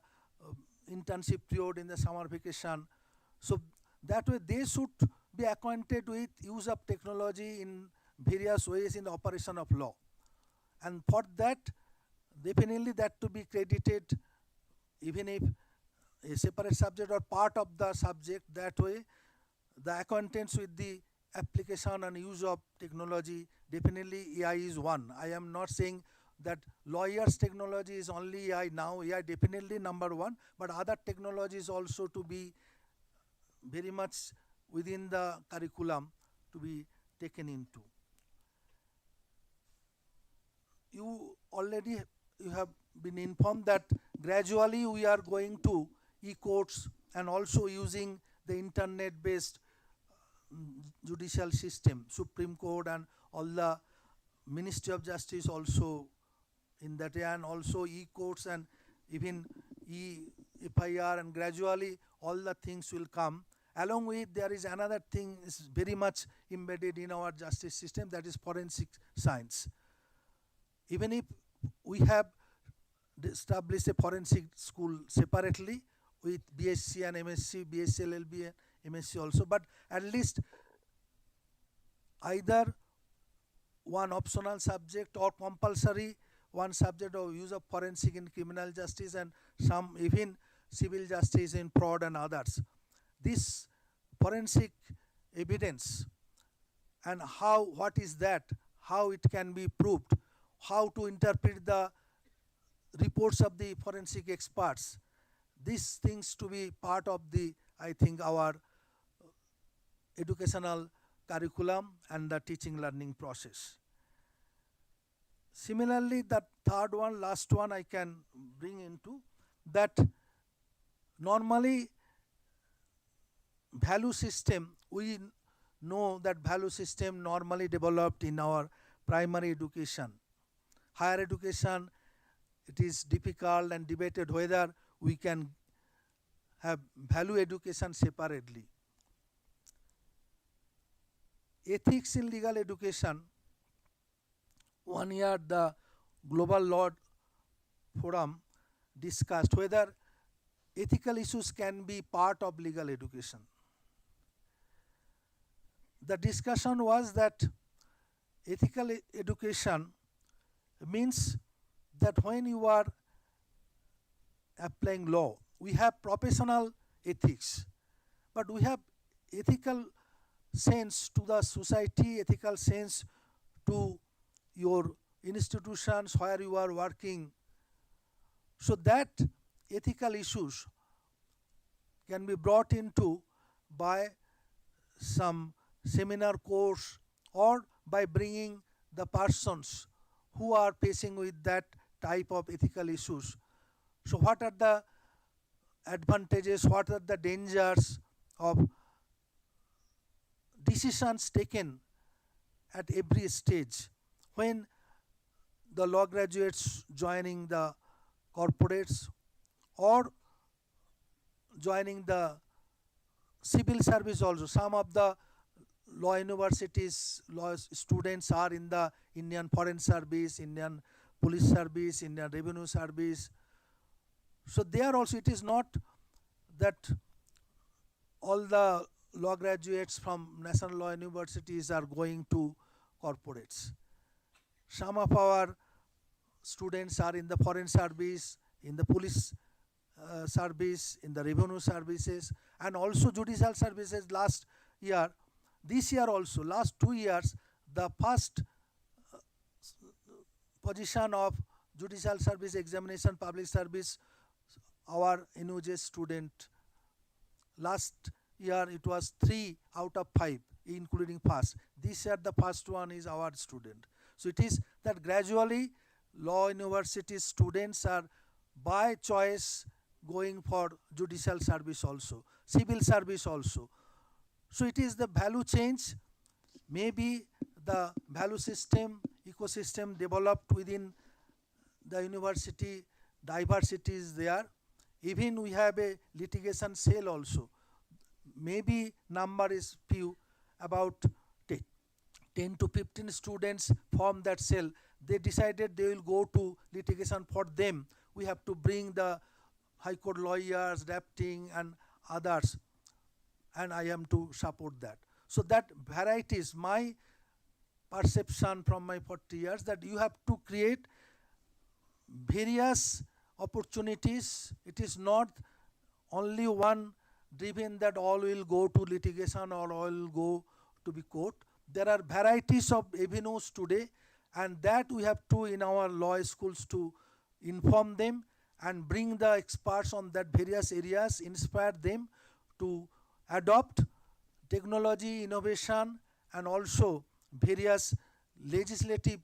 internship period, in the summer vacation. So that way they should be acquainted with use of technology in various ways in the operation of law. And for that, definitely that to be credited, even if a separate subject or part of the subject, that way the acquaintance with the application and use of technology, definitely AI is one. I am not saying that lawyers technology is only AI now, AI definitely number one, but other technologies also to be very much within the curriculum to be taken into. You already you have been informed that gradually we are going to e-courts and also using the internet based judicial system, Supreme Court and all the Ministry of Justice also in that, and also e-courts and even e-FIR, and gradually all the things will come. Along with, there is another thing is very much embedded in our justice system, that is forensic science. Even if we have established a forensic school separately with BSc and MSc, BSc LLB and MSc also, but at least either one optional subject or compulsory one subject of use of forensic in criminal justice, and some even civil justice in fraud and others. This forensic evidence and what is that, how it can be proved, how to interpret the reports of the forensic experts, these things to be part of the, I think, our educational curriculum and the teaching learning process. Similarly, the third one, last one I can bring into that normally value system, we know that value system normally developed in our primary education. Higher education, it is difficult and debated whether we can have value education separately. Ethics in legal education, one year the Global Law Forum discussed whether ethical issues can be part of legal education. The discussion was that ethical education means that when you are applying law, we have professional ethics, but we have ethical sense to the society, ethical sense to your institutions where you are working. So that ethical issues can be brought into by some seminar course or by bringing the persons who are facing with that type of ethical issues. So what are the advantages, what are the dangers of decisions taken at every stage when the law graduates joining the corporates or joining the civil service also. Some of the law universities, law students are in the Indian Foreign Service, Indian Police Service, Indian Revenue Service. So there also it is not that all the law graduates from national law universities are going to corporates. Some of our students are in the foreign service, in the police service, in the revenue services, and also judicial services. Last year, this year also, last 2 years, the first position of judicial service examination, public service, our NUJ student. Last year it was 3 out of 5, including first. This year the first one is our student. So it is that gradually law university students are by choice going for judicial service also, civil service also. So it is the value change, maybe the value system, ecosystem developed within the university, diversity is there. Even we have a litigation cell also. Maybe number is few, about 10 to 15 students form that cell. They decided they will go to litigation. For them, we have to bring the high court lawyers, drafting and others, and I am to support that. So that variety is my perception from my 40 years, that you have to create various opportunities. It is not only one driven that all will go to litigation or all will go to be court. There are varieties of avenues today, and that we have to in our law schools to inform them and bring the experts on that various areas, inspire them to adopt technology, innovation, and also various legislative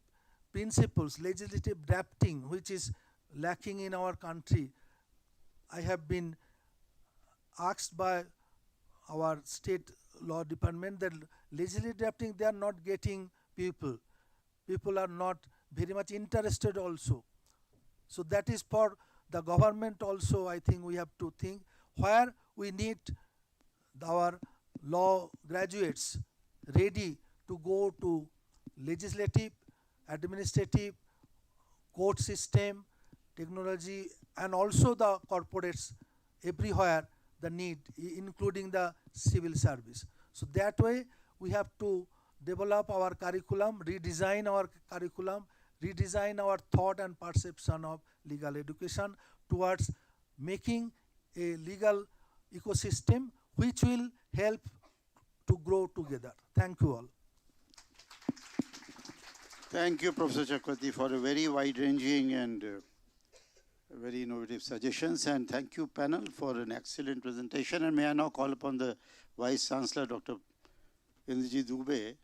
principles, legislative drafting, which is lacking in our country. I have been asked by our state law department, that legislative drafting, they are not getting people. People are not very much interested also. So that is for the government also. I think we have to think where we need our law graduates ready to go to legislative, administrative, court system, technology, and also the corporates everywhere, the need, including the civil service. So that way we have to develop our curriculum, redesign our curriculum, redesign our thought and perception of legal education towards making a legal ecosystem which will help to grow together. Thank you all. Thank you, Professor Chakravarti, for a very wide-ranging and very innovative suggestions. And thank you, panel, for an excellent presentation. And may I now call upon the Vice-chancellor, Dr. Indrajit Dube,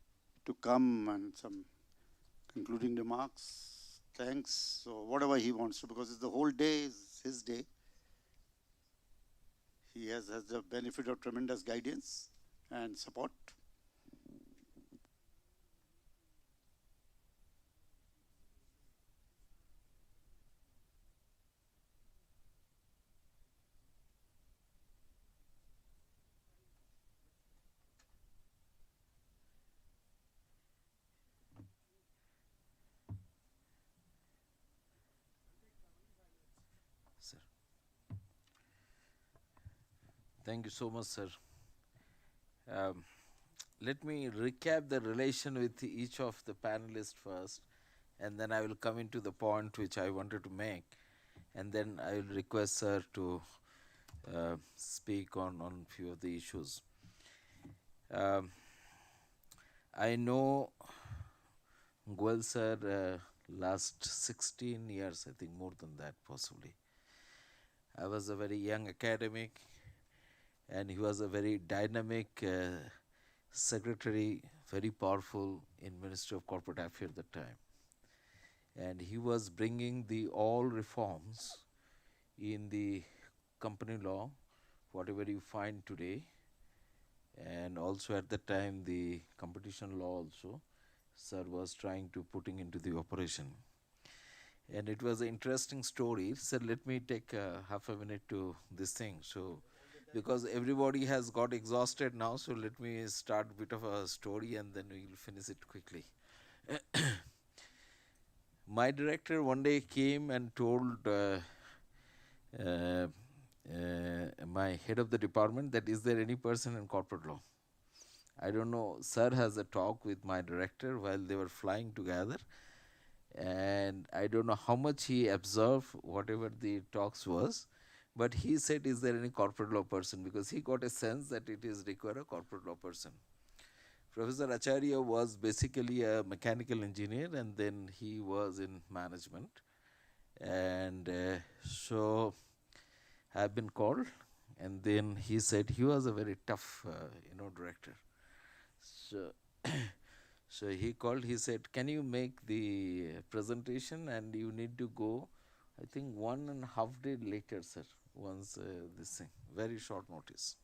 to come and some concluding remarks, thanks, or whatever he wants to, because the whole day is his day. He has the benefit of tremendous guidance and support. Thank you so much, sir. Let me recap the relation with each of the panelists first, and then I will come into the point which I wanted to make, and then I will request sir to speak on few of the issues. I know Goel sir last 16 years, I think more than that possibly. I was a very young academic, and he was a very dynamic secretary, very powerful in Ministry of Corporate Affairs at the time. And he was bringing all reforms in the company law, whatever you find today, and also at the time the competition law also, sir was trying to putting into the operation. And it was an interesting story. Sir, let me take half a minute to this thing. So, because everybody has got exhausted now, so let me start a bit of a story and then we will finish it quickly. My director one day came and told my head of the department that is there any person in corporate law? I don't know, sir has a talk with my director while they were flying together, and I don't know how much he observed whatever the talks was. But he said, is there any corporate law person? Because he got a sense that it is required a corporate law person. Professor Acharya was basically a mechanical engineer, and then he was in management. And so I have been called, and then he said he was a very tough, director. So, so he called, he said, can you make the presentation and you need to go, I think 1.5 days later, sir. Once this thing, very short notice.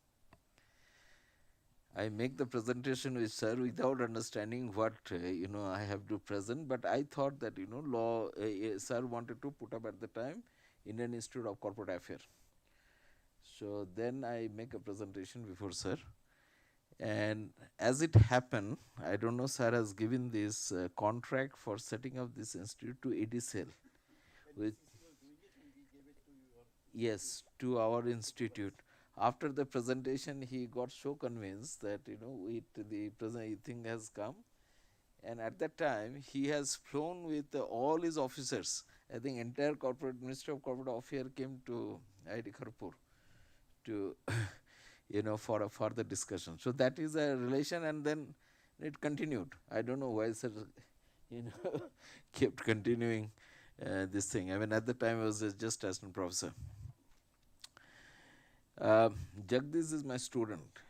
I make the presentation with sir without understanding what I have to present, but I thought that law sir wanted to put up at the time Indian Institute of Corporate Affairs. So then I make a presentation before sir, and as it happened, I don't know, sir has given this contract for setting up this institute to ADCL, which yes, to our institute. After the presentation, he got so convinced that the present thing has come, and at that time he has flown with all his officers. I think entire corporate Ministry of Corporate Affairs came to IIT Kharagpur to for a further discussion. So that is a relation, and then it continued. I don't know why sir kept continuing this thing. I mean, at the time I was just assistant professor. Jagdish is my student,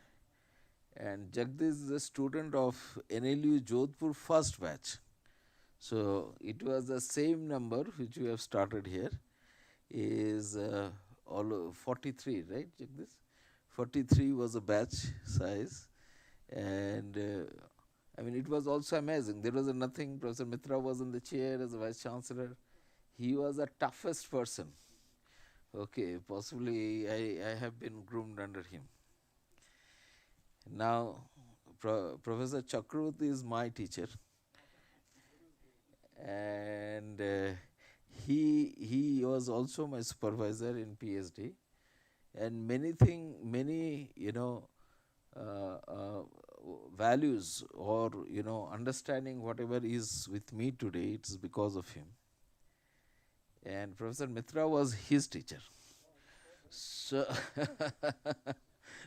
and Jagdish is a student of NLU Jodhpur first batch. So it was the same number which we have started here, is all 43, right Jagdish? 43 was a batch size, And I mean, it was also amazing. There was nothing. Professor Mitra was in the chair as a vice-chancellor. He was the toughest person. Okay, possibly I have been groomed under him. Now, Professor Chakravarti is my teacher, and he was also my supervisor in PhD, and many values or understanding whatever is with me today, it's because of him. And Professor Mitra was his teacher. So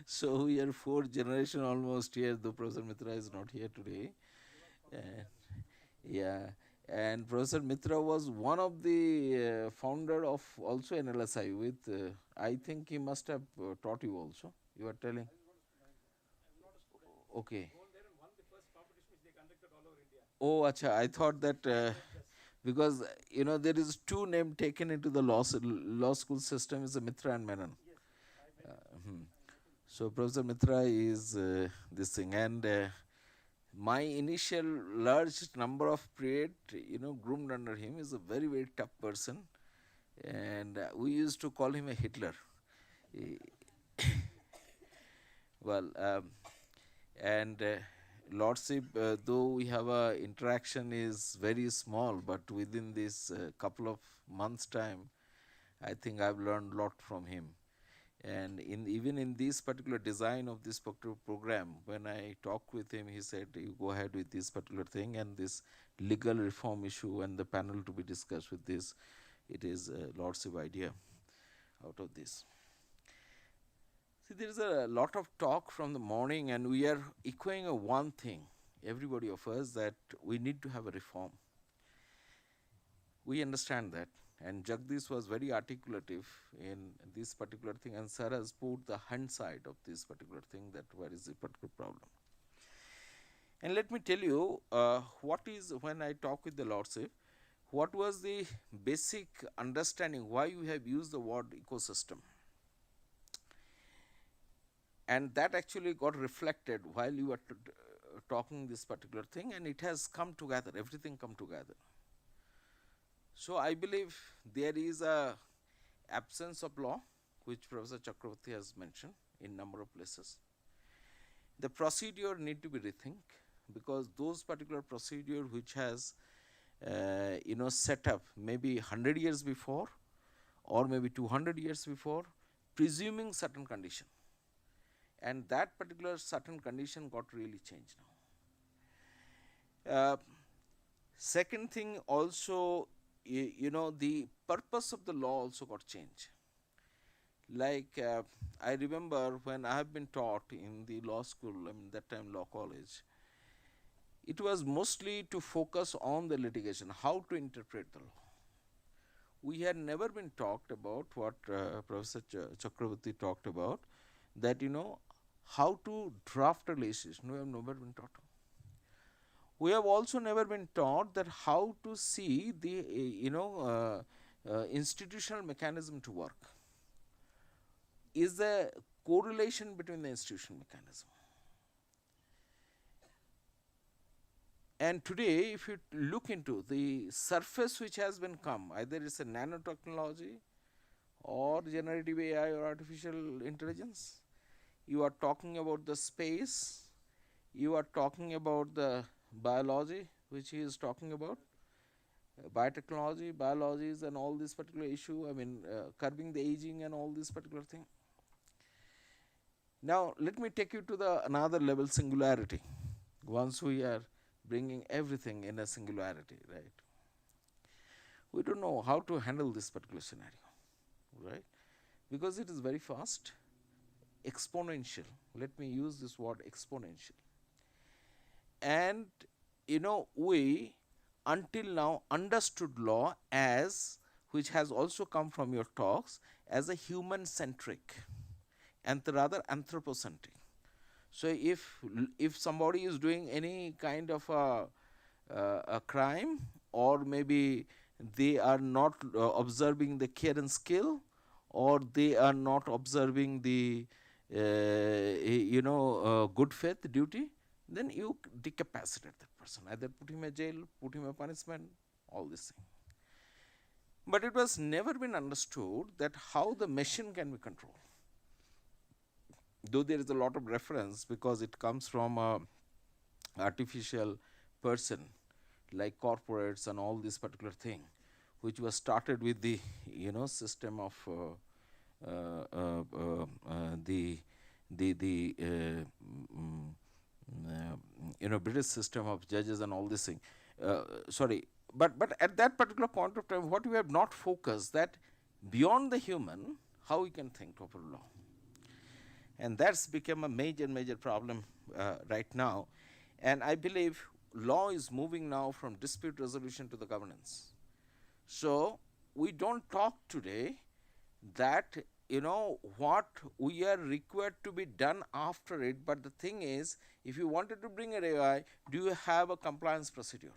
so we are fourth generation almost here, though Professor Mitra is not here today. Yeah, and Professor Mitra was one of the founder of also NLSI with, I think he must have taught you also, you are telling. Okay. Oh, acha, I thought that because there is two names taken into the law school system is a Mitra and Menon. So Professor Mitra is this thing, and my initial large number of period groomed under him is a very tough person, and we used to call him a Hitler. Well, and Lordship, though we have a interaction is very small, but within this couple of months time, I think I've learned a lot from him. And even in this particular design of this program, when I talked with him, he said, you go ahead with this particular thing and this legal reform issue and the panel to be discussed with this. It is a Lordship idea out of this. See, there is a lot of talk from the morning, and we are echoing one thing, everybody of us, that we need to have a reform. We understand that, and Jagdish was very articulative in this particular thing, and Sir has put the hindsight of this particular thing, that where is the particular problem. And let me tell you, what is, when I talk with the Lordship, what was the basic understanding why you have used the word ecosystem. And that actually got reflected while you were talking this particular thing, and it has come together, everything come together. So I believe there is a absence of law, which Professor Chakravarti has mentioned in number of places. The procedure need to be rethink, because those particular procedure which has set up maybe 100 years before or maybe 200 years before, presuming certain condition. And that particular certain condition got really changed now. Second thing also, the purpose of the law also got changed. Like I remember when I have been taught in the law school, that time law college, it was mostly to focus on the litigation, how to interpret the law. We had never been talked about what Professor Chakravarti talked about, that how to draft a legislation. We have never been taught. We have also never been taught that how to see the institutional mechanism to work. Is the correlation between the institutional mechanism. And today, if you look into the surface which has been come, either it's a nanotechnology or generative AI or artificial intelligence, you are talking about the space, you are talking about the biology, which he is talking about, biotechnology, biologies and all this particular issue, curbing the aging and all this particular thing. Now, let me take you to another level, singularity. Once we are bringing everything in a singularity, right? We don't know how to handle this particular scenario, right? Because it is very fast, exponential. Let me use this word, exponential. And we until now understood law as, which has also come from your talks, as a human centric and rather anthropocentric. So if somebody is doing any kind of a crime, or maybe they are not observing the care and skill, or they are not observing the good faith duty, then you decapacitate that person, either put him in jail, put him in punishment, all this thing. But it was never been understood that how the machine can be controlled. Though there is a lot of reference because it comes from a artificial person like corporates and all this particular thing, which was started with the system of British system of judges and all this thing. But at that particular point of time, what we have not focused that beyond the human, how we can think of a law. And that's become a major problem right now. And I believe law is moving now from dispute resolution to the governance. So we don't talk today that what we are required to be done after it, but the thing is, if you wanted to bring an AI, do you have a compliance procedure?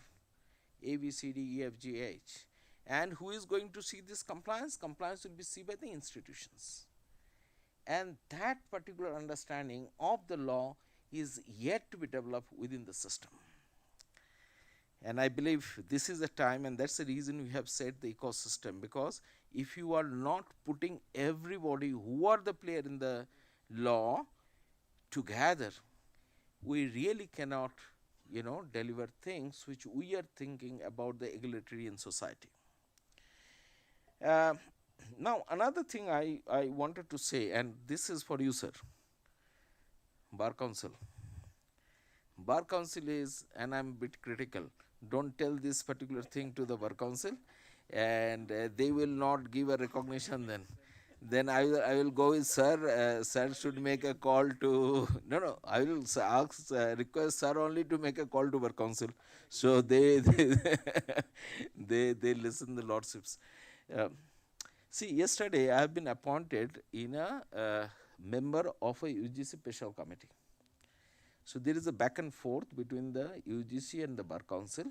A, B, C, D, E, F, G, H. And who is going to see this compliance? Compliance will be seen by the institutions. And that particular understanding of the law is yet to be developed within the system. And I believe this is the time, and that's the reason we have said the ecosystem, because if you are not putting everybody who are the player in the law together, we really cannot deliver things which we are thinking about the egalitarian society. Now another thing I wanted to say, and this is for you, sir, Bar Council. Bar Council is, and I am a bit critical, don't tell this particular thing to the Bar Council, and they will not give a recognition then I will go with sir. Sir should make a call to I will ask request sir only to make a call to Bar Council, so they listen the lordships. See, yesterday I have been appointed in a member of a UGC special committee. So there is a back and forth between the UGC and the Bar Council.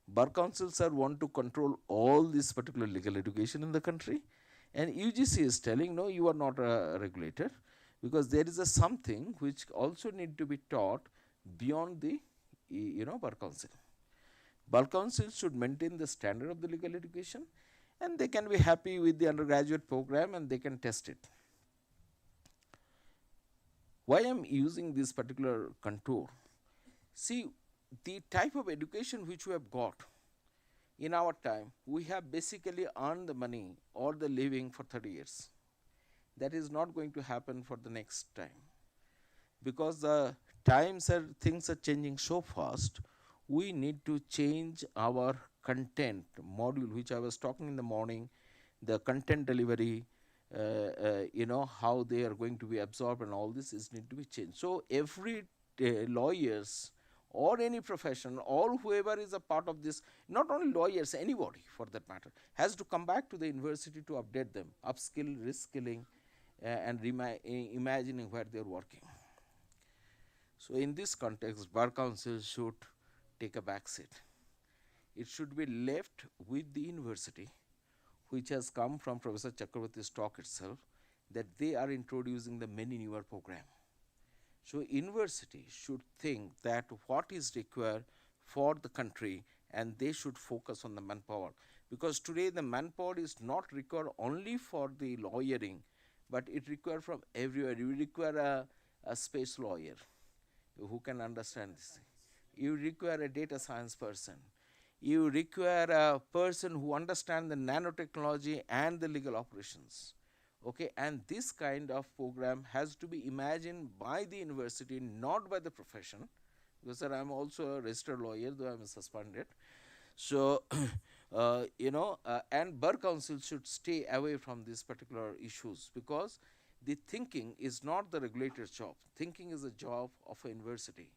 Bar Council, sir, want to control all this particular legal education in the country, and UGC is telling, no, you are not a regulator, because there is a something which also need to be taught beyond the Bar Council. Bar Council should maintain the standard of the legal education, and they can be happy with the undergraduate program and they can test it. Why I am using this particular contour? See, the type of education which we have got in our time, we have basically earned the money or the living for 30 years. That is not going to happen for the next time, because the times things are changing so fast. We need to change our content module, which I was talking in the morning, the content delivery, how they are going to be absorbed, and all this is need to be changed. So every lawyers or any profession or whoever is a part of this, not only lawyers, anybody for that matter, has to come back to the university to update them, upskill, reskilling, and imagining where they are working. So in this context, Bar Council should take a back seat. It should be left with the university, which has come from Professor Chakravarti's talk itself, that they are introducing the many newer program. So university should think that what is required for the country, and they should focus on the manpower, because today the manpower is not required only for the lawyering, but it required from everywhere. You require a space lawyer who can understand this thing. You require a data science person. You require a person who understands the nanotechnology and the legal operations. Okay, and this kind of program has to be imagined by the university, not by the profession, because sir, I am also a registered lawyer, though I am suspended. So, and Bar Council should stay away from these particular issues, because the thinking is not the regulator's job. Thinking is a job of a university,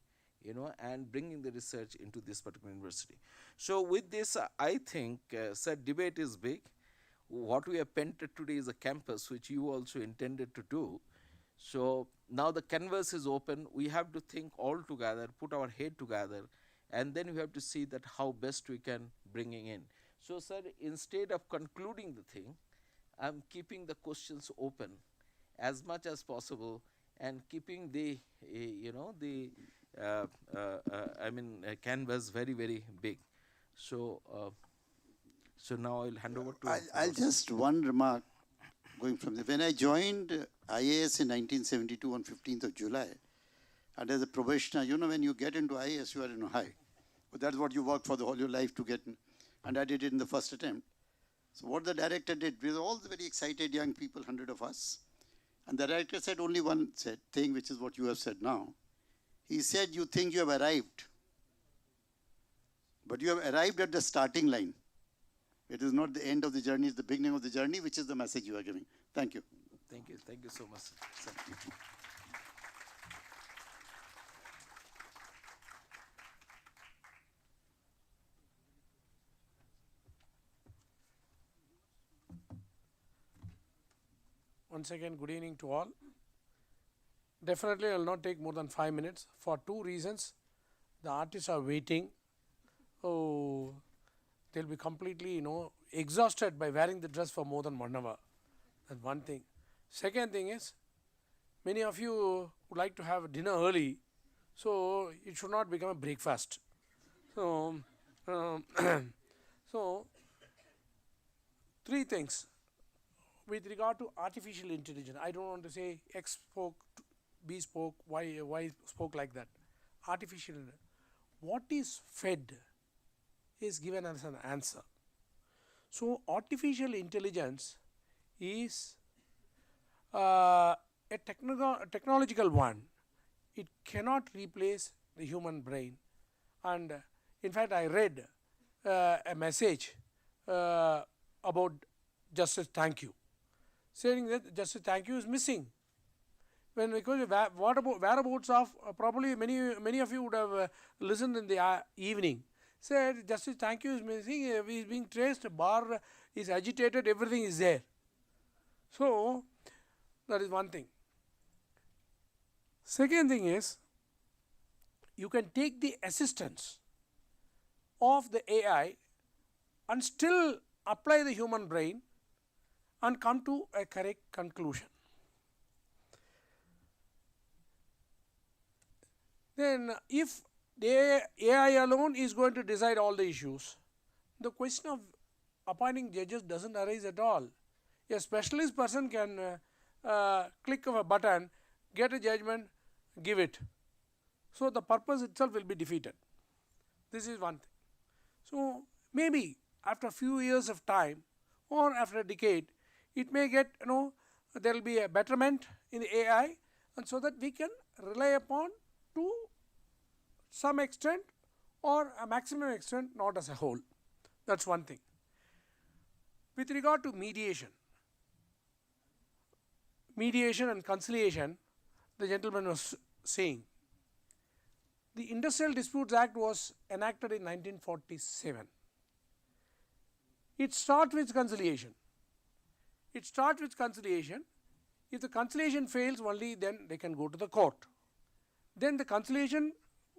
and bringing the research into this particular university. So with this, I think, sir, debate is big. What we have painted today is a campus, which you also intended to do. So now the canvas is open. We have to think all together, put our head together, and then we have to see that how best we can bringing in. So sir, instead of concluding the thing, I'm keeping the questions open as much as possible, and keeping the canvas very big. So, so now I'll hand over to. I'll just one remark going from there. When I joined IAS in 1972 on 15th of July, and as a probationer, you know, when you get into IAS, you are in a high. But that's what you work for the whole your life to get in. And I did it in the first attempt. So what the director did, we were all very excited young people, 100 of us. And the director said only one thing, which is what you have said now. He said, you think you have arrived, but you have arrived at the starting line. It is not the end of the journey, it's the beginning of the journey, which is the message you are giving. Thank you. Thank you so much, sir. Once again, good evening to all. Definitely, I will not take more than 5 minutes for two reasons. The artists are waiting. Oh, they'll be completely, exhausted by wearing the dress for more than 1 hour. That's one thing. Second thing is, many of you would like to have dinner early, so it should not become a breakfast. So, so three things. With regard to artificial intelligence, I don't want to say X spoke, B spoke, Y spoke like that. Artificial intelligence. What is fed is given as an answer. So, artificial intelligence is a technological one. It cannot replace the human brain. And in fact, I read a message about Justice Thank You, saying that Justice Thank You is missing. When because whereabouts of probably many of you would have listened in the evening. Said Justice Thank You is missing. He is being traced. Bar is agitated. Everything is there. So that is one thing. Second thing is, you can take the assistance of the AI and still apply the human brain and come to a correct conclusion. Then if the AI alone is going to decide all the issues, the question of appointing judges doesn't arise at all. A specialist person can click of a button, get a judgment, give it. So the purpose itself will be defeated. This is one thing. So maybe after a few years of time or after a decade, it may get, there will be a betterment in the AI, and so that we can rely upon to some extent or a maximum extent, not as a whole. That's one thing. With regard to mediation and conciliation, the gentleman was saying, the Industrial Disputes Act was enacted in 1947. It starts with conciliation. If the conciliation fails, only then they can go to the court. Then the conciliation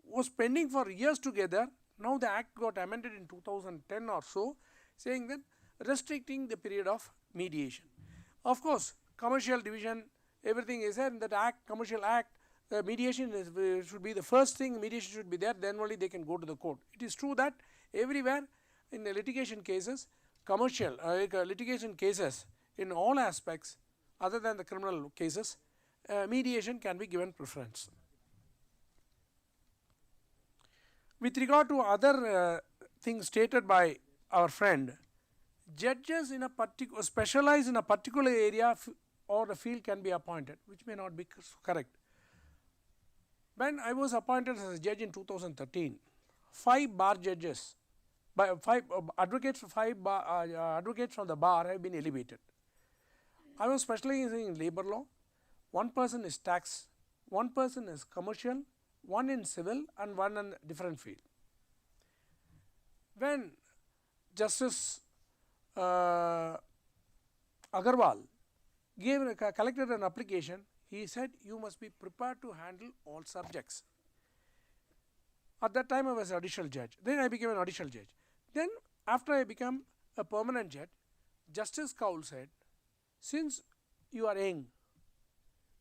was pending for years together. Now the act got amended in 2010 or so, saying that restricting the period of mediation. Of course, commercial division, everything is there in that act, commercial act. Mediation should be the first thing, mediation should be there, then only they can go to the court. It is true that everywhere in the litigation cases, commercial litigation cases in all aspects other than the criminal cases, mediation can be given preference. With regard to other things stated by our friend, judges in a particular specialized in a particular area or a field can be appointed, which may not be correct. When I was appointed as a judge in 2013, 5 bar judges, by 5 advocates, advocates from the bar have been elevated. I was specializing in labor law. One person is tax, one person is commercial, one in civil, and one in different field. When Justice Agarwal collected an application, he said, you must be prepared to handle all subjects. At that time I was an additional judge. Then I became an additional judge. Then after I became a permanent judge, Justice Goel said, since you are young,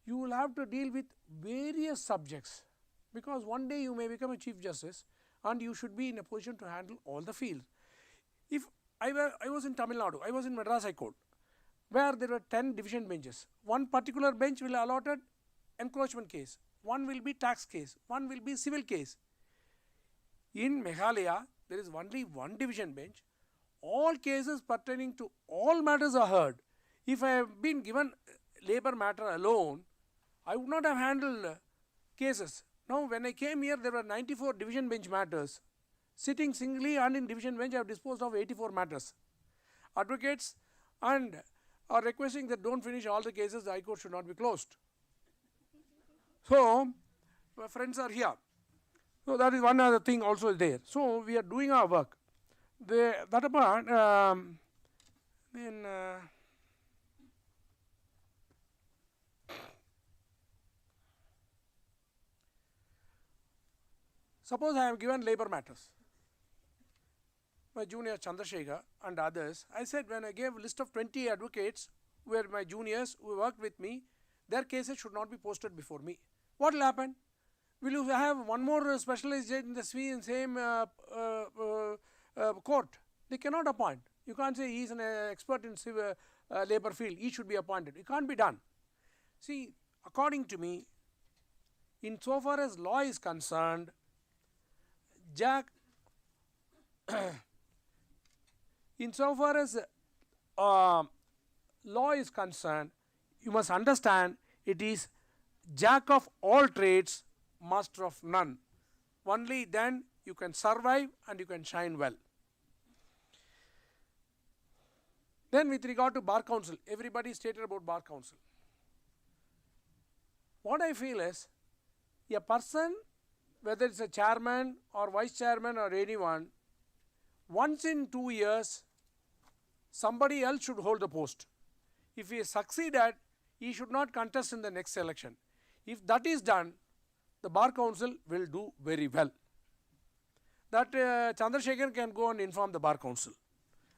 you will have to deal with various subjects because one day you may become a Chief Justice and you should be in a position to handle all the fields. If I was in Tamil Nadu, I was in Madras High Court, where there were 10 division benches. One particular bench will allotted encroachment case, one will be tax case, one will be civil case. In Meghalaya, there is only one division bench. All cases pertaining to all matters are heard. If I have been given labor matter alone, I would not have handled cases. Now when I came here, there were 94 division bench matters. Sitting singly and in division bench, I have disposed of 84 matters. Advocates and are requesting that don't finish all the cases, the High Court should not be closed. So, my friends are here. So that is one other thing also there. So we are doing our work. That apart, suppose I am given labor matters. My junior Chandrasekkar and others, I said when I gave a list of 20 advocates who were my juniors who worked with me, their cases should not be posted before me. What will happen? Will you have one more specialized judge in the same court? They cannot appoint. You can't say he is an expert in civil labor field, he should be appointed. It can't be done. See, according to me, in so far as law is concerned, in so far as law is concerned, you must understand it is jack of all trades, master of none. Only then you can survive and you can shine well. Then with regard to Bar Council, everybody stated about Bar Council. What I feel is, a person, whether it's a chairman or vice chairman or anyone, once in 2 years, somebody else should hold the post. If he succeeded, he should not contest in the next election. If that is done, the Bar Council will do very well. That Chandrasekkar can go and inform the Bar Council.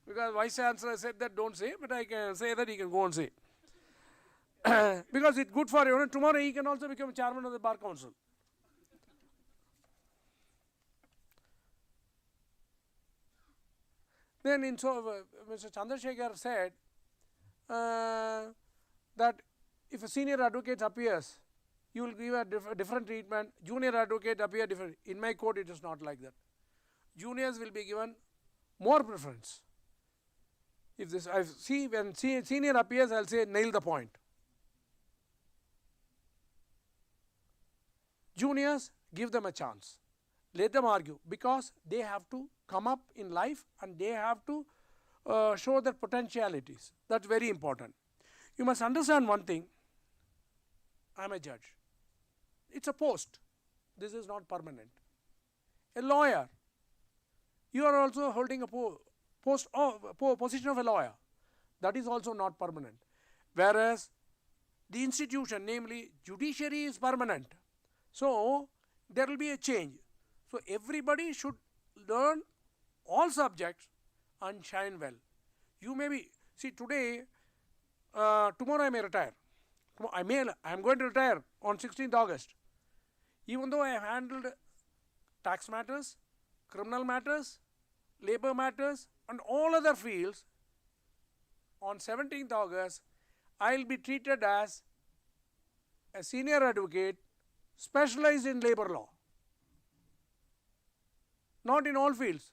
Because Vice-chancellor said that don't say, but I can say that he can go and say. Because it's good for everyone. Tomorrow he can also become chairman of the Bar Council. Then Mr. Chandrasekkar said that if a senior advocate appears, you will give a different treatment, junior advocate appear different. In my court it is not like that. Juniors will be given more preference. If this, I see when senior appears, I will say nail the point. Juniors, give them a chance. Let them argue, because they have to come up in life and they have to show their potentialities. That's very important. You must understand one thing. I am a judge. It's a post. This is not permanent. A lawyer, you are also holding a position of a lawyer. That is also not permanent. Whereas the institution, namely judiciary, is permanent. So there will be a change. So everybody should learn all subjects and shine well. You may be, see today, tomorrow I may retire. I am going to retire on 16th August. Even though I have handled tax matters, criminal matters, labor matters and all other fields, on 17th August I will be treated as a senior advocate specialized in labor law. Not in all fields,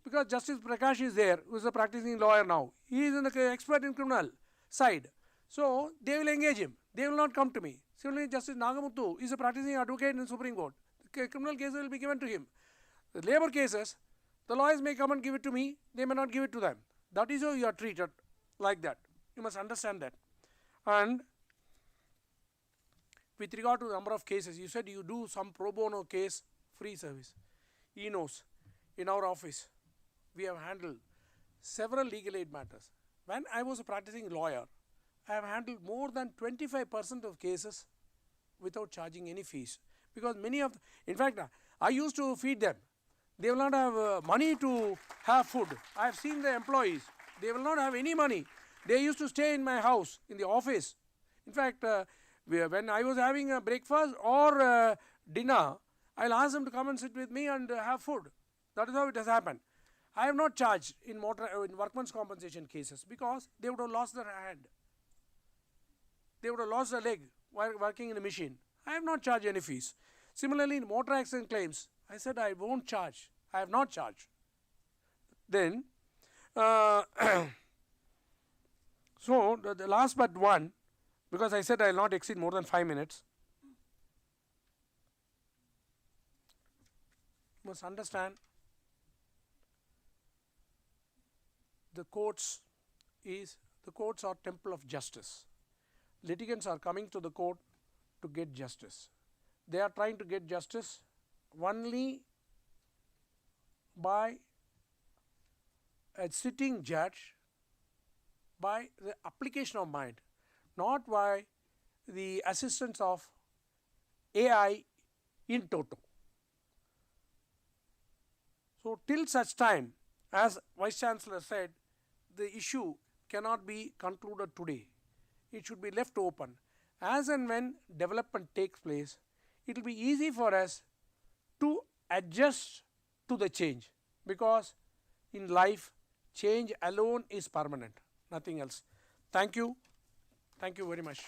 because Justice Prakash is there, who is a practicing lawyer now. He is an expert in criminal side. So they will engage him. They will not come to me. Similarly, Justice Nagamuthu is a practicing advocate in the Supreme Court. The criminal cases will be given to him. The labor cases, the lawyers may come and give it to me. They may not give it to them. That is how you are treated like that. You must understand that. And with regard to the number of cases, you said you do some pro bono case free service. He knows. In our office, we have handled several legal aid matters. When I was a practicing lawyer, I have handled more than 25% of cases without charging any fees. Because many of, in fact, I used to feed them. They will not have money to have food. I have seen the employees. They will not have any money. They used to stay in my house, in the office. In fact, when I was having a breakfast or dinner, I'll ask them to come and sit with me and have food. That is how it has happened. I have not charged in workman's compensation cases because they would have lost their hand. They would have lost a leg while working in a machine. I have not charged any fees. Similarly, in motor accident claims, I said I won't charge. I have not charged. Then, so the last but one, because I said I will not exceed more than 5 minutes. You must understand the courts are temple of justice. Litigants are coming to the court to get justice. They are trying to get justice only by a sitting judge, by the application of mind, not by the assistance of AI in toto. So till such time, as Vice-chancellor said, the issue cannot be concluded today. It should be left open. As and when development takes place, it will be easy for us to adjust to the change, because in life, change alone is permanent, nothing else. Thank you. Thank you very much.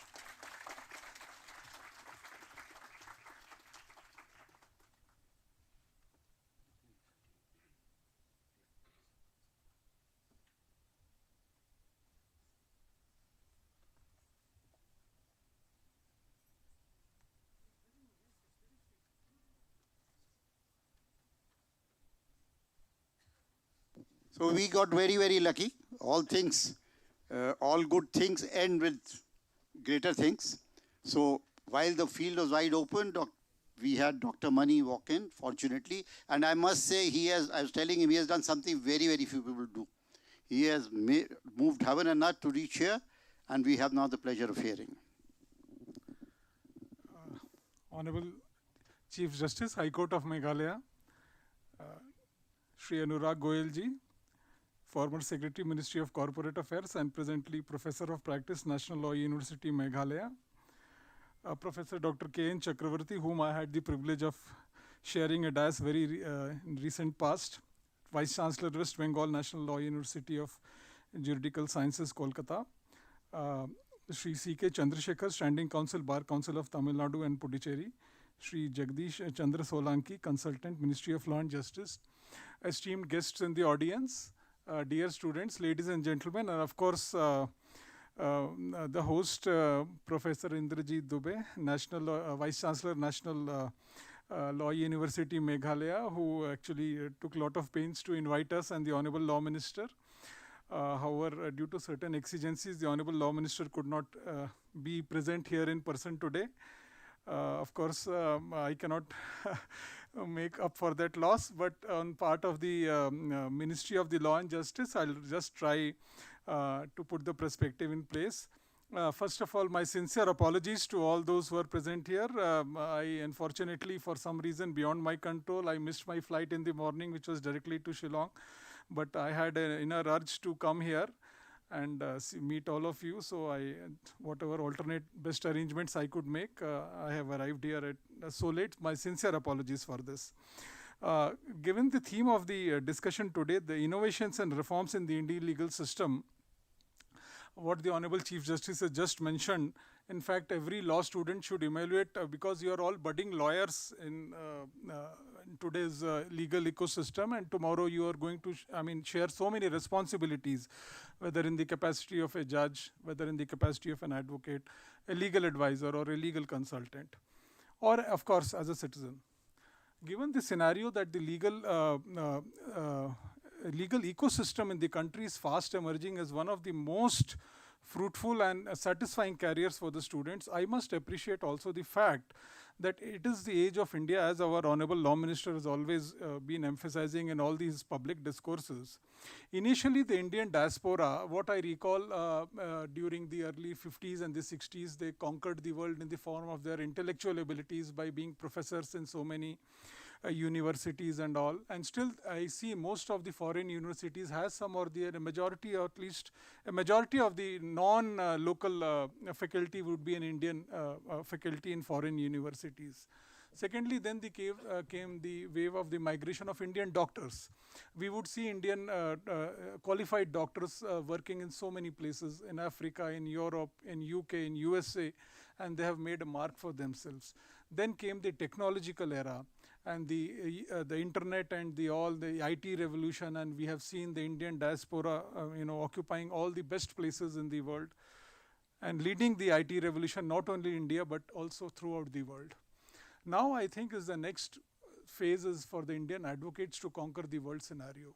So we got very, very lucky. All things, all good things end with greater things. So while the field was wide open, we had Dr. Mani walk in, fortunately. And I must say, I was telling him, he has done something very, very few people do. He has moved heaven and earth to reach here, and we have now the pleasure of hearing. Honorable Chief Justice, High Court of Meghalaya, Shri Anurag Goel ji, former Secretary, Ministry of Corporate Affairs and presently Professor of Practice, National Law University, Meghalaya. Professor Dr. K. N. Chakravarti, whom I had the privilege of sharing a dais very in recent past, Vice-chancellor, West Bengal National Law University of Juridical Sciences, Kolkata. Shri C. K. Chandrasekkar, Standing Counsel, Bar Council of Tamil Nadu and Puducherry. Shri Jagdish Chandra Solanki, Consultant, Ministry of Law and Justice. Esteemed guests in the audience, dear students, ladies and gentlemen, and of course the host, Professor Indrajit Dube, Vice-chancellor, National Law University, Meghalaya, who actually took a lot of pains to invite us, and the Honorable Law Minister. However, due to certain exigencies, the Honorable Law Minister could not be present here in person today. Of course, I cannot make up for that loss, but on part of the Ministry of the Law and Justice, I'll just try to put the perspective in place. First of all, my sincere apologies to all those who are present here. I unfortunately, for some reason beyond my control, I missed my flight in the morning, which was directly to Shillong. But I had an inner urge to come here and meet all of you. So whatever alternate best arrangements I could make, I have arrived here so late. My sincere apologies for this. Given the theme of the discussion today, the innovations and reforms in the Indian legal system, what the Honorable Chief Justice has just mentioned, in fact, every law student should evaluate, because you are all budding lawyers in today's legal ecosystem, and tomorrow you are going to share so many responsibilities, whether in the capacity of a judge, whether in the capacity of an advocate, a legal advisor or a legal consultant, or of course as a citizen. Given the scenario that the legal ecosystem in the country is fast emerging as one of the most fruitful and satisfying careers for the students, I must appreciate also the fact that it is the age of India, as our Honorable Law Minister has always been emphasizing in all these public discourses. Initially, the Indian diaspora, what I recall during the early 50s and the 60s, they conquered the world in the form of their intellectual abilities by being professors in so many universities and all. And still, I see most of the foreign universities has some or the majority, or at least a majority of the non-local faculty would be an Indian faculty in foreign universities. Secondly, then came the wave of the migration of Indian doctors. We would see Indian qualified doctors working in so many places, in Africa, in Europe, in UK, in USA, and they have made a mark for themselves. Then came the technological era and the internet and all the IT revolution, and we have seen the Indian diaspora occupying all the best places in the world and leading the IT revolution not only in India but also throughout the world. Now I think is the next phase is for the Indian advocates to conquer the world scenario.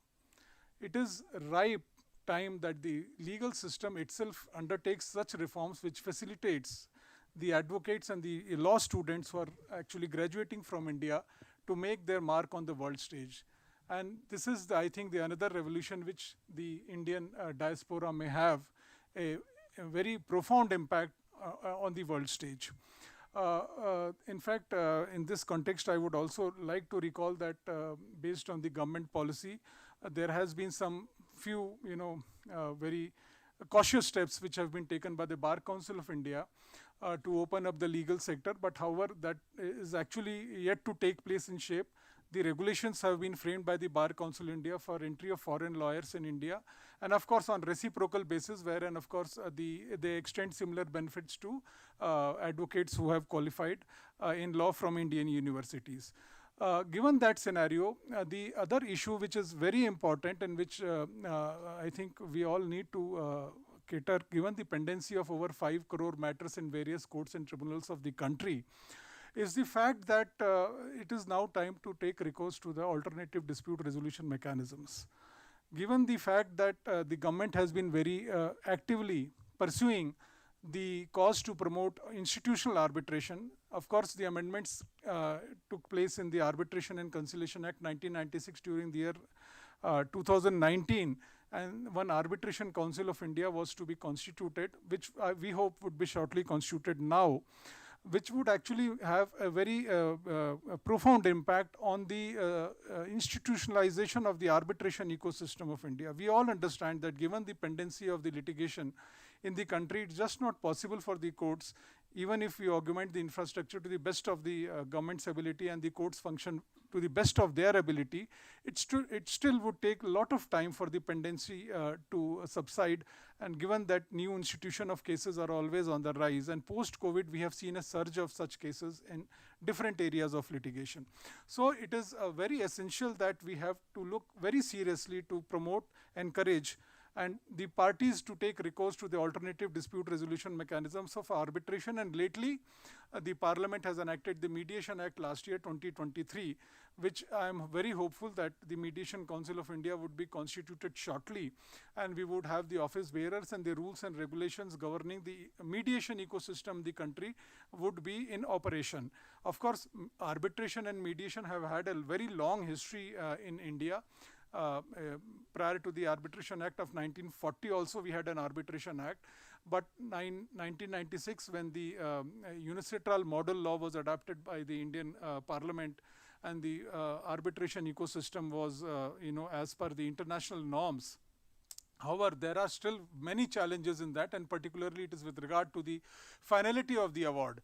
It is ripe time that the legal system itself undertakes such reforms which facilitates the advocates and the law students who are actually graduating from India to make their mark on the world stage. And this is, I think, the another revolution which the Indian diaspora may have a very profound impact on the world stage. In fact, in this context, I would also like to recall that based on the government policy, there has been some few, very cautious steps which have been taken by the Bar Council of India to open up the legal sector. But however, that is actually yet to take place in shape. The regulations have been framed by the Bar Council India for entry of foreign lawyers in India, and of course on reciprocal basis, wherein of course they extend similar benefits to advocates who have qualified in law from Indian universities. Given that scenario, the other issue which is very important and which I think we all need to cater, given the pendency of over 5 crore matters in various courts and tribunals of the country, is the fact that it is now time to take recourse to the alternative dispute resolution mechanisms. Given the fact that the government has been very actively pursuing the cause to promote institutional arbitration, of course the amendments took place in the Arbitration and Conciliation Act 1996 during the year 2019, and one Arbitration Council of India was to be constituted, which we hope would be shortly constituted now, which would actually have a very profound impact on the institutionalization of the arbitration ecosystem of India. We all understand that given the pendency of the litigation in the country, it's just not possible for the courts, even if we augment the infrastructure to the best of the government's ability and the courts function to the best of their ability, it still would take a lot of time for the pendency to subside. And given that new institution of cases are always on the rise, and post-COVID we have seen a surge of such cases in different areas of litigation. So it is very essential that we have to look very seriously to promote, encourage, and the parties to take recourse to the alternative dispute resolution mechanisms of arbitration. And lately, the Parliament has enacted the Mediation Act last year, 2023, which I am very hopeful that the Mediation Council of India would be constituted shortly, and we would have the office bearers and the rules and regulations governing the mediation ecosystem in the country would be in operation. Of course, arbitration and mediation have had a very long history in India. Prior to the Arbitration Act of 1940 also we had an Arbitration Act, but 1996 when the unilateral model law was adopted by the Indian Parliament and the arbitration ecosystem was as per the international norms. However, there are still many challenges in that, and particularly it is with regard to the finality of the award.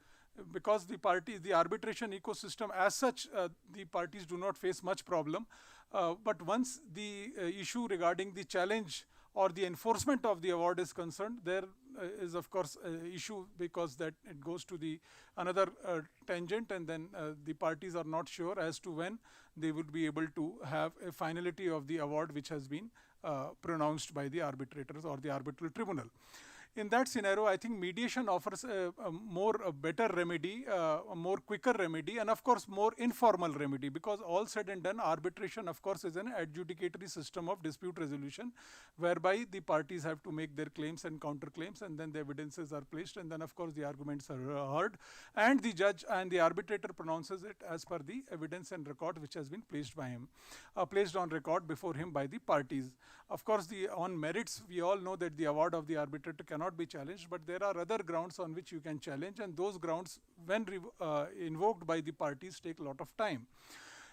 Because the arbitration ecosystem as such, the parties do not face much problem. But once the issue regarding the challenge or the enforcement of the award is concerned, there is of course an issue, because that it goes to the another tangent, and then the parties are not sure as to when they would be able to have a finality of the award which has been pronounced by the arbitrators or the arbitral tribunal. In that scenario, I think mediation offers a better remedy, a more quicker remedy, and of course more informal remedy, because all said and done, arbitration of course is an adjudicatory system of dispute resolution, whereby the parties have to make their claims and counterclaims, and then the evidences are placed, and then of course the arguments are heard, and the judge and the arbitrator pronounces it as per the evidence and record which has been placed by him, placed on record before him by the parties. Of course, on merits, we all know that the award of the arbitrator cannot be challenged, but there are other grounds on which you can challenge, and those grounds, when invoked by the parties, take a lot of time.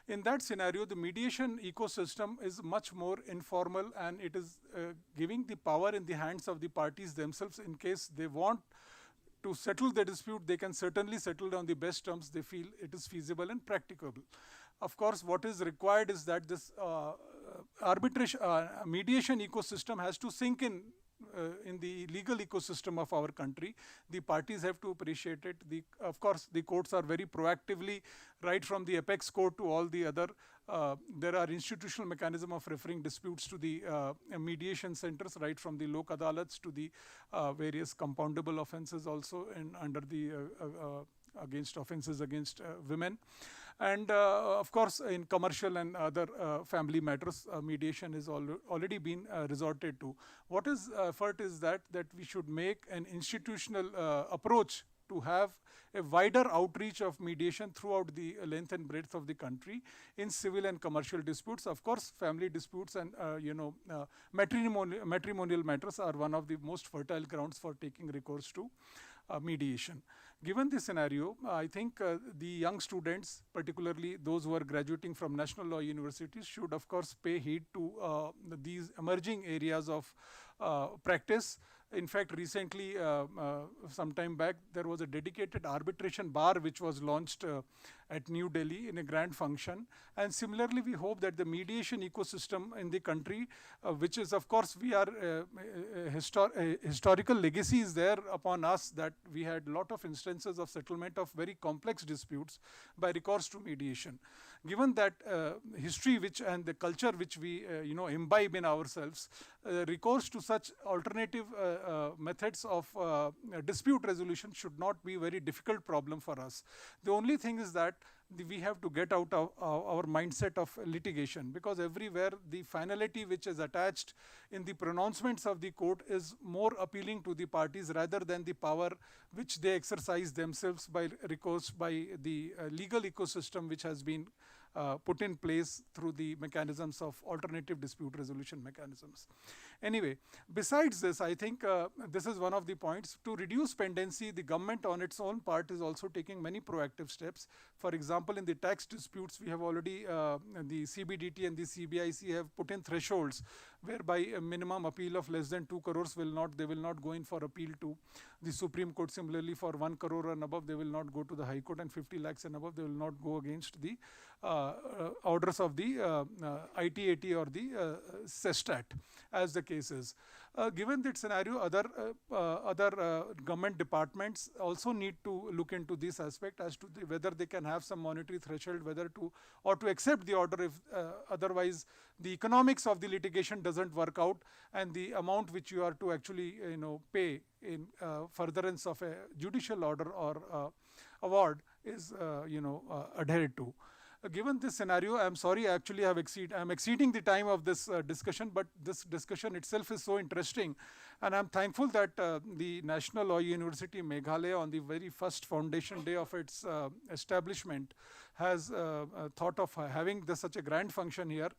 In that scenario, the mediation ecosystem is much more informal, and it is giving the power in the hands of the parties themselves in case they want to settle the dispute, they can certainly settle on the best terms they feel it is feasible and practicable. Of course, what is required is that this mediation ecosystem has to sink in the legal ecosystem of our country. The parties have to appreciate it. Of course, the courts are very proactively, right from the apex court to all the other. There are institutional mechanism of referring disputes to the mediation centers, right from the lok adalats to the various compoundable offences also under the against offences against women. And of course, in commercial and other family matters, mediation is already been resorted to. What is effort is that we should make an institutional approach to have a wider outreach of mediation throughout the length and breadth of the country in civil and commercial disputes. Of course, family disputes and matrimonial matters are one of the most fertile grounds for taking recourse to mediation. Given this scenario, I think the young students, particularly those who are graduating from national law universities, should of course pay heed to these emerging areas of practice. In fact, recently, some time back, there was a dedicated arbitration bar which was launched at New Delhi in a grand function. And similarly, we hope that the mediation ecosystem in the country, which is, of course, we are historical legacy is there upon us that we had a lot of instances of settlement of very complex disputes by recourse to mediation. Given that history and the culture which we imbibe in ourselves, recourse to such alternative methods of dispute resolution should not be a very difficult problem for us. The only thing is that we have to get out of our mindset of litigation, because everywhere the finality which is attached in the pronouncements of the court is more appealing to the parties rather than the power which they exercise themselves by recourse by the legal ecosystem which has been put in place through the mechanisms of alternative dispute resolution mechanisms. Anyway, besides this, I think this is one of the points. To reduce pendency, the government on its own part is also taking many proactive steps. For example, in the tax disputes, we have already, the CBDT and the CBIC have put in thresholds whereby a minimum appeal of less than 2 crores they will not go in for appeal to the Supreme Court. Similarly, for 1 crore and above, they will not go to the High Court, and 50 lakhs and above, they will not go against the orders of the ITAT or the SESTAT, as the case is. Given that scenario, other government departments also need to look into this aspect as to whether they can have some monetary threshold, whether to accept the order if otherwise the economics of the litigation doesn't work out, and the amount which you are to actually pay in furtherance of a judicial order or award is adhered to. Given this scenario, I'm sorry, actually I'm exceeding the time of this discussion, but this discussion itself is so interesting, and I'm thankful that the National Law University Meghalaya, on the very first foundation day of its establishment, has thought of having such a grand function here.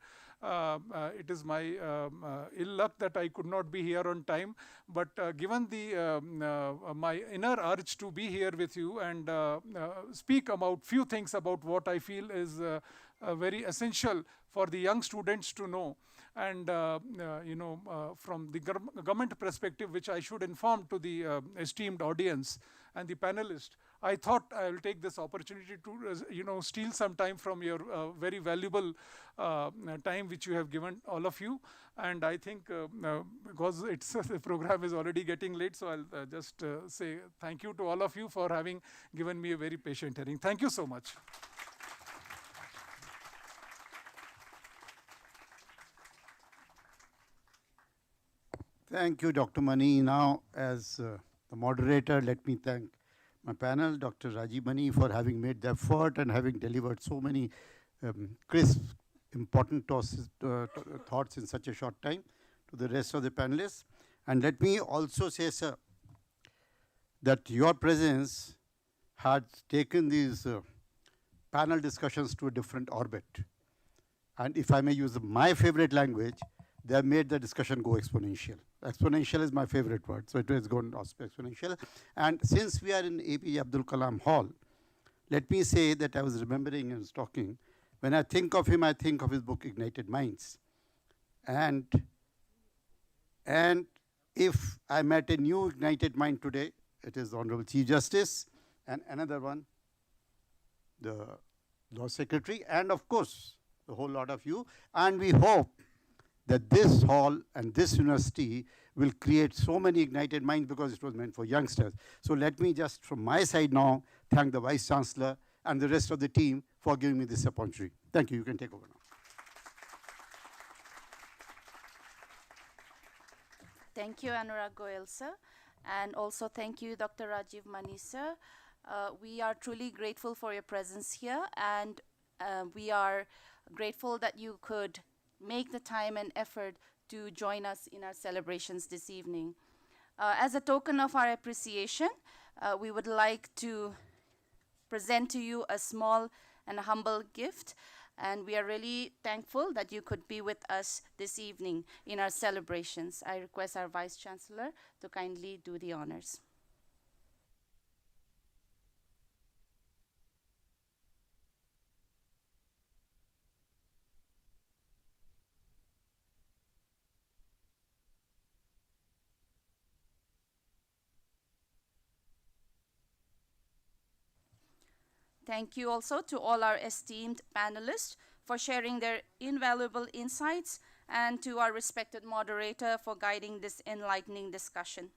It is my ill luck that I could not be here on time, but given the my inner urge to be here with you and speak about few things about what I feel is very essential for the young students to know, and from the government perspective, which I should inform to the esteemed audience and the panelists, I thought I will take this opportunity to steal some time from your very valuable time which you have given all of you. And I think because the program is already getting late, so I'll just say thank you to all of you for having given me a very patient hearing. Thank you so much. Thank you, Dr. Mani. Now, as the moderator, let me thank my panel, Dr. Rajiv Mani, for having made the effort and having delivered so many crisp, important thoughts in such a short time to the rest of the panelists. And let me also say, sir, that your presence had taken these panel discussions to a different orbit. And if I may use my favorite language, they have made the discussion go exponential. Exponential is my favorite word, so it has gone exponential. And since we are in APJ Abdul Kalam Hall, let me say that I was remembering and was talking, when I think of him, I think of his book, Ignited Minds. And if I met a new ignited mind today, it is the Honorable Chief Justice, and another one, the Law Secretary, and of course, a whole lot of you. And we hope that this hall and this university will create so many ignited minds because it was meant for youngsters. So let me just, from my side now, thank the Vice-Chancellor and the rest of the team for giving me this opportunity. Thank you. You can take over now. Thank you, Anurag Goel, sir. And also thank you, Dr. Rajiv Mani, sir. We are truly grateful for your presence here, and we are grateful that you could make the time and effort to join us in our celebrations this evening. As a token of our appreciation, we would like to present to you a small and humble gift, and we are really thankful that you could be with us this evening in our celebrations. I request our Vice-Chancellor to kindly do the honors. Thank you also to all our esteemed panelists for sharing their invaluable insights, and to our respected moderator for guiding this enlightening discussion.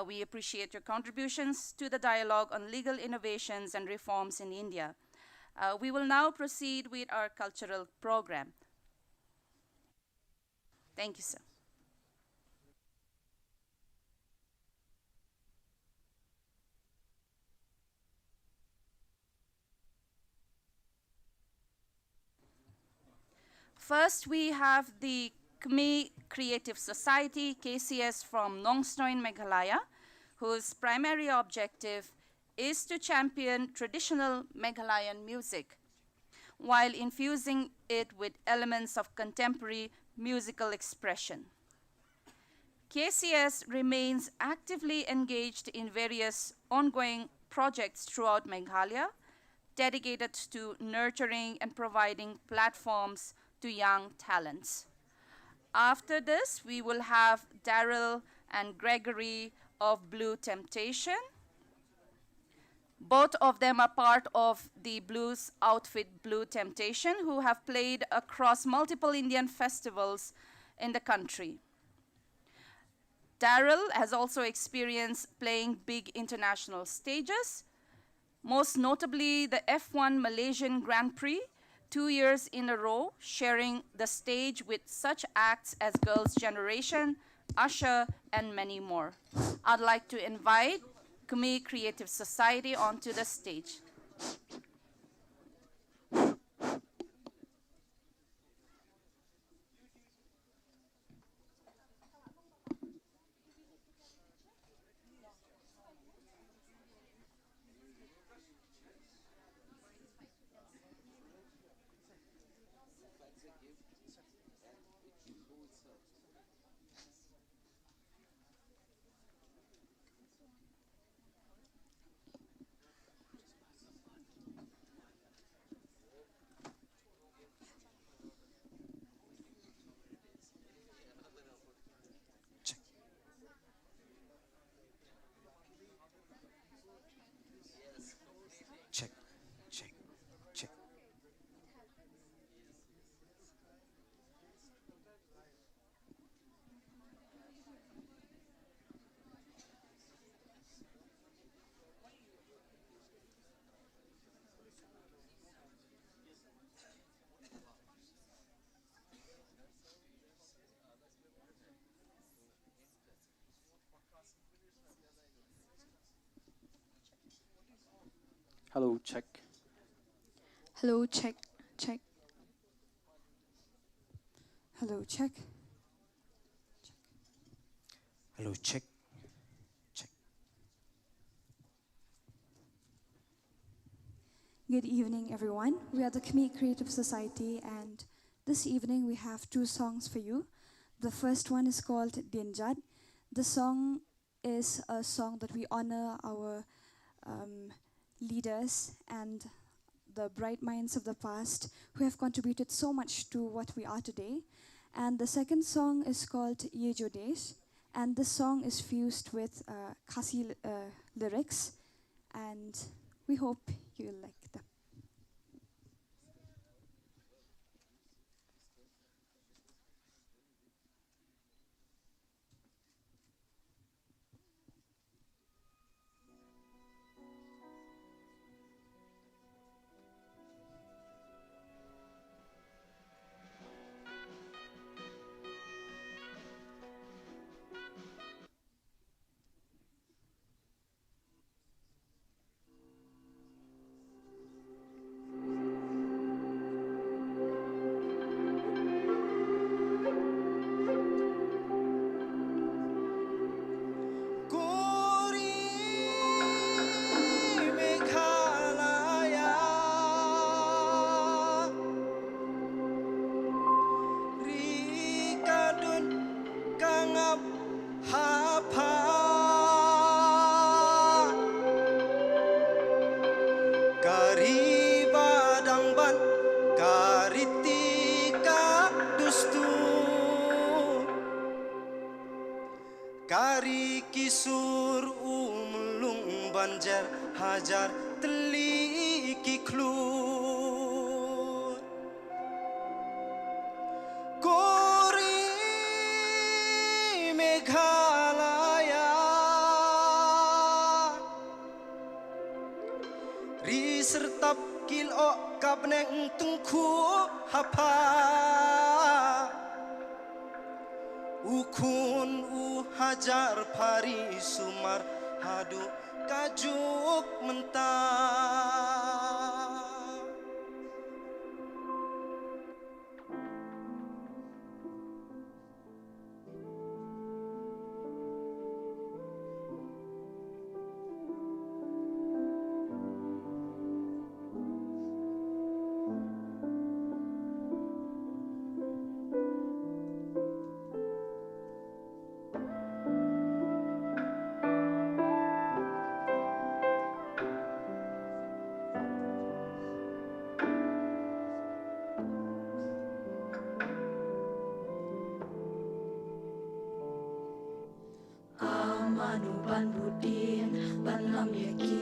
We appreciate your contributions to the dialogue on legal innovations and reforms in India. We will now proceed with our cultural program. Thank you, sir. First, we have the Khmer Creative Society, KCS, from Nongstoin, Meghalaya, whose primary objective is to champion traditional Meghalayan music, while infusing it with elements of contemporary musical expression. KCS remains actively engaged in various ongoing projects throughout Meghalaya, dedicated to nurturing and providing platforms to young talents. After this, we will have Daryl and Gregory of Blue Temptation. Both of them are part of the blues outfit Blue Temptation, who have played across multiple Indian festivals in the country. Daryl has also experienced playing big international stages, most notably the F1 Malaysian Grand Prix, 2 years in a row, sharing the stage with such acts as Girls' Generation, Usher, and many more. I'd like to invite Khmer Creative Society onto the stage. Hello, check. Hello, check, check. Hello, check. Hello, check. Good evening, everyone. We are the Khmer Creative Society, and this evening we have 2 songs for you. The first one is called Dinjad. The song is a song that we honor our leaders and the bright minds of the past who have contributed so much to what we are today. And the second song is called Ye Jo Desh, And the song is fused with Khasi lyrics, and we hope you'll like them. Kari kisur umlung banjar hajar teliki klur Kori Meghalaya Ri sertap kilok kabneng tengku hapa Ukun hajar pari sumar hadu kajuk mentah Ban budin, ban lam yaki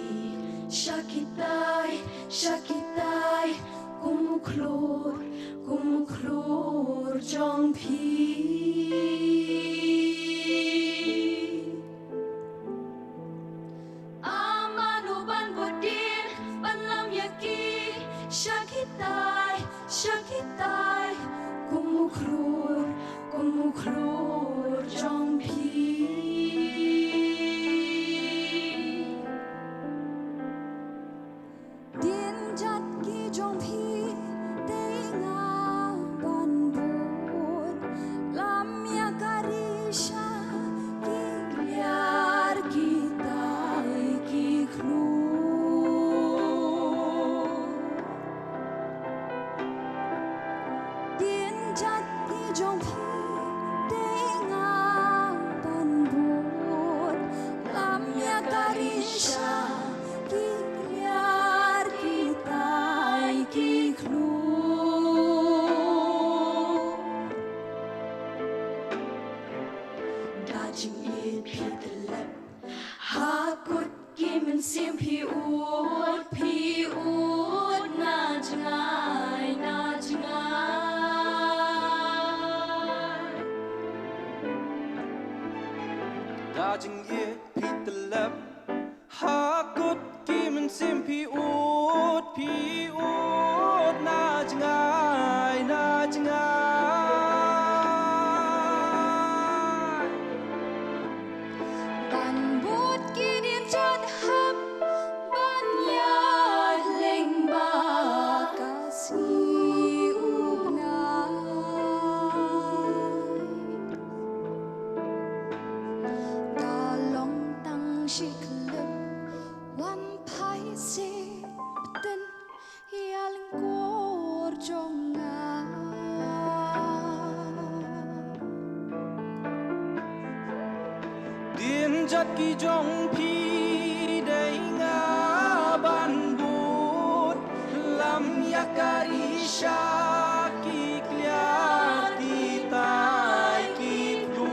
Shakitai, shakitai Kumuklur jong pi Amanu ban budin, ban lam yaki Shakitai, shakitai Kumuklur jong pi Dajing ye pitlap hakut kimen sim pi ut na jangai Ban bút kia điên chót hấp ban nhạt lệnh ba ca si Jat ki jong pi dei nga ban but lam yakari sha ki kliar ti tai ki du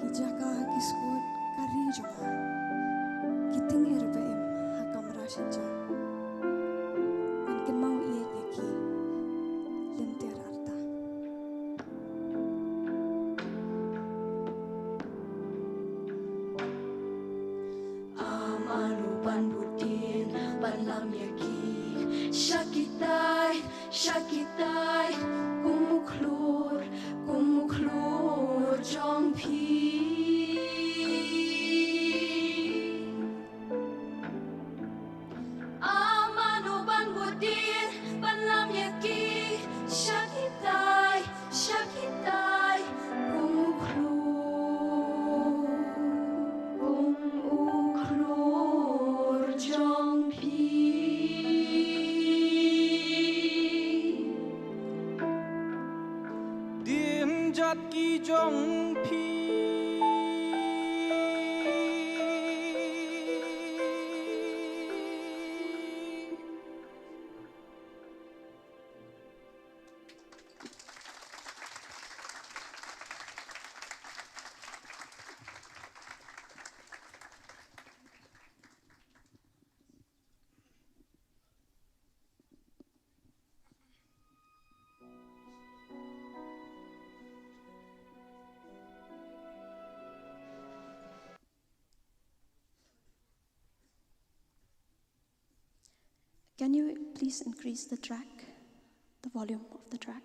Kijaka kiskot kari joma. Kiting irbeim hakamra shinja. Kan mau iye yaki. Limter arta. Amanupan butin panlam yaki. Shakitai, shakitai, kumuklur, kumuklur jongpi. Amanupan butin panlam yaki. Shakitai, shakitai, kumuklur, kumuklur jongpi. Dinjat ki jong phi Can you please increase the track, the volume of the track?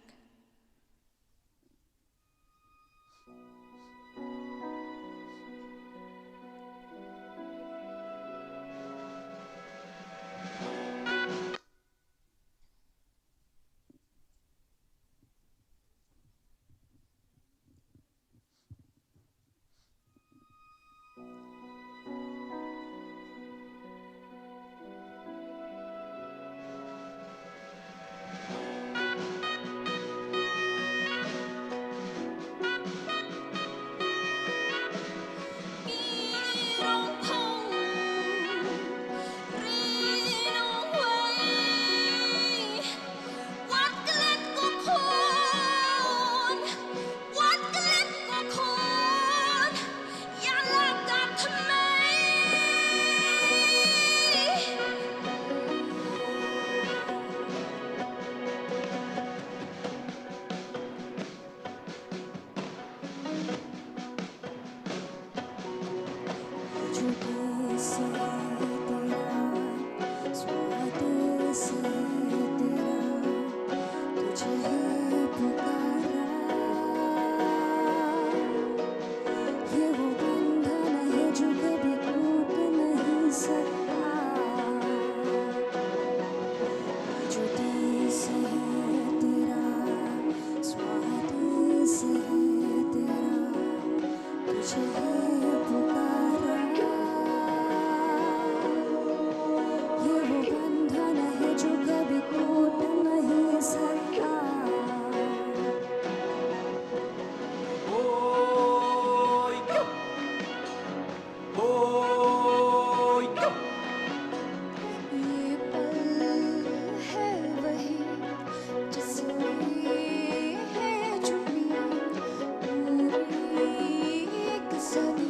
Sunny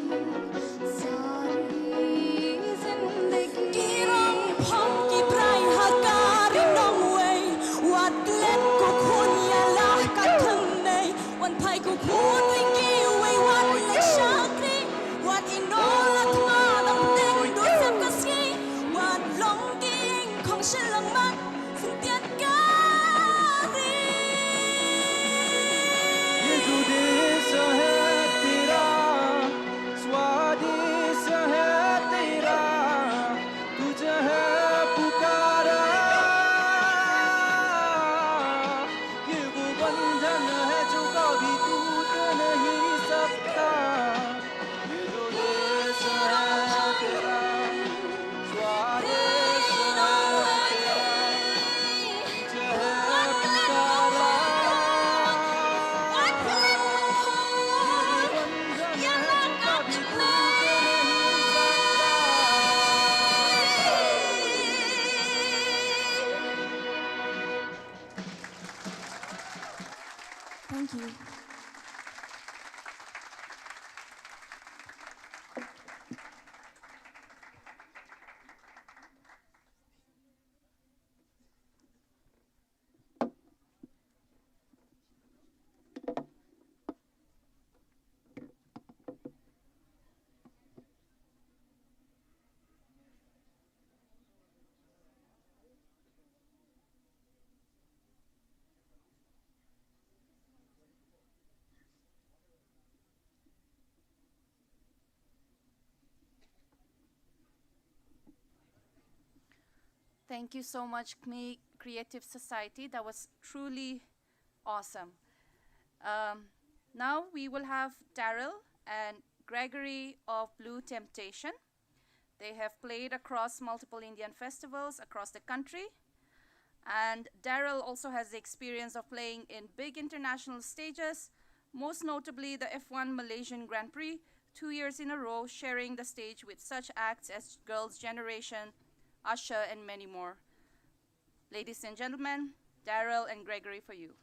Thank you so much, CME Creative Society. That was truly awesome. Now we will have Daryl and Gregory of Blue Temptation. They have played across multiple Indian festivals across the country. And Daryl also has the experience of playing in big international stages, most notably the F1 Malaysian Grand Prix, 2 years in a row, sharing the stage with such acts as Girls' Generation, Usher, and many more. Ladies and gentlemen, Daryl and Gregory for you.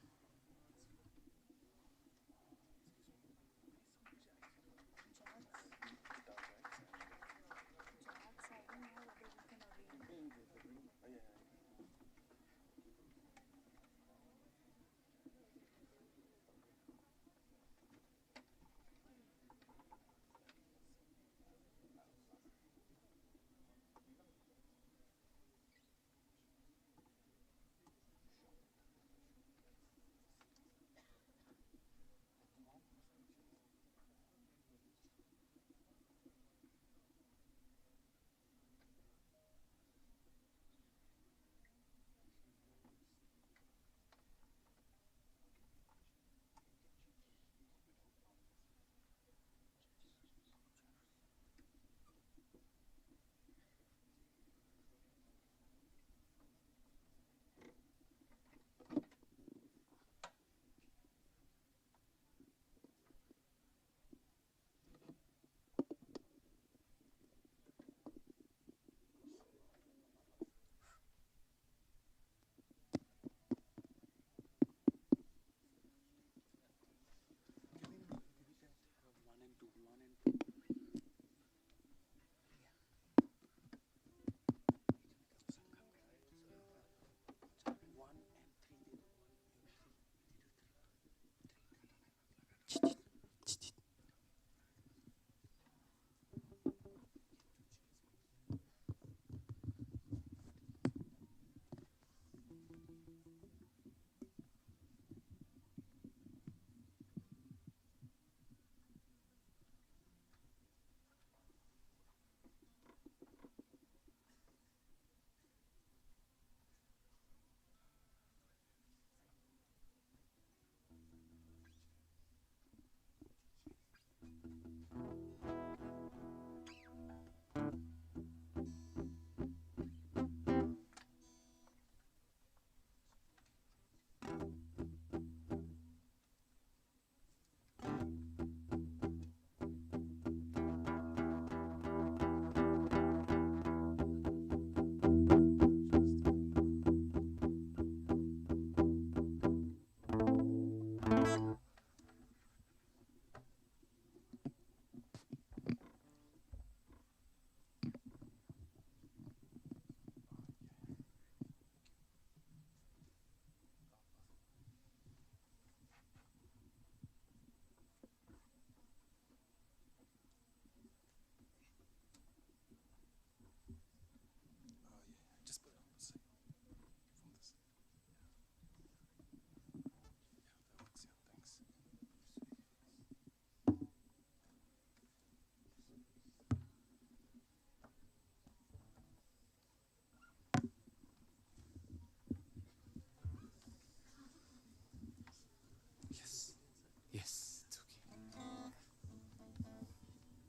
Yes, it's okay.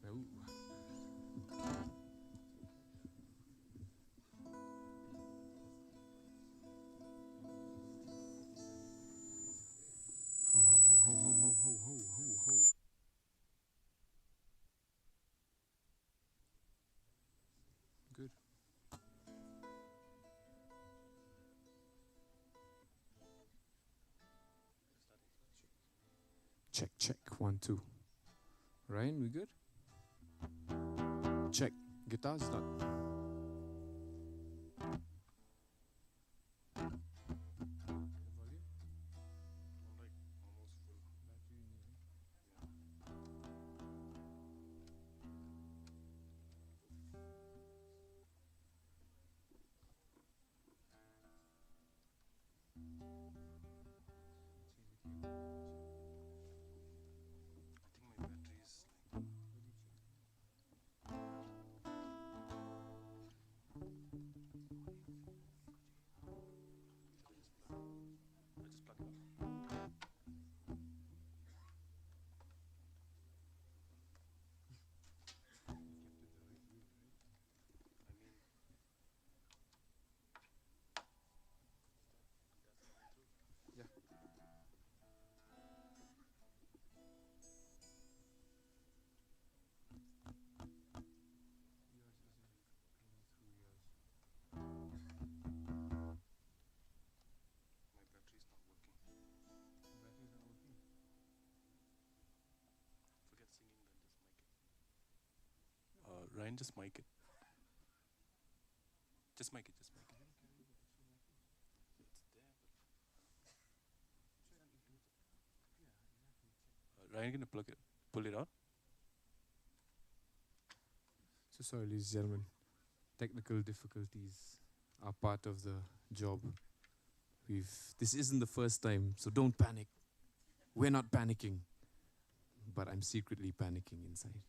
Ooh. Ho, ho, ho, ho, ho, ho, ho, ho. Good. Check, check, 1, 2. Ryan, we good? Check. Guitar start. Ryan, just mic it. Just mic it, just mic it. Ryan, gonna plug it, pull it out. So sorry, ladies and gentlemen. Technical difficulties are part of the job. This isn't the first time, so don't panic. We're not panicking, but I'm secretly panicking inside.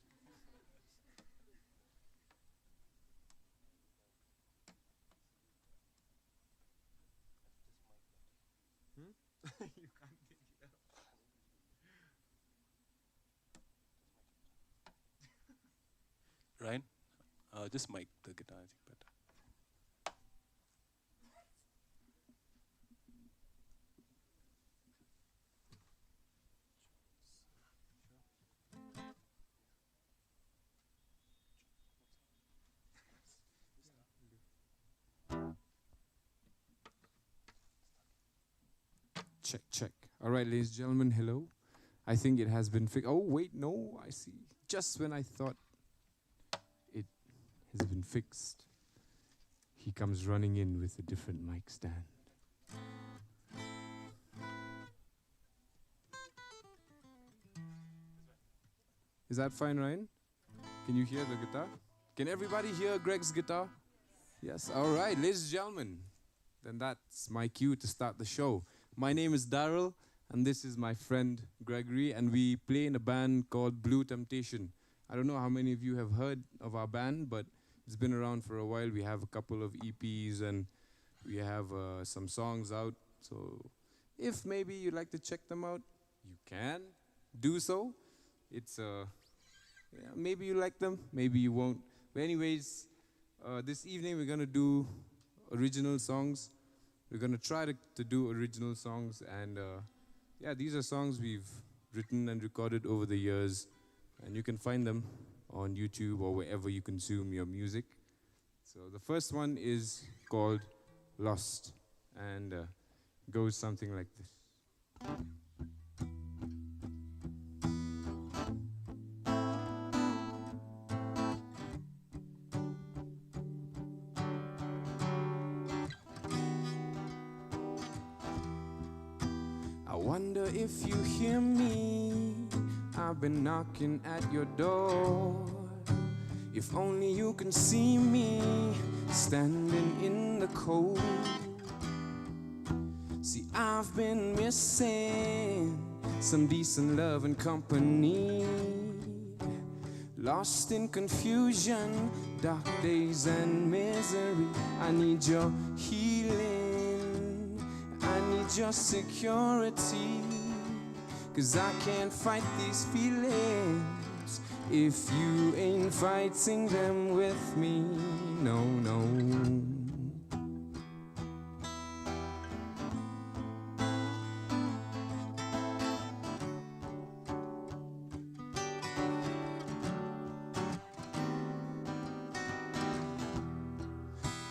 You can't take it out. Ryan, just mic the guitar, I think better. Check, check. All right, ladies and gentlemen, hello. I think it has been fixed. Oh, wait, no, I see. Just when I thought it has been fixed, he comes running in with a different mic stand. Is that fine, Ryan? Can you hear the guitar? Can everybody hear Greg's guitar? Yes, all right, ladies and gentlemen. Then that's my cue to start the show. My name is Daryl, and this is my friend Gregory, and we play in a band called Blue Temptation. I don't know how many of you have heard of our band, but it's been around for a while. We have a couple of EPs, and we have some songs out. So if maybe you'd like to check them out, you can do so. It's maybe you like them, maybe you won't. But anyways, this evening we're gonna do original songs. We're gonna try to do original songs, and yeah, these are songs we've written and recorded over the years, and you can find them on YouTube or wherever you consume your music. So the first one is called Lost, and goes something like this. I wonder if you hear me. I've been knocking at your door. If only you can see me standing in the cold. See, I've been missing some decent love and company. Lost in confusion, dark days and misery. I need your healing, I need your security. 'Cause I can't fight these feelings if you ain't fighting them with me. No, no.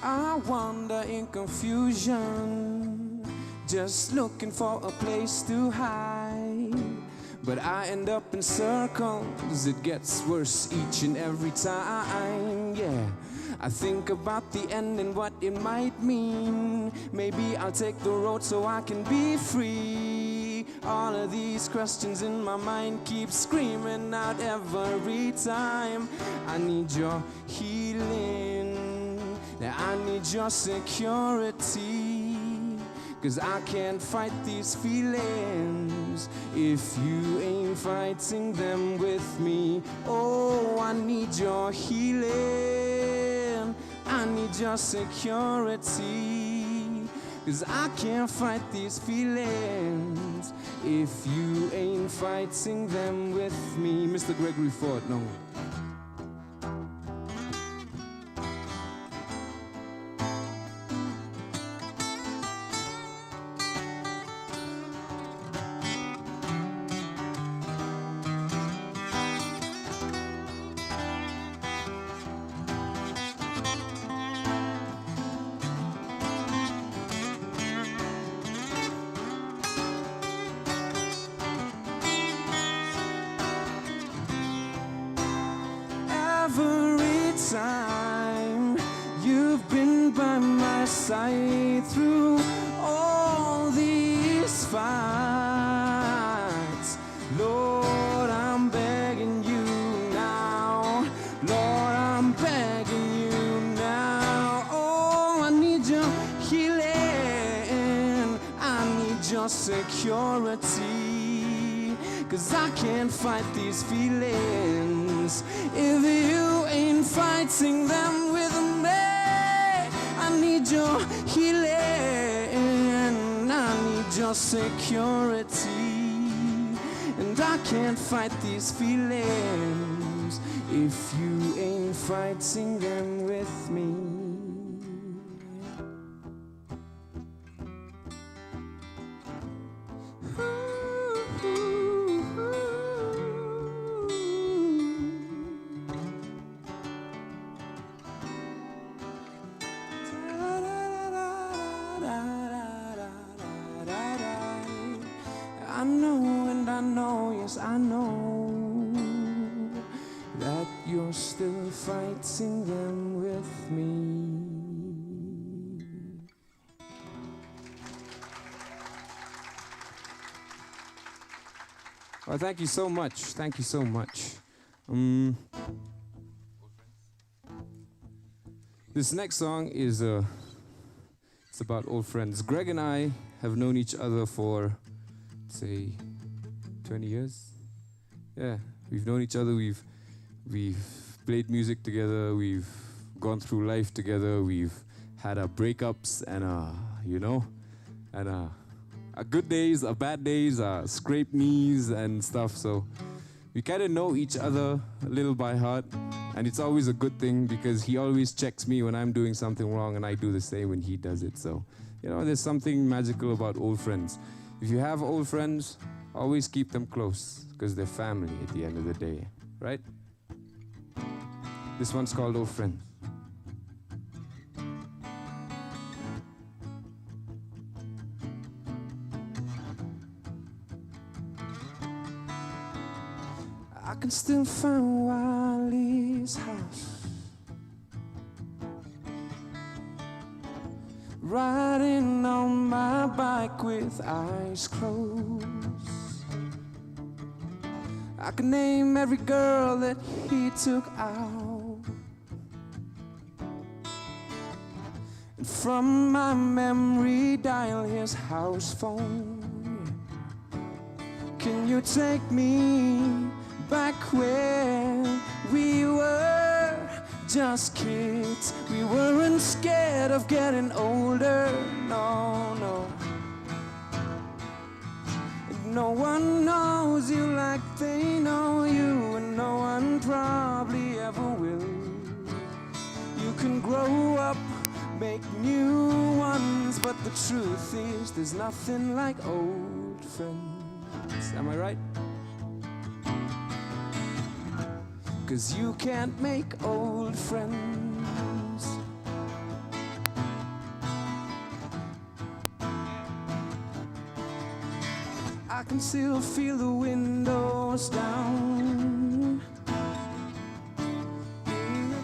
I wander in confusion, just looking for a place to hide. But I end up in circles, it gets worse each and every time, yeah. I think about the end and what it might mean. Maybe I'll take the road so I can be free. All of these questions in my mind keep screaming out every time. I need your healing, I need your security. 'Cause I can't fight these feelings if you ain't fighting them with me. Oh, I need your healing, I need your security. 'Cause I can't fight these feelings if you ain't fighting them with me. Mr. Gregory Ford, no. time. You've been by my side through all these fights. Lord, I'm begging you now. Lord, I'm begging you now. Oh, I need your healing. I need your security. 'Cause I can't fight these feelings if you ain't fighting them with me. I need your healing. I need your security. And I can't fight these feelings if you ain't fighting them with me. I know and I know, yes I know that you're still fighting them with me. Well, thank you so much. Thank you so much. This next song is it's about old friends. Greg and I have known each other for, say, 20 years. Yeah, we've known each other. We've played music together. We've gone through life together. We've had our breakups and our good days, our bad days, our scraped knees and stuff. So we kind of know each other a little by heart, and it's always a good thing because he always checks me when I'm doing something wrong, and I do the same when he does it. So, there's something magical about old friends. If you have old friends, always keep them close because they're family at the end of the day, right? This one's called Old Friends. I can still find Wiley's house, riding on my bike with eyes closed. I can name every girl that he took out, and from my memory dial his house phone. Can you take me back when we were just kids? We weren't scared of getting older, no, no. And no one knows you like they know you, and no one probably ever will. You can grow up, make new ones, but the truth is there's nothing like old friends. Am I right? 'Cause you can't make old friends. I can still feel the windows down.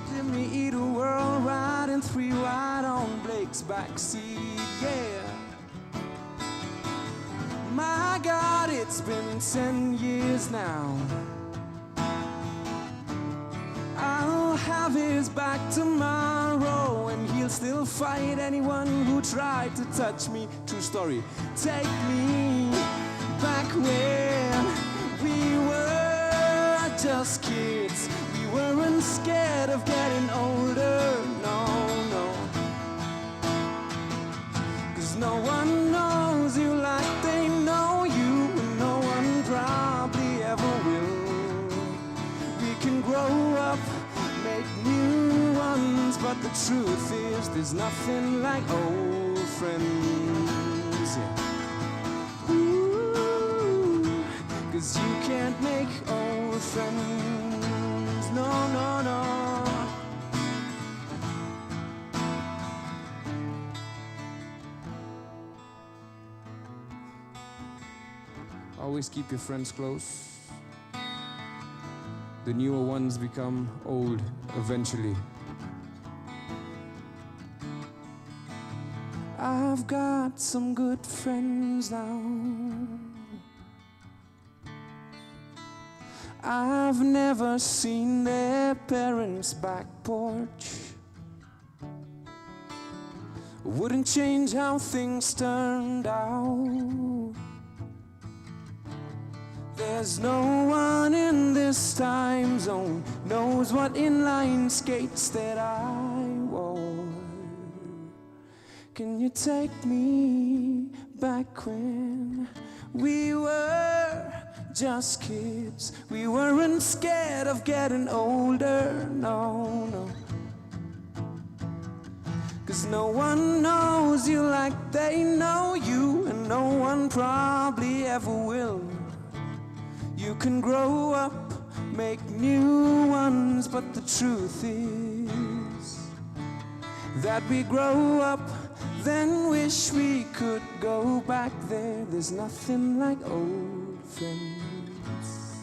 Jimmy eat a world riding 3 wide on Blake's backseat, yeah. My God, it's been 10 years now. I'll have his back tomorrow, and he'll still fight anyone who tried to touch me. True story. Take me back when we were just kids. We weren't scared of getting older, no, no. 'Cause no one knows you like they know you, and no one probably ever will. We can grow up, make new ones, but the truth is there's nothing like old friends, yeah. Ooh, 'cause you can't make old friends, no, no, no. Always keep your friends close. The newer ones become old eventually. I've got some good friends now. I've never seen their parents' back porch. Wouldn't change how things turned out. There's no one in this time zone knows what inline skates that I wore. Can you take me back when we were just kids? We weren't scared of getting older, no, no. 'Cause no one knows you like they know you, and no one probably ever will. You can grow up, make new ones, but the truth is that we grow up, then wish we could go back there. There's nothing like old friends.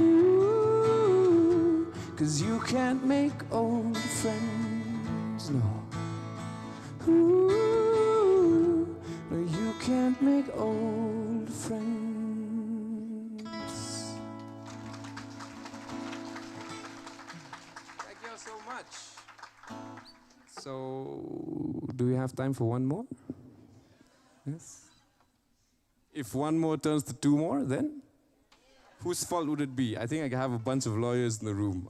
Ooh, 'cause you can't make old friends, no. Ooh, no, you can't make old friends. Thank you so much. So, do we have time for one more? Yes. If one more turns to two more, then? Whose fault would it be? I think I have a bunch of lawyers in the room.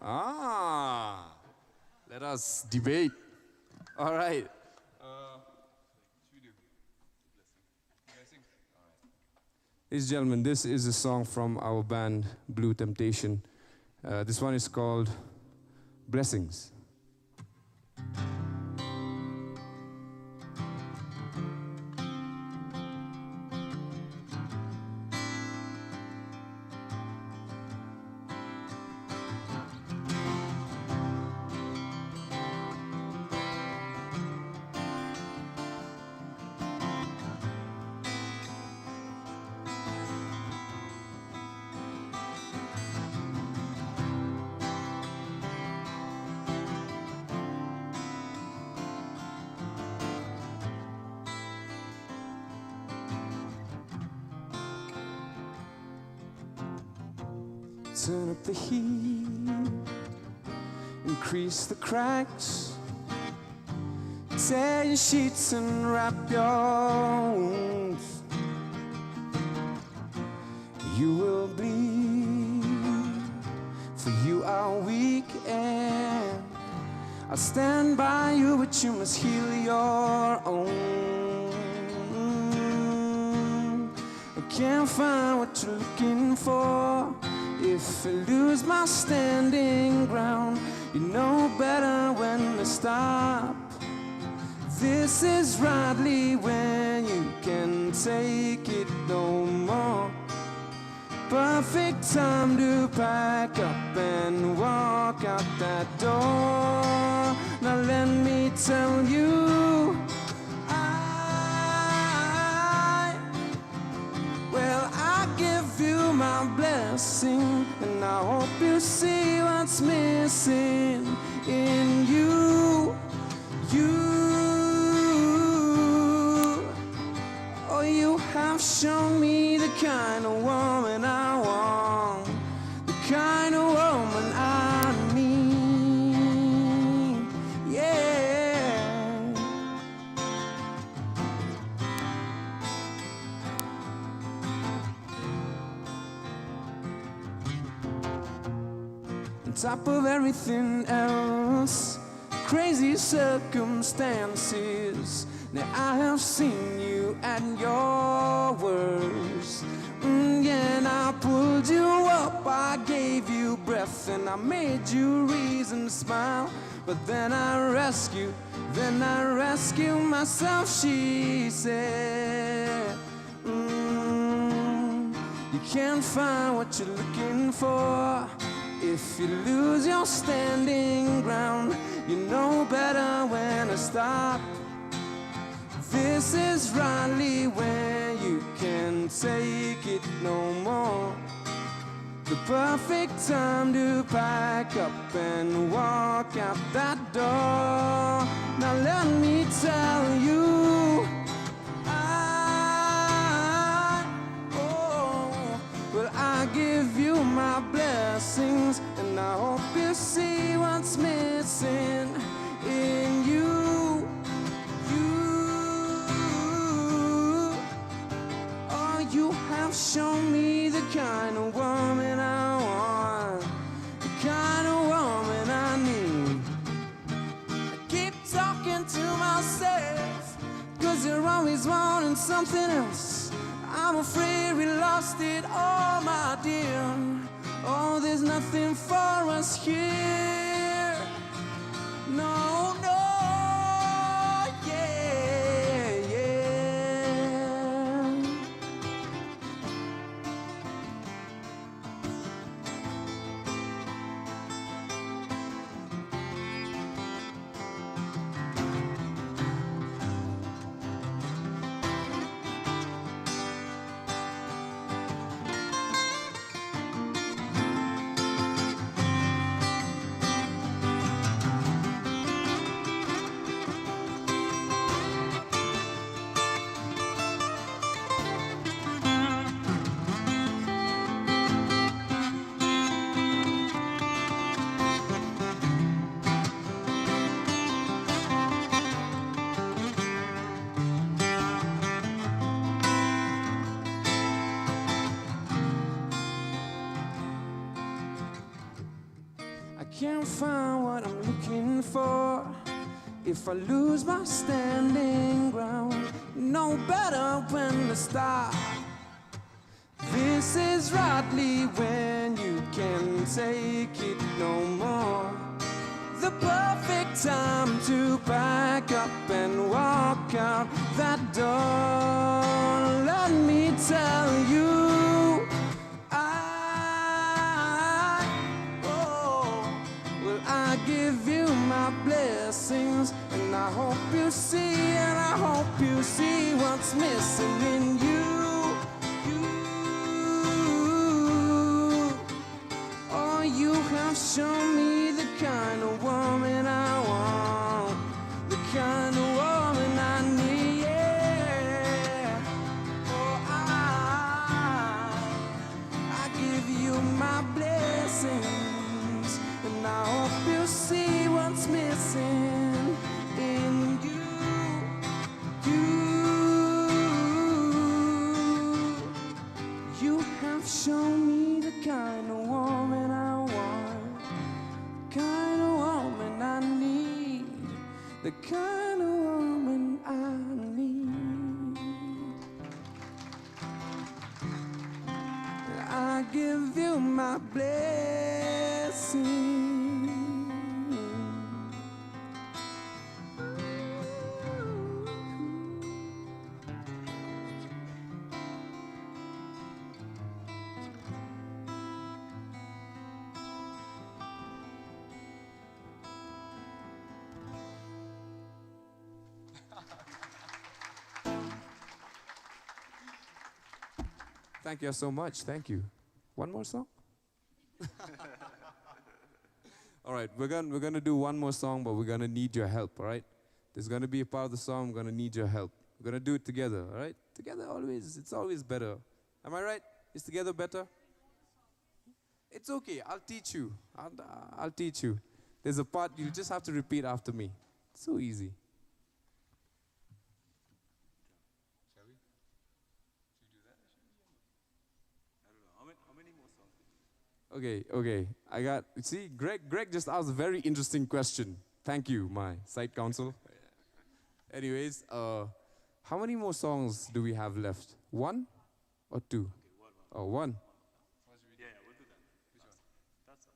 Let us debate. All right. Ladies and gentlemen, this is a song from our band, Blue Temptation. This one is called Blessings. Turn up the heat, increase the cracks, tear your sheets and wrap your wounds. You will bleed, for you are weak, and I'll stand by you, but you must heal your own. I can't find what you're looking for. If I lose my standing ground, you know better when to stop. This is rightly when you can take it no more. Perfect time to pack up and walk out that door. Now let me tell you, I give you my blessing, and I hope you see what's missing in you. Oh, you have shown me the kind of woman I want, the kind of woman I need, yeah. On top of everything else, crazy circumstances. Now I have seen you at your worst. Yeah, and I pulled you up, I gave you breath, and I made you reason to smile. But then I rescue myself, she said. You can't find what you're looking for. If you lose your standing ground, you know better when to stop. This is rightly when you can take it no more. the perfect time to pack up and walk out that door. Now let me tell you, I give you my blessings, and I hope you see what's missing in you. Oh, you have shown me the kind of woman I want, the kind of woman I need. I keep talking to myself, 'cause you're always wanting something else. I'm afraid we lost it all, my dear. Oh, there's nothing for us here. No, no, yeah, yeah. Can't find what I'm looking for. If I lose my standing ground, no better when to start. This is rightly when you can take it no more. The perfect time to pack up and walk out that door. Let me tell you, I give you my blessings, and I hope you see, and I hope you see what's missing in you. Oh, you have shown me the kind of woman I want, the kind of woman I need. Yeah. Oh, I give you my blessings, and I hope you see what's missing in you. You have shown me the kind of woman I want, the kind of woman I need, the kind of woman I need. I give you my blessing. Thank you so much. Thank you. One more song? All right, we're gonna do one more song, but we're gonna need your help, all right? There's gonna be a part of the song, I'm gonna need your help. We're gonna do it together, all right? Together always, it's always better. Am I right? Is together better? It's okay, I'll teach you. I'll teach you. There's a part you just have to repeat after me. It's so easy. Okay. I got, see, Greg just asked a very interesting question. Thank you, my site counsel. Anyways, how many more songs do we have left? One or two? Oh, one. Yeah, we'll do that. Which one? That's all.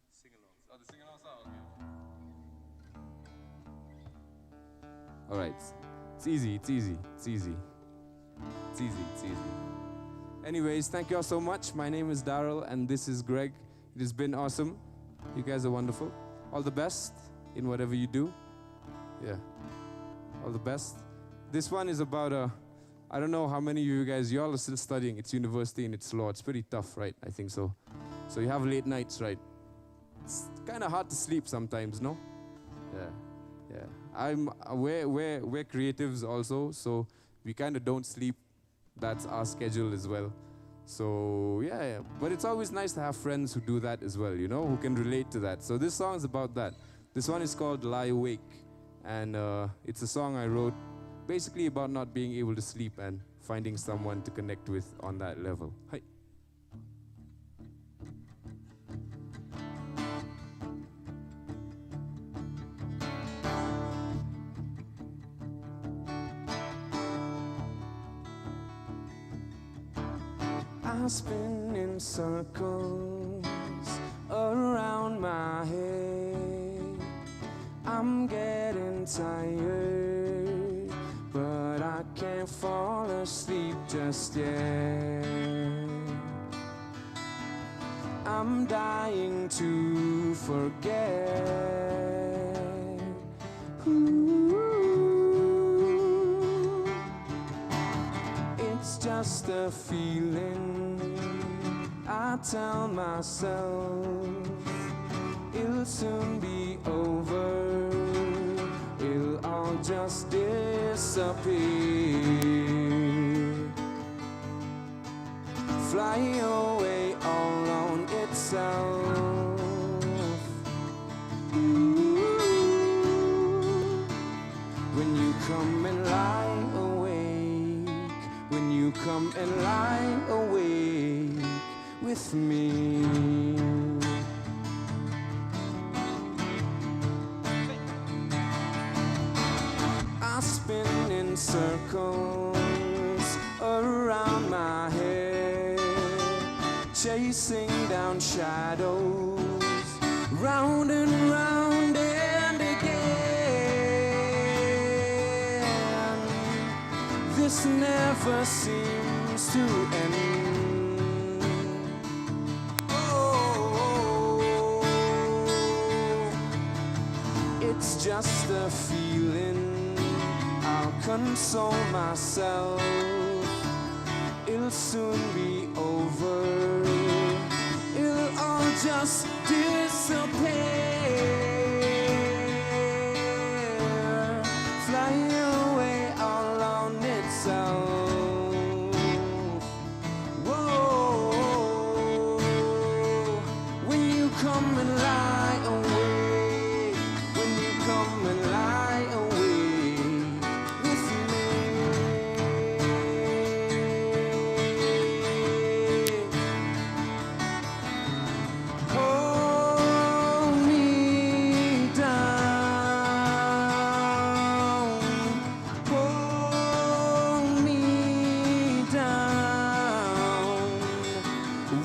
Sing-alongs. Oh, the sing-alongs are okay. All right. It's easy. Anyways, thank you all so much. My name is Daryl, and this is Greg. It has been awesome. You guys are wonderful. All the best in whatever you do. Yeah. All the best. This one is about I don't know how many of you guys, you all are still studying. It's university and it's law. It's pretty tough, right? I think so. So you have late nights, right? It's kind of hard to sleep sometimes, no? Yeah. We're creatives also, so we kind of don't sleep. That's our schedule as well. So yeah. But it's always nice to have friends who do that as well, you know, who can relate to that. So this song is about that. This one is called Lie Awake. And it's a song I wrote basically about not being able to sleep and finding someone to connect with on that level. Hi. I spin in circles around my head. I'm getting tired, but I can't fall asleep just yet. I'm dying to forget. Ooh. It's just a feeling. I tell myself it'll soon be over. It'll all just disappear. Fly away all on itself. Ooh. When you come and lie awake, when you come and lie awake with me. I spin in circles around my head, chasing down shadows, round and round and again. This never seems to end. Oh, it's just a feeling. I'll console myself. It'll soon be over. It'll all just disappear. Fly away all on itself. Whoa. When you come and lie away, when you come and lie away with me. Hold me down. Hold me down.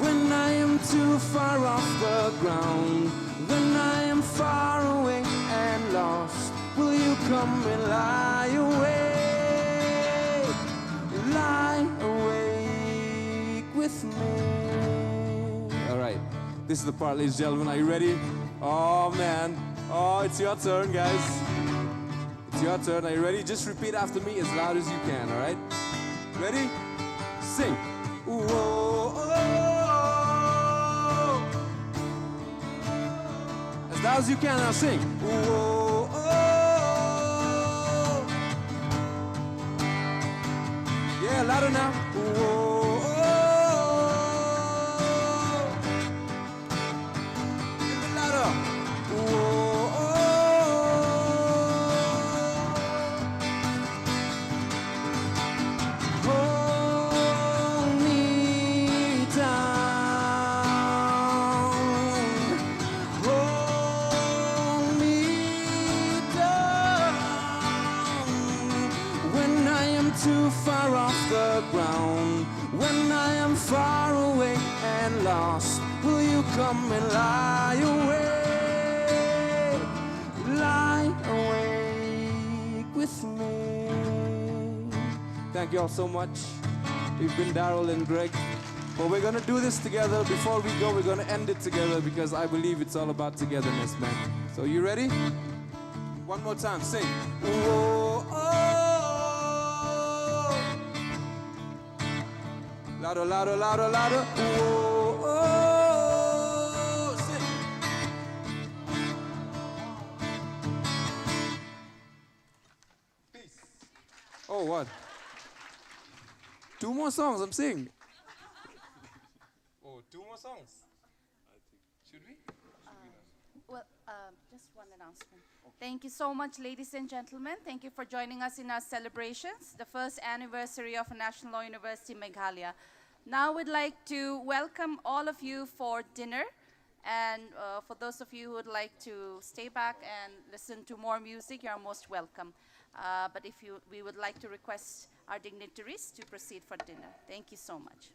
When I am too far off the ground, when I am far away and lost, will you come and lie awake? Lie awake with me. All right. This is the part, ladies and gentlemen. Are you ready? Oh, man. Oh, it's your turn, guys. It's your turn. Are you ready? Just repeat after me as loud as you can, all right? Ready? Sing. Ooh, oh, oh. As loud as you can, now sing. Ooh, oh, oh. Yeah, louder now. Ooh, oh, oh. A bit louder. Ooh, oh, oh. Hold me down. Hold me down. When I am too far off the ground, when I am far away and lost, will you come and lie awake? Lie awake with me. Thank you all so much. We've been Daryl and Greg. But we're gonna do this together. Before we go, we're gonna end it together because I believe it's all about togetherness, man. So you ready? One more time, sing. Whoa, oh. Louder, louder, louder, louder. Whoa, oh, sing. Peace. Oh, what? 2 more songs, I'm saying. Oh, 2 more songs. Should we? Well, just one announcement. Thank you so much, ladies and gentlemen. Thank you for joining us in our celebrations, the first anniversary of National Law University Meghalaya. Now we'd like to welcome all of you for dinner. And for those of you who would like to stay back and listen to more music, you're most welcome. But we would like to request our dignitaries to proceed for dinner. Thank you so much.